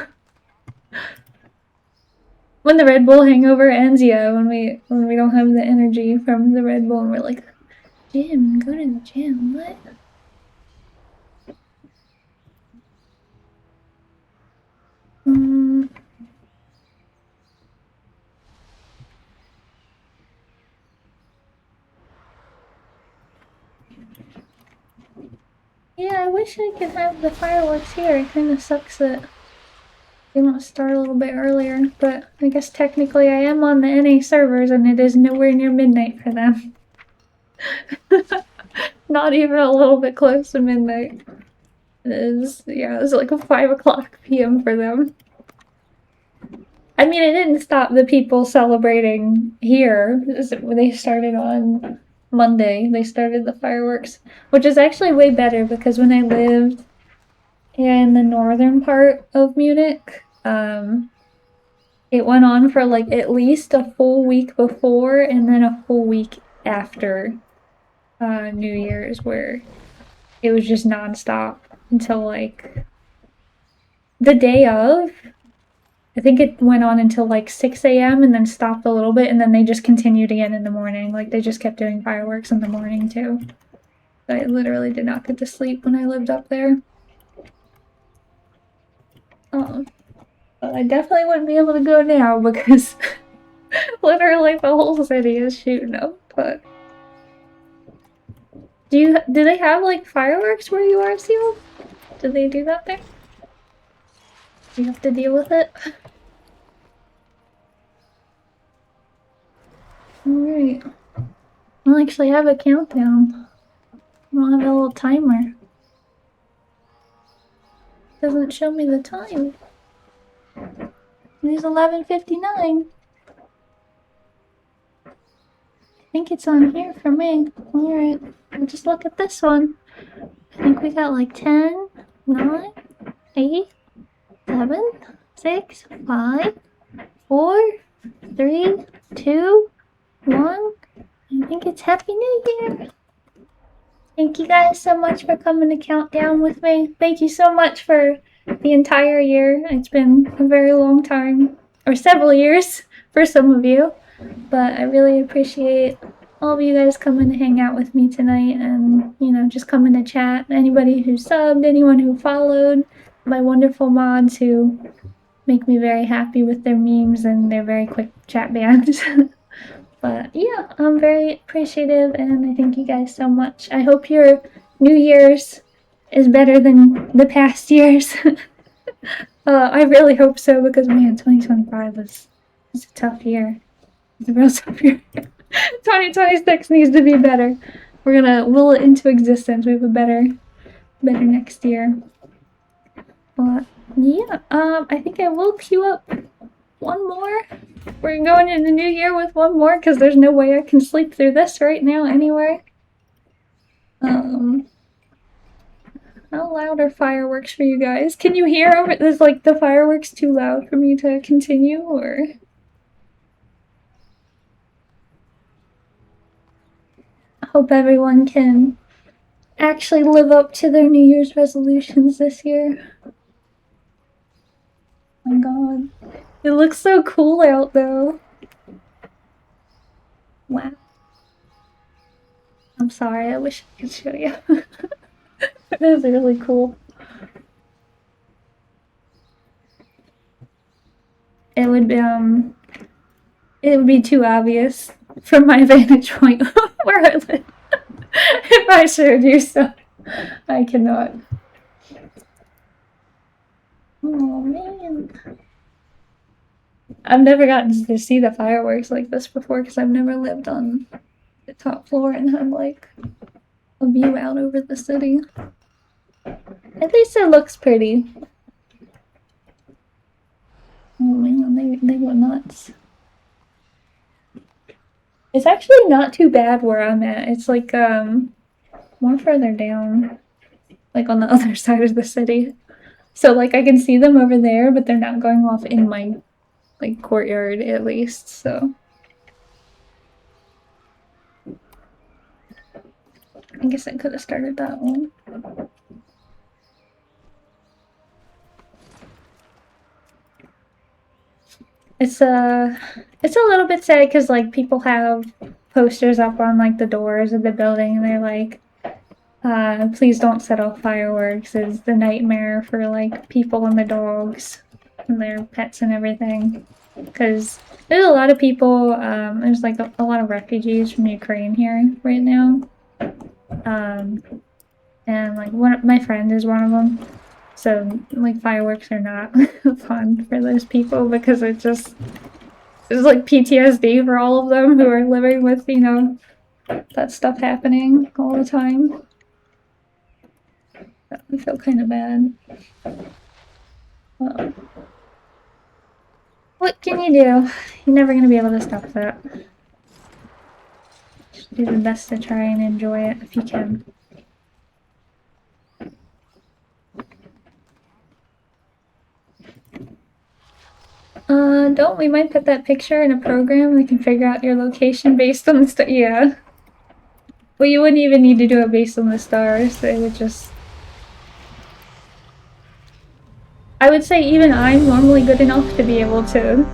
When the Red Bull hangover ends, yeah, when we don't have the energy from the Red Bull and we're like, gym, go to the gym, what? Yeah, I wish I could have the fireworks here. It kind of sucks that they don't start a little bit earlier, but I guess technically I am on the NA servers and it is nowhere near midnight for them. Not even a little bit close to midnight. It is, yeah, it's like a 5 o'clock PM for them. I mean, it didn't stop the people celebrating here. They started on Monday. They started the fireworks, which is actually way better because when I lived in the northern part of Munich, it went on for like at least a full week before and then a full week after New Year's, where it was just nonstop until like the day of. I think it went on until like 6 a.m. and then stopped a little bit, and then they just continued again in the morning. Like they just kept doing fireworks in the morning too. I literally did not get to sleep when I lived up there. I definitely wouldn't be able to go now because literally the whole city is shooting up. But do they have like fireworks where you are, Seal? Do they do that there? Do you have to deal with it? Alright. I don't actually have a countdown. I don't have a little timer. It doesn't show me the time. It is 11:59. I think it's on here for me. Alright, we'll just look at this one. I think we got like 10, 9, 8, 7, 6, 5, 4, 3, 2, 1. I think it's Happy New Year. Thank you guys so much for coming to count down with me. Thank you so much for the entire year. It's been a very long time, or several years for some of you, but I really appreciate all of you guys coming to hang out with me tonight and, you know, just coming to chat. Anybody who subbed, anyone who followed, my wonderful mods who make me very happy with their memes and their very quick chat bans. But yeah, I'm very appreciative and I thank you guys so much. I hope your New Year's is better than the past years. I really hope so because, man, 2025 was a tough year. It's a real tough year. 2026 needs to be better. We're gonna will it into existence. We have a better next year. But yeah, I think I will queue up one more. We're going into the new year with one more because there's no way I can sleep through this right now anyway. How loud are fireworks for you guys? Can you hear over it? Is like the fireworks too loud for me to continue, or? I hope everyone can actually live up to their New Year's resolutions this year. Oh my god. It looks so cool out though. Wow. I'm sorry, I wish I could show you. It is really cool. It would be too obvious from my vantage point where I live if I showed you, so I cannot. Oh man. I've never gotten to see the fireworks like this before because I've never lived on the top floor and had like a view out over the city. At least it looks pretty. Oh man, they go nuts. It's actually not too bad where I'm at. It's like more further down, like on the other side of the city. So like I can see them over there, but they're not going off in my like courtyard at least. So I guess I could have started that one. It's a little bit sad because like people have posters up on like the doors of the building and they're like, please don't set off fireworks. It's the nightmare for like people and the dogs and their pets and everything. Because there's a lot of people, there's like a lot of refugees from Ukraine here right now. And like my friend is one of them. So like fireworks are not fun for those people because it's like PTSD for all of them who are living with, you know, that stuff happening all the time. I feel kind of bad. What can you do? You're never going to be able to stop that. Just do the best to try and enjoy it if you can. Don't we might put that picture in a program that can figure out your location based on the star? Yeah. Well, you wouldn't even need to do it based on the stars. It would just... I would say even I'm normally good enough to be able to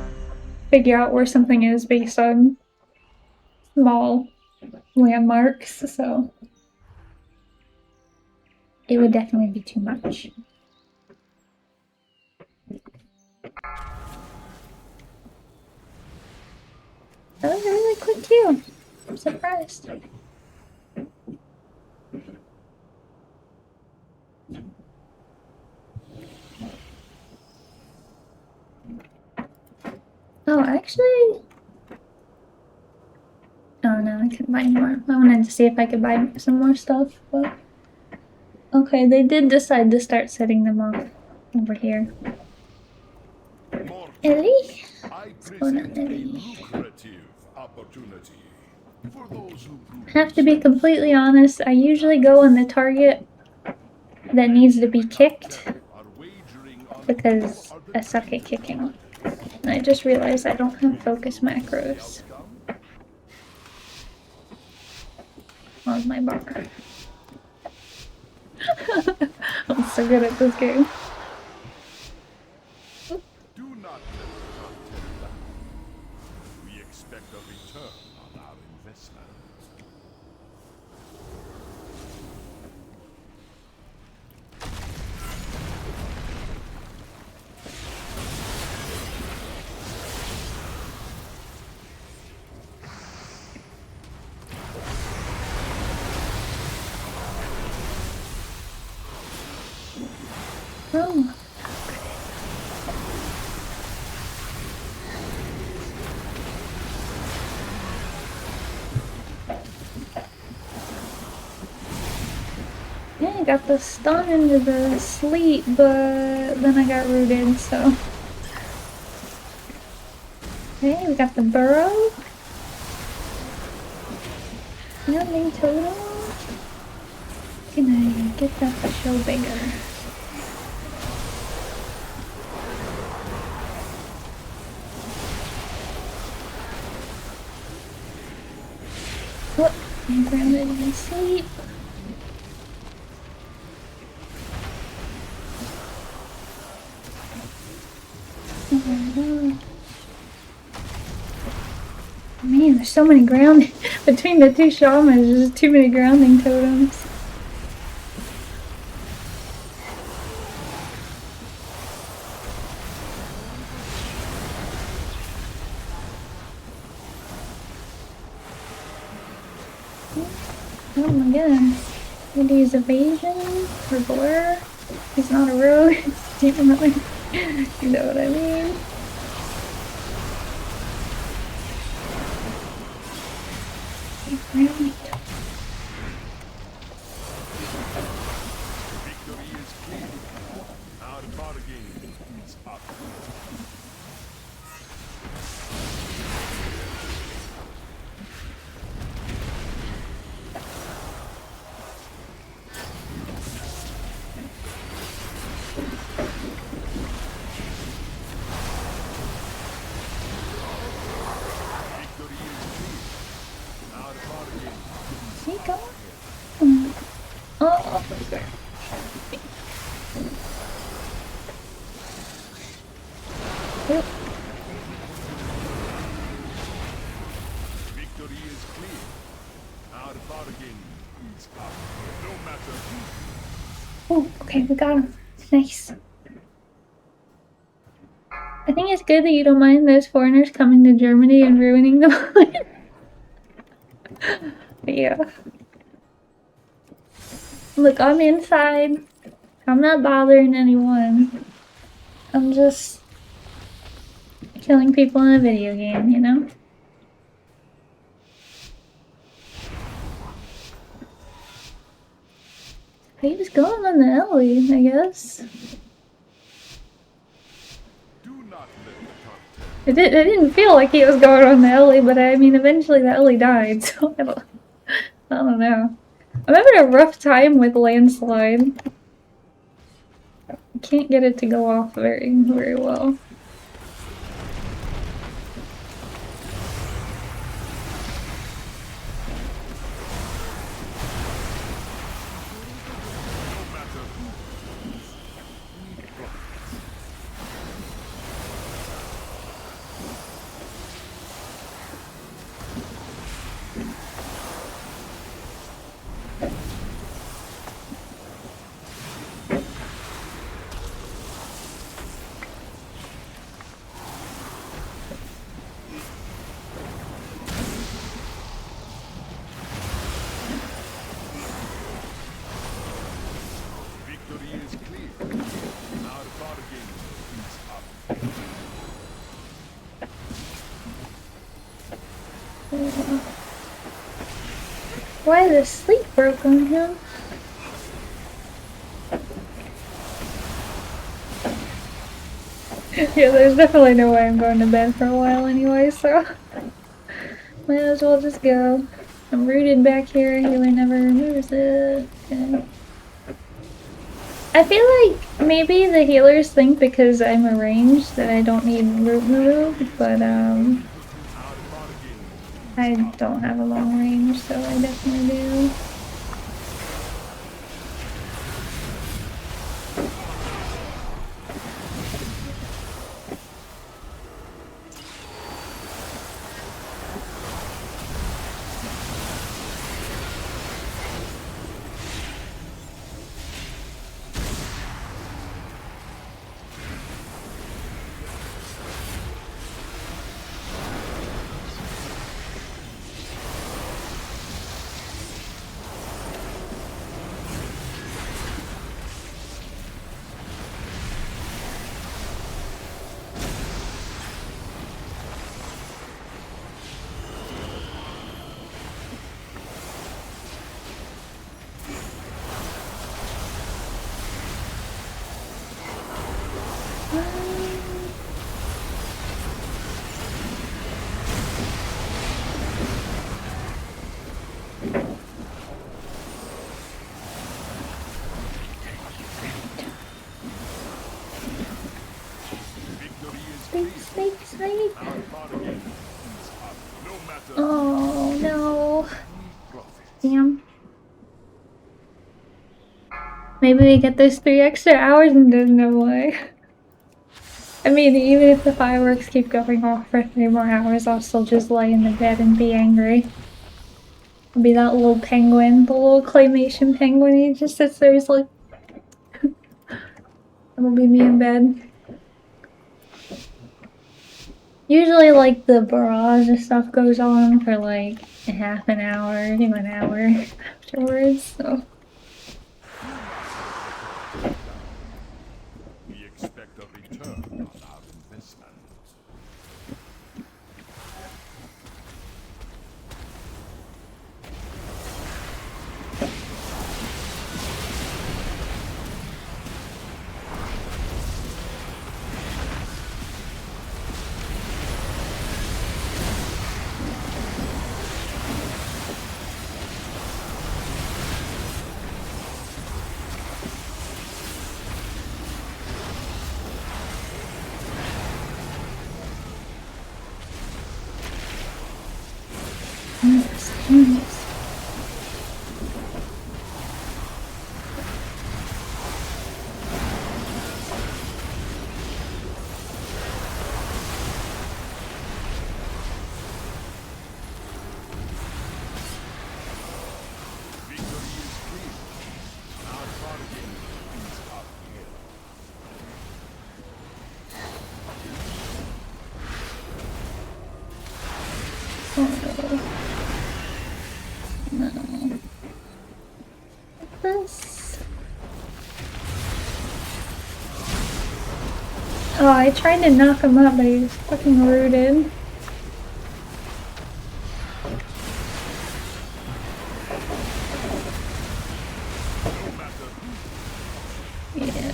figure out where something is based on small landmarks, so it would definitely be too much. That was a really quick queue. I'm surprised. Oh, actually... Oh no, I couldn't buy any more. I wanted to see if I could buy some more stuff, but... Okay, they did decide to start setting them off over here. Ellie? What's going on, Ellie? Opportunity for those who Have to be completely honest, I usually go on the target that needs to be kicked because I suck at kicking. And I just realized I don't have focus macros on my bar. I'm so good at this game. do not let the content down. We expect a return on our investment. Oh. Yeah, I got the stun into the sleep, but then I got rooted, so... Okay, we got the burrow. Nothing total. Can I get that to show bigger? Whoop! I'm grounded in sleep. Man, there's so many ground between the two shamans. There's too many grounding totems. Oh my god. I'm gonna use evasion or blur. He's not a rogue. Definitely. You know what I mean? Grounding totem. Victory is clear. Our bargain is up. Victory is clear. Our bargain. Is he going? Oh, okay. Yep. Victory is clear. Our bargain is up. No matter who. Oh, okay, we got him. Nice. I think it's good that you don't mind those foreigners coming to Germany and ruining the moment. Yeah. Look, I'm inside. I'm not bothering anyone. I'm just killing people in a video game, you know? He was going on the alley, I guess. Do not let the content. It didn't feel like he was going on the alley, but I mean, eventually the alley died, so I don't know. I'm having a rough time with landslide. I can't get it to go off very well. Victory is clear. Our bargain is up. Why the sleep broke on him? Yeah, there's definitely no way I'm going to bed for a while anyway, so might as well just go. I'm rooted back here, healer never removes it. Okay. I feel like maybe the healers think because I'm a range that I don't need root move, but I don't have a long range, so I definitely do. Snake. Oh no. Damn. Maybe we get those 3 extra hours and there's no way. I mean, even if the fireworks keep going off for 3 more hours, I'll still just lay in the bed and be angry. I'll be that little penguin, the little claymation penguin. He just sits there, he's like... That'll be me in bed. Usually, like, the barrage and stuff goes on for, like, a half an hour to an hour afterwards, so... We expect a return on our investment. Oh, I tried to knock him up, but he was fucking rooted. Yeah.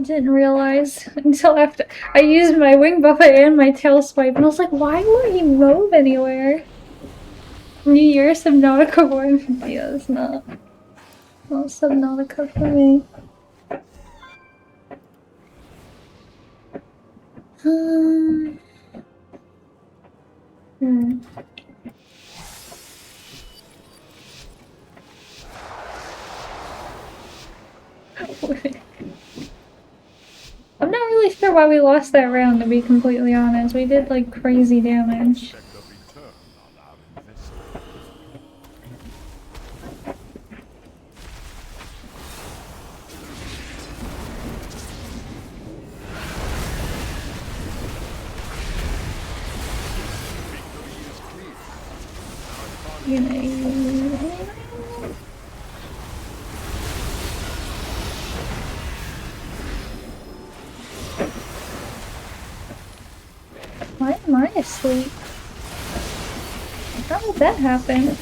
Didn't realize until after I used my wing buffet and my tail swipe, and I was like, why won't he move anywhere? New Year Subnautica 150, yeah, it's not Subnautica for me. I'm not really sure sure why we lost that round, to be completely honest. We did like crazy damage. Expect a return on our investment. Victory is clear. You know. Why am I asleep? How did that happen?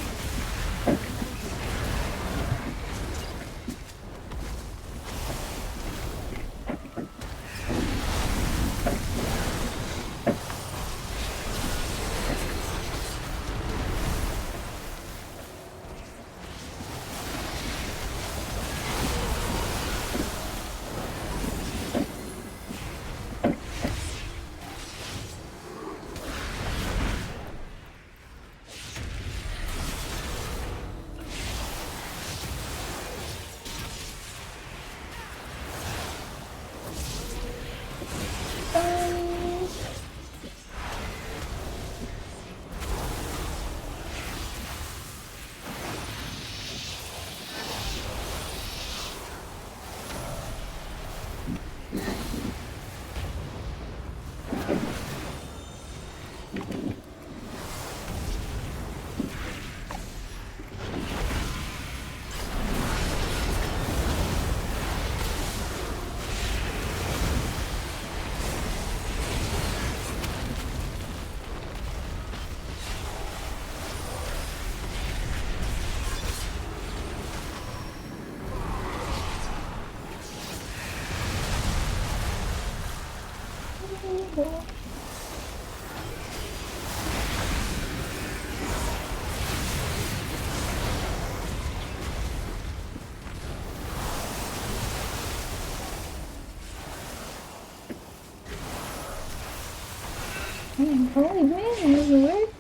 Holy man, this work.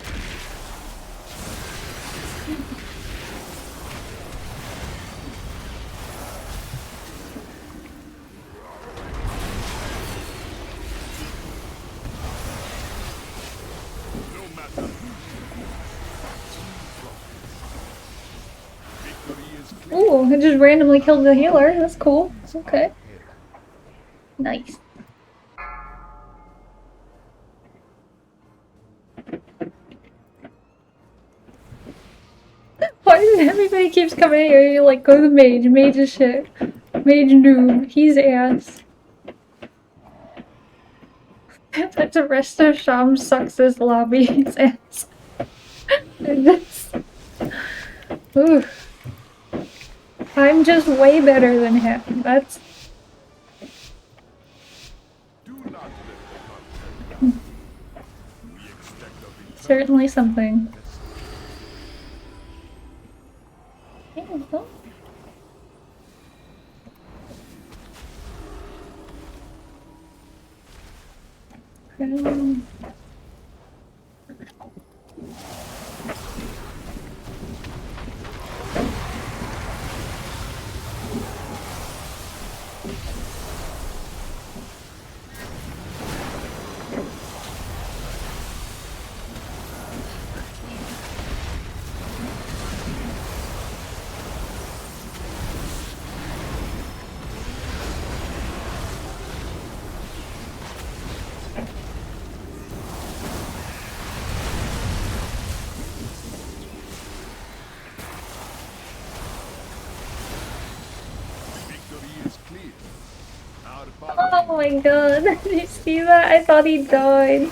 No matter who victory is clear. Ooh, I just randomly killed the healer. That's cool. Okay. Nice. Why does everybody keeps coming here? You're like, go to the mage. Mage is shit. Mage noob. He's ass. But the rest of Sham sucks his lobby. He's ass. This. Ooh. I'm just way better than him. That's Do not let the content down. We expect a return. certainly something. There we go. Victory is clear. Our Oh bottom my god, did you see that? I thought he died.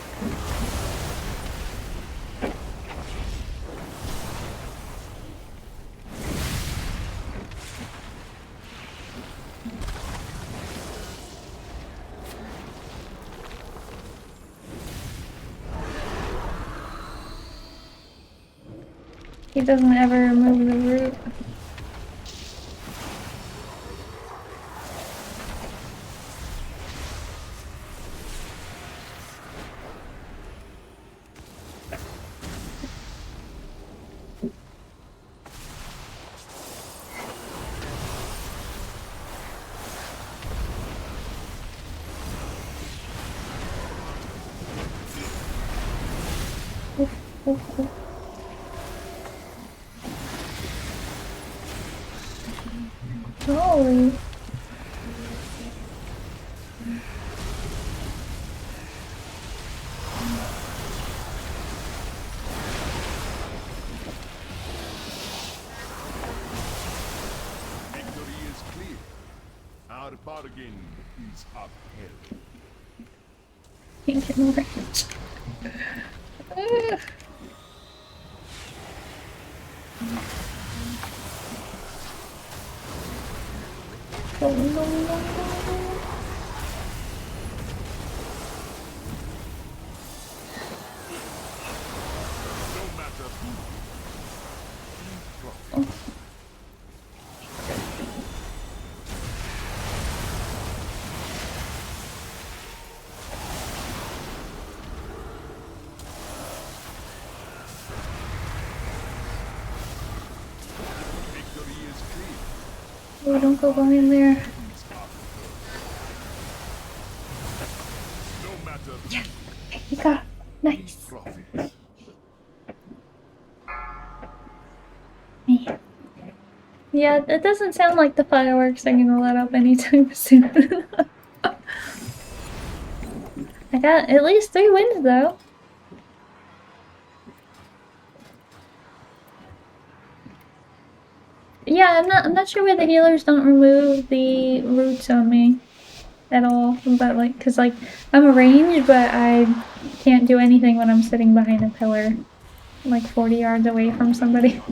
He doesn't ever remove the root. Holy. Victory is clear. Our bargain is upheld. Can't get more. Oh, no, no, no. No matter who. Victory is clear. Oh, don't go behind there. Is upheld. No matter who. You got it. Nice. Profit. Man. Yeah, it doesn't sound like the fireworks are gonna let up anytime soon. I got at least 3 wins though. Yeah, I'm not sure why the healers don't remove the roots on me at all. But like, cause like I'm a range, but I can't do anything when I'm sitting behind a pillar, like 40 yards away from somebody.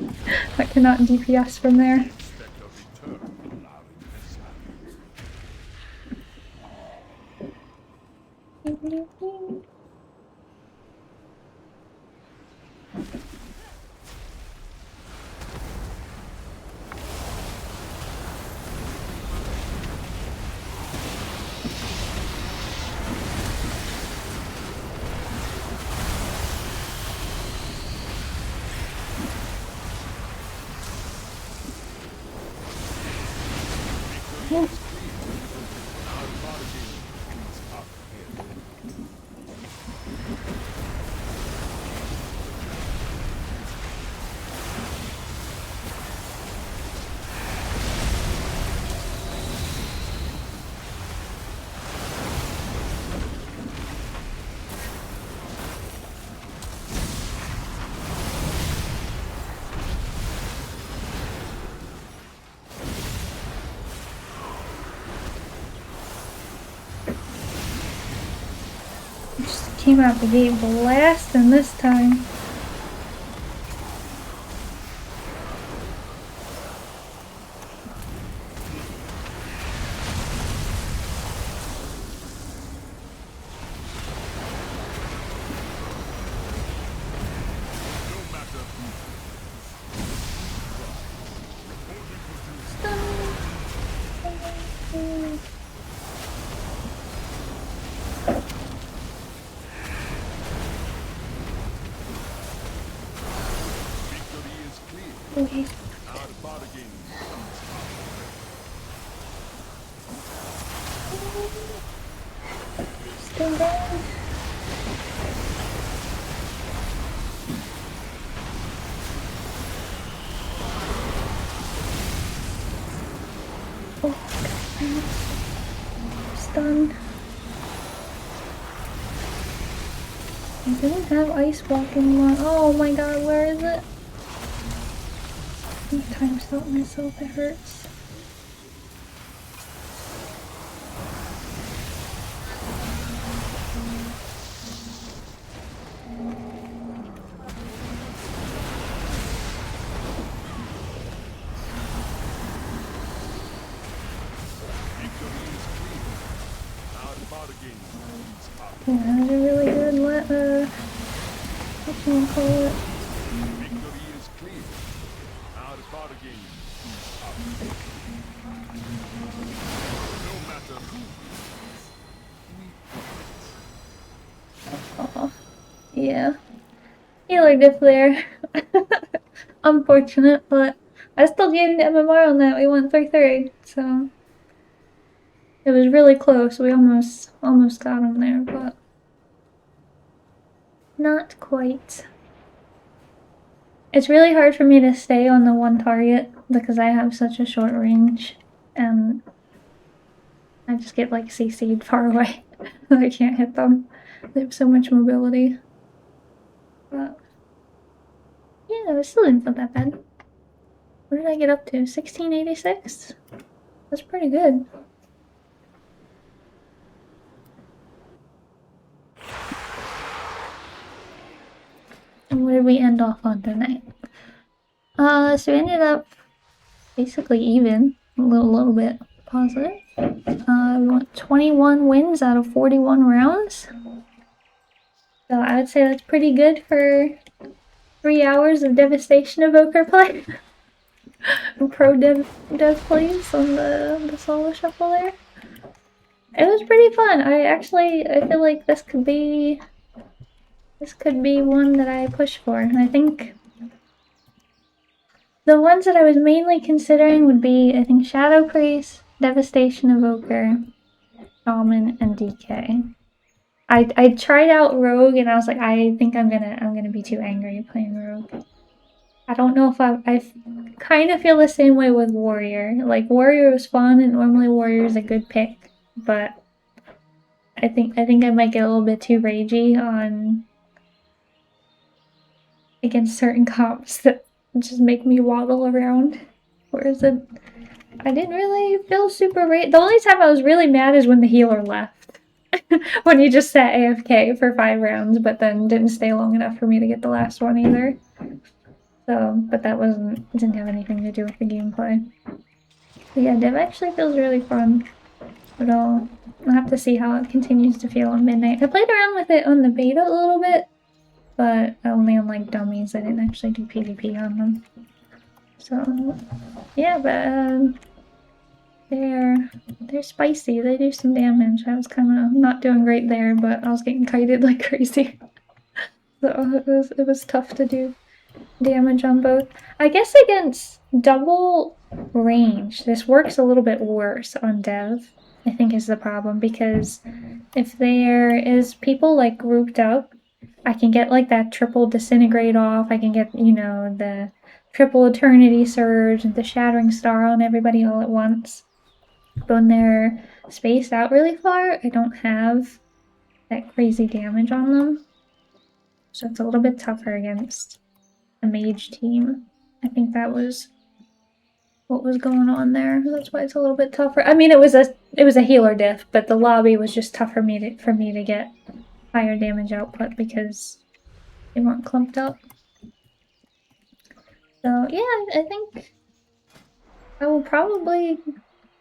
I cannot DPS from there. Spec of eternal are in this land. Our bargain is upheld. Just came out the gate blasting this time. No matter who. Victory is clear. Okay. Our bargain is Stay down. Oh, stun. I didn't have ice block anymore. Oh my god, where is it? I time stop myself, it hurts. victory is clear. Our bargain is upheld. Yeah, that was a really good what can you call it? Victory is clear. Our bargain is upheld. No matter who. We Oh, yeah. Healer diff there. Unfortunate, but I still gained MMR on that. We went 3-3, so it was really close. We almost got him there, but not quite. It's really hard for me to stay on the one target because I have such a short range, and I just get like CC'd far away. I can't hit them. They have so much mobility. But yeah, it still didn't feel that bad. What did I get up to? 1686? That's pretty good. And what did we end off on tonight? So we ended up basically even, a little bit positive. We want 21 wins out of 41 rounds. So I would say that's pretty good for 3 hours of Devastation Evoker play. Pro dev plays on the solo shuffle there. It was pretty fun. I feel like this could be one that I push for. And I think the ones that I was mainly considering would be, I think, Shadow Priest, Devastation Evoker, Shaman, and DK. I tried out Rogue and I was like, I think I'm gonna be too angry playing Rogue. I don't know if I kind of feel the same way with Warrior. Like, Warrior was fun and normally Warrior is a good pick, but I think I might get a little bit too ragey against certain comps that just make me waddle around. Whereas I didn't really feel super The only time I was really mad is when the healer left. When he just sat AFK for 5 rounds, but then didn't stay long enough for me to get the last one either. So, but that didn't have anything to do with the gameplay. But yeah, Dev actually feels really fun. But I'll have to see how it continues to feel on Midnight. I played around with it on the beta a little bit, but only on like dummies. I didn't actually do PvP on them. So yeah, but they're spicy. They do some damage. I was kind of not doing great there, but I was getting kited like crazy. So it was tough to do damage on both. I guess against double range, this works a little bit worse on Dev, I think is the problem, because if there is people like grouped up, I can get like that triple disintegrate off, I can get, you know, the triple eternity surge and the shattering star on everybody all at once. But when they're spaced out really far, I don't have that crazy damage on them. So it's a little bit tougher against a mage team. I think that was what was going on there. That's why it's a little bit tougher. I mean, it was a healer diff, but the lobby was just tough for me to get higher damage output because they weren't clumped up. So yeah, I think I will probably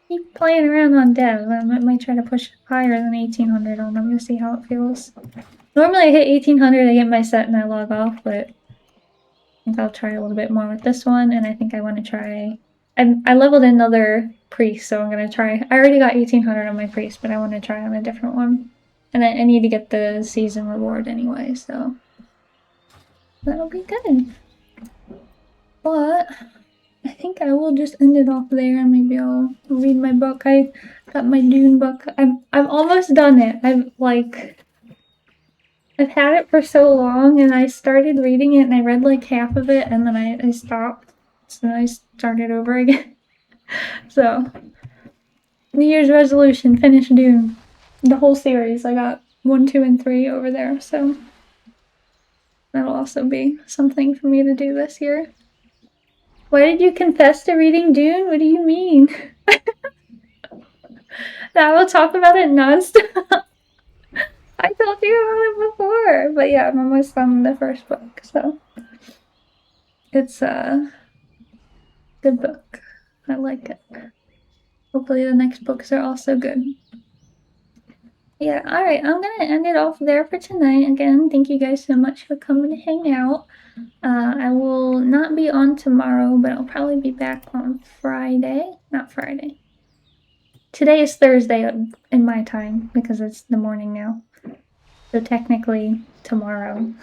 keep playing around on Dev. I might try to push higher than 1800 on them to see how it feels. Normally I hit 1800, I get my set and I log off, but I think I'll try a little bit more with this one, and I think I want to try... I leveled another priest, so I'm going to try... I already got 1800 on my priest, but I want to try on a different one. And I need to get the season reward anyway, so... that'll be good. But... I think I will just end it off there, and maybe I'll read my book. I got my Dune book. I'm almost done it. I've had it for so long, and I started reading it, and I read like half of it, and then I stopped. So then I started over again. So, New Year's resolution, finish Dune. The whole series. I got 1, 2, and 3 over there, so that'll also be something for me to do this year. Why did you confess to reading Dune? What do you mean? Now we'll talk about it nonstop. I told you about it before, but yeah, I'm almost done the first book, so it's a good book. I like it. Hopefully the next books are also good. Yeah, alright, I'm gonna end it off there for tonight. Again, thank you guys so much for coming to hang out. I will not be on tomorrow, but I'll probably be back on Friday. Not Friday. Today is Thursday in my time, because it's the morning now. So technically tomorrow.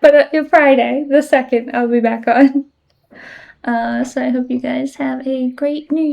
But Friday, the 2nd, I'll be back on. So I hope you guys have a great New Year.